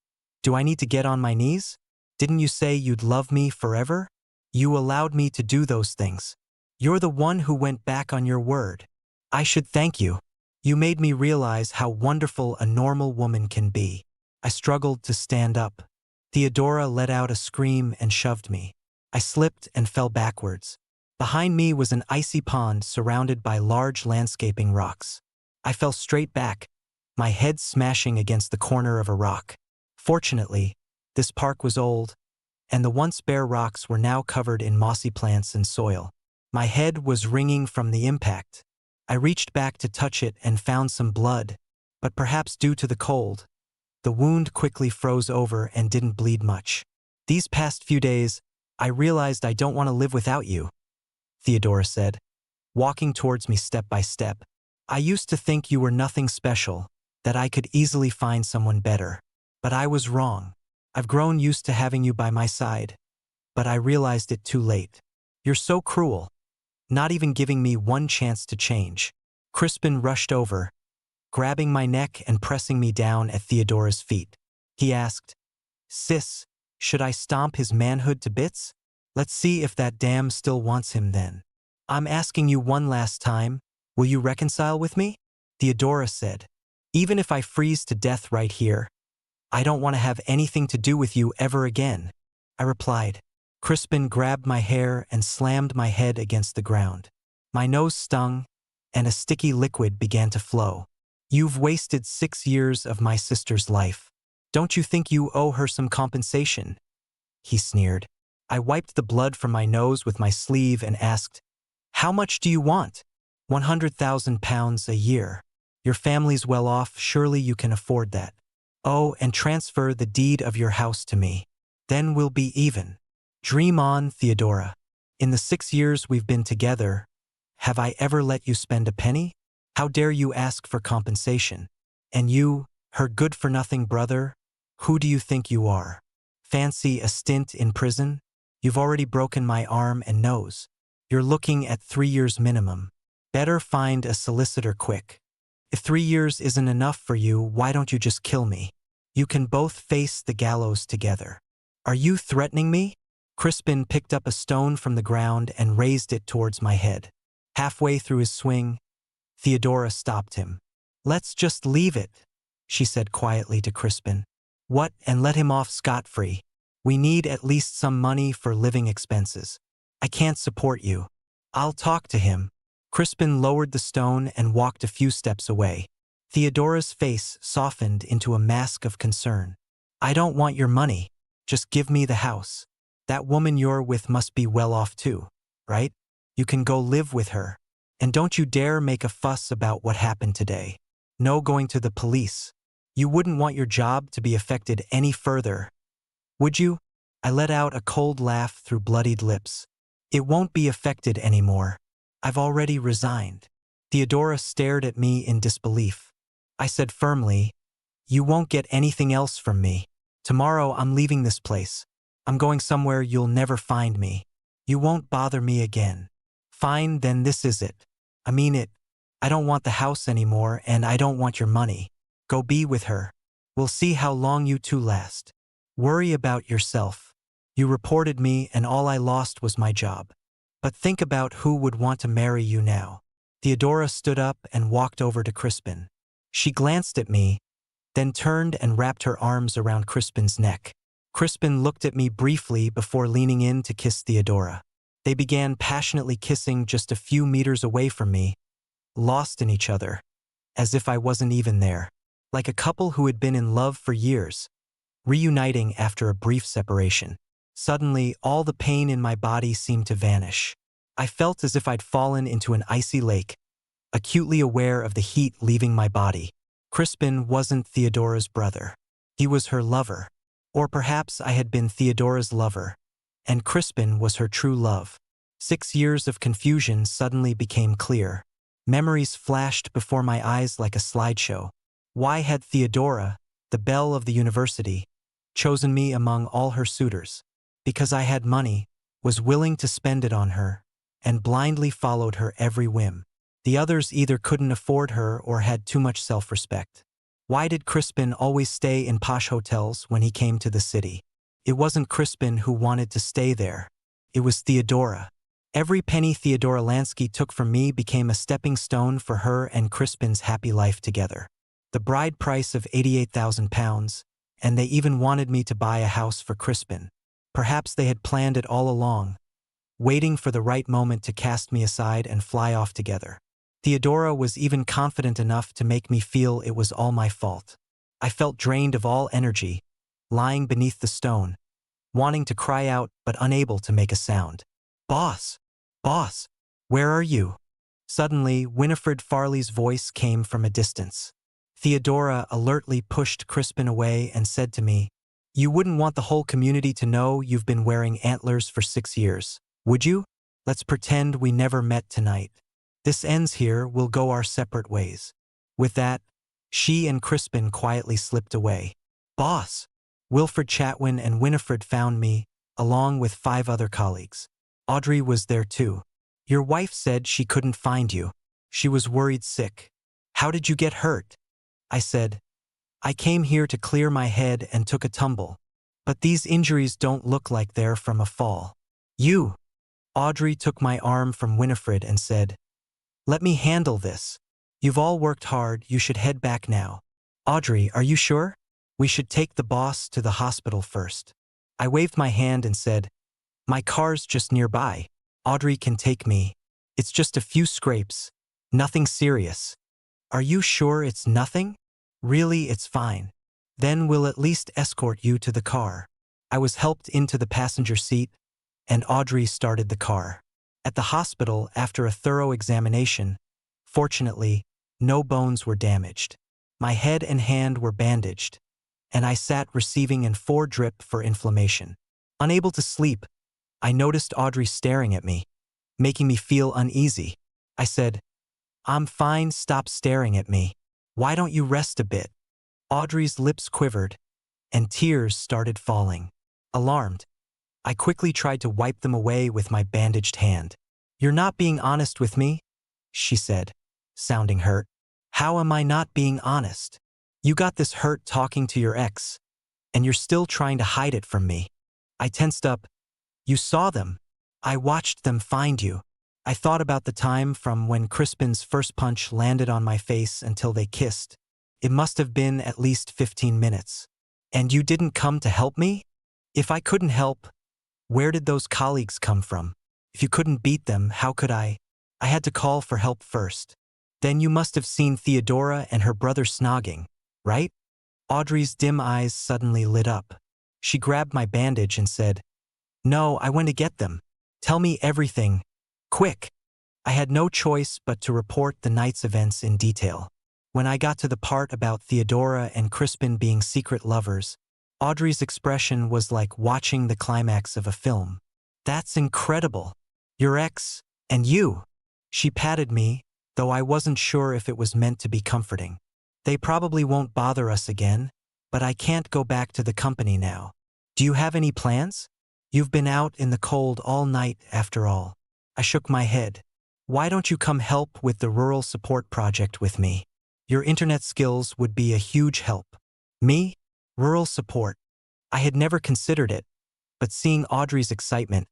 Do I need to get on my knees? Didn't you say you'd love me forever? You allowed me to do those things. You're the one who went back on your word. I should thank you. You made me realize how wonderful a normal woman can be. I struggled to stand up. Theodora let out a scream and shoved me. I slipped and fell backwards. Behind me was an icy pond surrounded by large landscaping rocks. I fell straight back, my head smashing against the corner of a rock. Fortunately, this park was old, and the once bare rocks were now covered in mossy plants and soil. My head was ringing from the impact. I reached back to touch it and found some blood, but perhaps due to the cold, the wound quickly froze over and didn't bleed much. These past few days, I realized I don't want to live without you, Theodora said, walking towards me step by step. I used to think you were nothing special, that I could easily find someone better. But I was wrong. I've grown used to having you by my side, but I realized it too late. You're so cruel, not even giving me one chance to change. Crispin rushed over, grabbing my neck and pressing me down at Theodora's feet. He asked, Sis, should I stomp his manhood to bits? Let's see if that dam still wants him then. I'm asking you one last time, will you reconcile with me? Theodora said. Even if I freeze to death right here, I don't want to have anything to do with you ever again, I replied. Crispin grabbed my hair and slammed my head against the ground. My nose stung, and a sticky liquid began to flow. You've wasted 6 years of my sister's life. Don't you think you owe her some compensation? He sneered. I wiped the blood from my nose with my sleeve and asked, How much do you want? 100,000 pounds a year. Your family's well off, surely you can afford that. Oh, and transfer the deed of your house to me. Then we'll be even. Dream on, Theodora. In the 6 years we've been together, have I ever let you spend a penny? How dare you ask for compensation? And you, her good-for-nothing brother, who do you think you are? Fancy a stint in prison? You've already broken my arm and nose. You're looking at 3 years minimum. Better find a solicitor quick. If 3 years isn't enough for you, why don't you just kill me? You can both face the gallows together. Are you threatening me? Crispin picked up a stone from the ground and raised it towards my head. Halfway through his swing, Theodora stopped him. Let's just leave it, she said quietly to Crispin. What, and let him off scot-free? We need at least some money for living expenses. I can't support you. I'll talk to him. Crispin lowered the stone and walked a few steps away. Theodora's face softened into a mask of concern. I don't want your money. Just give me the house. That woman you're with must be well off too, right? You can go live with her. And don't you dare make a fuss about what happened today. No going to the police. You wouldn't want your job to be affected any further, would you? I let out a cold laugh through bloodied lips. It won't be affected anymore. I've already resigned. Theodora stared at me in disbelief. I said firmly, You won't get anything else from me. Tomorrow I'm leaving this place. I'm going somewhere you'll never find me. You won't bother me again. Fine, then this is it. I mean it. I don't want the house anymore, and I don't want your money. Go be with her. We'll see how long you two last. Worry about yourself. You reported me, and all I lost was my job. But think about who would want to marry you now. Theodora stood up and walked over to Crispin. She glanced at me, then turned and wrapped her arms around Crispin's neck. Crispin looked at me briefly before leaning in to kiss Theodora. They began passionately kissing just a few meters away from me, lost in each other, as if I wasn't even there. Like a couple who had been in love for years, reuniting after a brief separation. Suddenly, all the pain in my body seemed to vanish. I felt as if I'd fallen into an icy lake, acutely aware of the heat leaving my body. Crispin wasn't Theodora's brother. He was her lover. Or perhaps I had been Theodora's lover, and Crispin was her true love. 6 years of confusion suddenly became clear. Memories flashed before my eyes like a slideshow. Why had Theodora, the belle of the university, chosen me among all her suitors? Because I had money, was willing to spend it on her, and blindly followed her every whim. The others either couldn't afford her or had too much self-respect. Why did Crispin always stay in posh hotels when he came to the city? It wasn't Crispin who wanted to stay there. It was Theodora. Every penny Theodora Lansky took from me became a stepping stone for her and Crispin's happy life together. The bride price of 88,000 pounds, and they even wanted me to buy a house for Crispin. Perhaps they had planned it all along, waiting for the right moment to cast me aside and fly off together. Theodora was even confident enough to make me feel it was all my fault. I felt drained of all energy, lying beneath the stone, wanting to cry out but unable to make a sound. Boss! Boss! Where are you? Suddenly, Winifred Farley's voice came from a distance. Theodora alertly pushed Crispin away and said to me, You wouldn't want the whole community to know you've been wearing antlers for 6 years, would you? Let's pretend we never met tonight. This ends here, we'll go our separate ways. With that, she and Crispin quietly slipped away. Boss! Wilfred Chatwin and Winifred found me, along with 5 other colleagues. Audrey was there too. Your wife said she couldn't find you. She was worried sick. How did you get hurt? I said, I came here to clear my head and took a tumble. But these injuries don't look like they're from a fall. You! Audrey took my arm from Winifred and said, "Let me handle this. You've all worked hard, you should head back now." "Audrey, are you sure? We should take the boss to the hospital first." I waved my hand and said, "My car's just nearby. Audrey can take me. It's just a few scrapes. Nothing serious." "Are you sure it's nothing?" "Really, it's fine." "Then we'll at least escort you to the car." I was helped into the passenger seat, and Audrey started the car. At the hospital, after a thorough examination, fortunately, no bones were damaged. My head and hand were bandaged, and I sat receiving an 4 drip for inflammation. Unable to sleep, I noticed Audrey staring at me, making me feel uneasy. I said, "I'm fine, stop staring at me. Why don't you rest a bit?" Audrey's lips quivered, and tears started falling. Alarmed, I quickly tried to wipe them away with my bandaged hand. "You're not being honest with me," she said, sounding hurt. "How am I not being honest? You got this hurt talking to your ex, and you're still trying to hide it from me." I tensed up. "You saw them. I watched them find you." I thought about the time from when Crispin's first punch landed on my face until they kissed. It must have been at least 15 minutes. "And you didn't come to help me?" "If I couldn't help, where did those colleagues come from? If you couldn't beat them, how could I? I had to call for help first." "Then you must have seen Theodora and her brother snogging, right?" Audrey's dim eyes suddenly lit up. She grabbed my bandage and said, "No, I went to get them. Tell me everything. Quick." I had no choice but to report the night's events in detail. When I got to the part about Theodora and Crispin being secret lovers, Audrey's expression was like watching the climax of a film. "That's incredible. Your ex, and you." She patted me, though I wasn't sure if it was meant to be comforting. "They probably won't bother us again, but I can't go back to the company now. Do you have any plans? You've been out in the cold all night after all." I shook my head. "Why don't you come help with the rural support project with me? Your internet skills would be a huge help." "Me? Rural support?" I had never considered it, but seeing Audrey's excitement,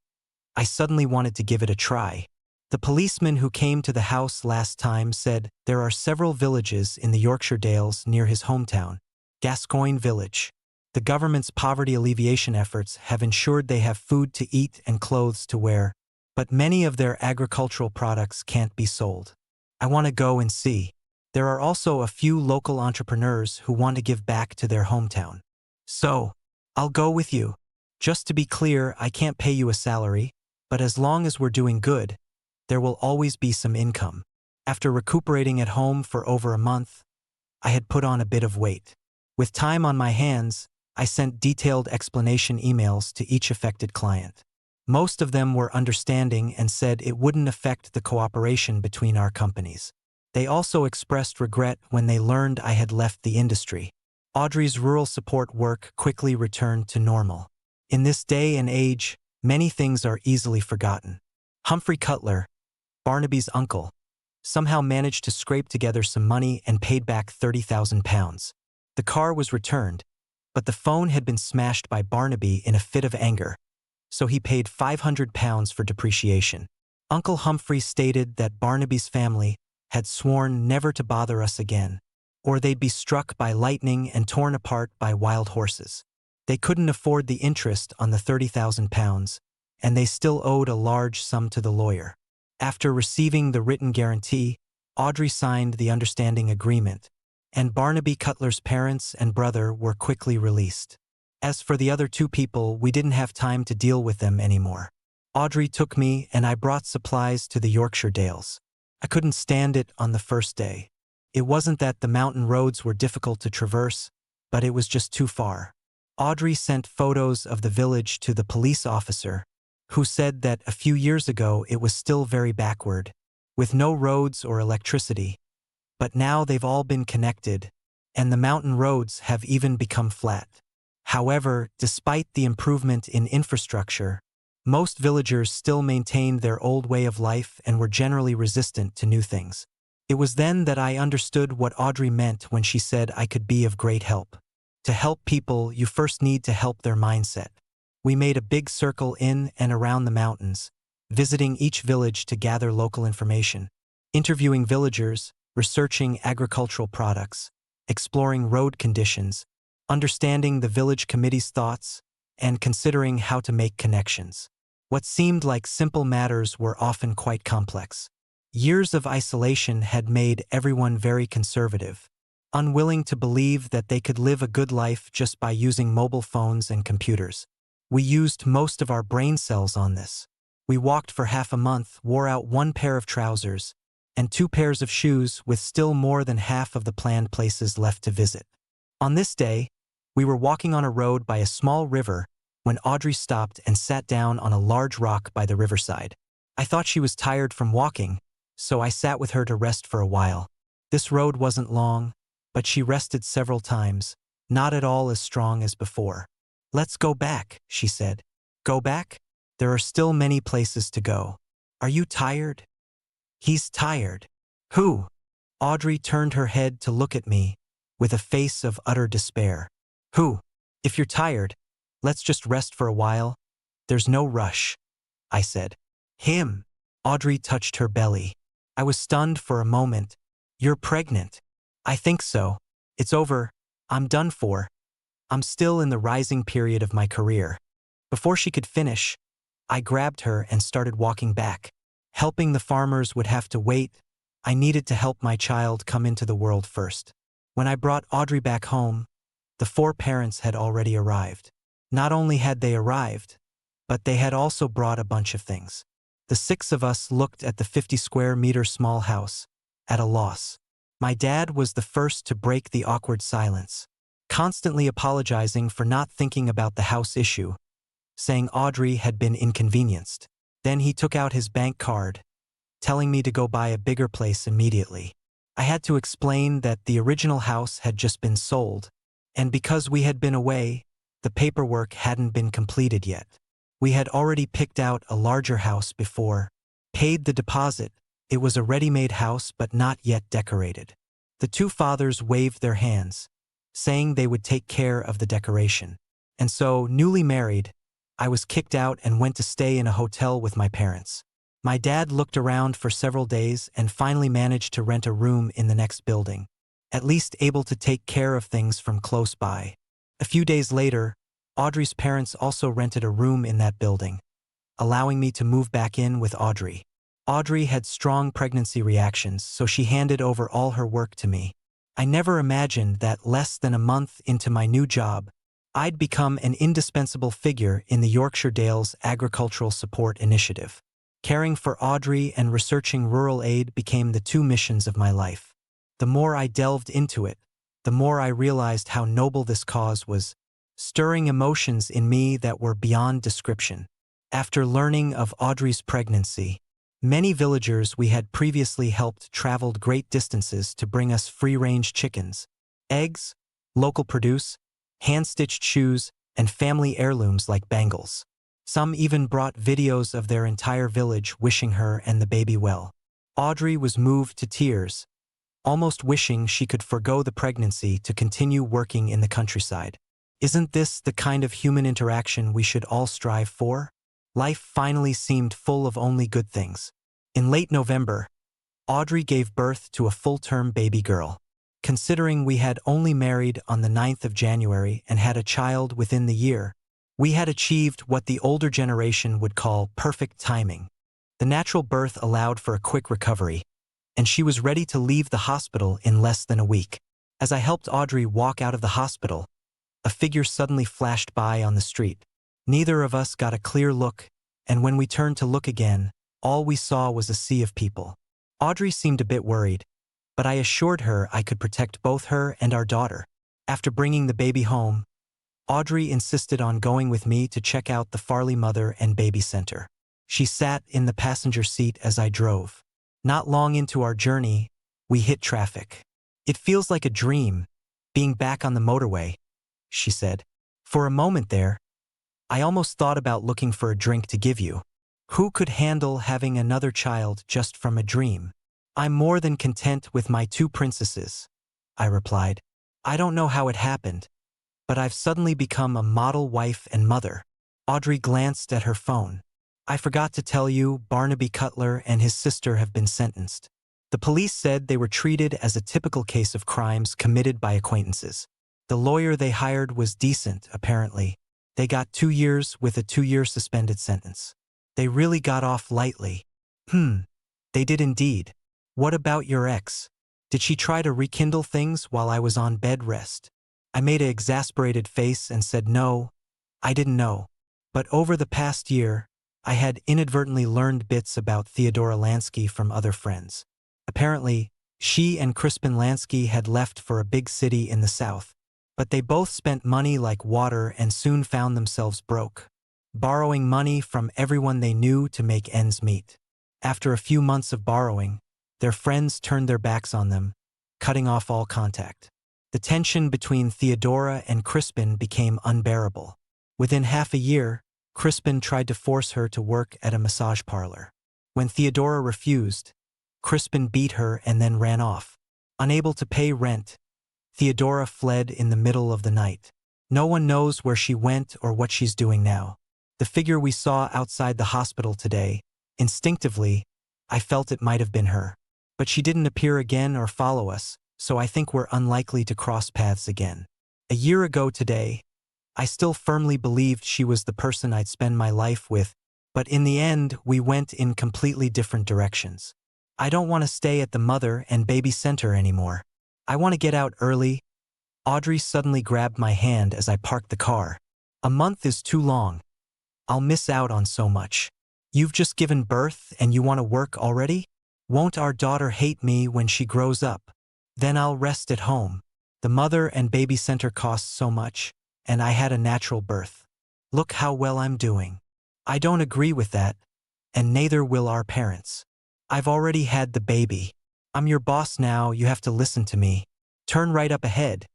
I suddenly wanted to give it a try. The policeman who came to the house last time said there are several villages in the Yorkshire Dales near his hometown, Gascoigne Village. The government's poverty alleviation efforts have ensured they have food to eat and clothes to wear, but many of their agricultural products can't be sold. I want to go and see. There are also a few local entrepreneurs who want to give back to their hometown. So, I'll go with you. Just to be clear, I can't pay you a salary, but as long as we're doing good, there will always be some income. After recuperating at home for over a month, I had put on a bit of weight. With time on my hands, I sent detailed explanation emails to each affected client. Most of them were understanding and said it wouldn't affect the cooperation between our companies. They also expressed regret when they learned I had left the industry. Audrey's rural support work quickly returned to normal. In this day and age, many things are easily forgotten. Humphrey Cutler, Barnaby's uncle, somehow managed to scrape together some money and paid back £30,000. The car was returned, but the phone had been smashed by Barnaby in a fit of anger, so he paid £500 for depreciation. Uncle Humphrey stated that Barnaby's family had sworn never to bother us again, or they'd be struck by lightning and torn apart by wild horses. They couldn't afford the interest on the £30,000, and they still owed a large sum to the lawyer. After receiving the written guarantee, Audrey signed the understanding agreement, and Barnaby Cutler's parents and brother were quickly released. As for the other 2 people, we didn't have time to deal with them anymore. Audrey took me and I brought supplies to the Yorkshire Dales. I couldn't stand it on the first day. It wasn't that the mountain roads were difficult to traverse, but it was just too far. Audrey sent photos of the village to the police officer, who said that a few years ago it was still very backward, with no roads or electricity. But now they've all been connected, and the mountain roads have even become flat. However, despite the improvement in infrastructure, most villagers still maintained their old way of life and were generally resistant to new things. It was then that I understood what Audrey meant when she said I could be of great help. To help people, you first need to help their mindset. We made a big circle in and around the mountains, visiting each village to gather local information, interviewing villagers, researching agricultural products, exploring road conditions, understanding the village committee's thoughts, and considering how to make connections. What seemed like simple matters were often quite complex. Years of isolation had made everyone very conservative, unwilling to believe that they could live a good life just by using mobile phones and computers. We used most of our brain cells on this. We walked for half a month, wore out one pair of trousers, and 2 pairs of shoes with still more than half of the planned places left to visit. On this day, we were walking on a road by a small river when Audrey stopped and sat down on a large rock by the riverside. I thought she was tired from walking, so I sat with her to rest for a while. This road wasn't long, but she rested several times, not at all as strong as before. "Let's go back," she said. "Go back? There are still many places to go. Are you tired?" "He's tired." "Who?" Audrey turned her head to look at me, with a face of utter despair. "Who? If you're tired, let's just rest for a while. There's no rush," I said. "Him." Audrey touched her belly. I was stunned for a moment. "You're pregnant." "I think so. It's over. I'm done for. I'm still in the rising period of my career." Before she could finish, I grabbed her and started walking back. Helping the farmers would have to wait. I needed to help my child come into the world first. When I brought Audrey back home, the 4 parents had already arrived. Not only had they arrived, but they had also brought a bunch of things. The 6 of us looked at the 50-square-meter small house, at a loss. My dad was the first to break the awkward silence, constantly apologizing for not thinking about the house issue, saying Audrey had been inconvenienced. Then he took out his bank card, telling me to go buy a bigger place immediately. I had to explain that the original house had just been sold, and because we had been away, the paperwork hadn't been completed yet. We had already picked out a larger house before, paid the deposit. It was a ready-made house but not yet decorated. The 2 fathers waved their hands, saying they would take care of the decoration. And so, newly married, I was kicked out and went to stay in a hotel with my parents. My dad looked around for several days and finally managed to rent a room in the next building, at least able to take care of things from close by. A few days later, Audrey's parents also rented a room in that building, allowing me to move back in with Audrey. Audrey had strong pregnancy reactions, so she handed over all her work to me. I never imagined that less than a month into my new job, I'd become an indispensable figure in the Yorkshire Dales Agricultural Support Initiative. Caring for Audrey and researching rural aid became the 2 missions of my life. The more I delved into it, the more I realized how noble this cause was, stirring emotions in me that were beyond description. After learning of Audrey's pregnancy, many villagers we had previously helped traveled great distances to bring us free-range chickens, eggs, local produce, hand-stitched shoes, and family heirlooms like bangles. Some even brought videos of their entire village wishing her and the baby well. Audrey was moved to tears, almost wishing she could forgo the pregnancy to continue working in the countryside. Isn't this the kind of human interaction we should all strive for? Life finally seemed full of only good things. In late November, Audrey gave birth to a full-term baby girl. Considering we had only married on the 9th of January and had a child within the year, we had achieved what the older generation would call perfect timing. The natural birth allowed for a quick recovery, and she was ready to leave the hospital in less than a week. As I helped Audrey walk out of the hospital, a figure suddenly flashed by on the street. Neither of us got a clear look, and when we turned to look again, all we saw was a sea of people. Audrey seemed a bit worried, but I assured her I could protect both her and our daughter. After bringing the baby home, Audrey insisted on going with me to check out the Farley Mother and Baby Center. She sat in the passenger seat as I drove. Not long into our journey, we hit traffic. "It feels like a dream, being back on the motorway," she said. "For a moment there, I almost thought about looking for a drink to give you. Who could handle having another child just from a dream?" "I'm more than content with my 2 princesses," I replied. "I don't know how it happened, but I've suddenly become a model wife and mother." Audrey glanced at her phone. I forgot to tell you, Barnaby Cutler and his sister have been sentenced. The police said they were treated as a typical case of crimes committed by acquaintances. The lawyer they hired was decent, apparently. They got 2 years with a 2-year suspended sentence. They really got off lightly. They did indeed. What about your ex? Did she try to rekindle things while I was on bed rest? I made an exasperated face and said no, I didn't know. But over the past year, I had inadvertently learned bits about Theodora Lansky from other friends. Apparently, she and Crispin Lansky had left for a big city in the south. But they both spent money like water and soon found themselves broke, borrowing money from everyone they knew to make ends meet. After a few months of borrowing, their friends turned their backs on them, cutting off all contact. The tension between Theodora and Crispin became unbearable. Within half a year, Crispin tried to force her to work at a massage parlor. When Theodora refused, Crispin beat her and then ran off. Unable to pay rent, Theodora fled in the middle of the night. No one knows where she went or what she's doing now. The figure we saw outside the hospital today, instinctively, I felt it might have been her. But she didn't appear again or follow us, so I think we're unlikely to cross paths again. A year ago today, I still firmly believed she was the person I'd spend my life with, but in the end, we went in completely different directions. I don't want to stay at the mother and baby center anymore. I want to get out early. Audrey suddenly grabbed my hand as I parked the car. A month is too long. I'll miss out on so much. You've just given birth and you want to work already? Won't our daughter hate me when she grows up? Then I'll rest at home. The mother and baby center costs so much, and I had a natural birth. Look how well I'm doing. I don't agree with that, and neither will our parents. I've already had the baby. I'm your boss now, you have to listen to me. Turn right up ahead.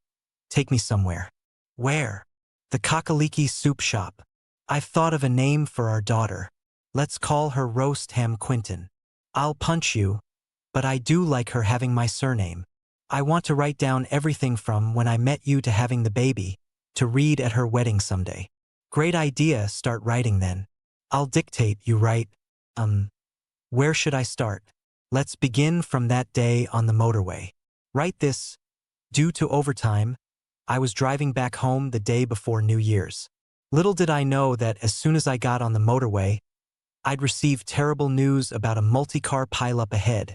Take me somewhere. Where? The Kakaliki Soup Shop. I've thought of a name for our daughter. Let's call her Roast Ham Quinton. I'll punch you, but I do like her having my surname. I want to write down everything from when I met you to having the baby, to read at her wedding someday. Great idea, start writing then. I'll dictate, you write. Where should I start? Let's begin from that day on the motorway. Write this. Due to overtime, I was driving back home the day before New Year's. Little did I know that as soon as I got on the motorway, I'd receive terrible news about a multi-car pileup ahead.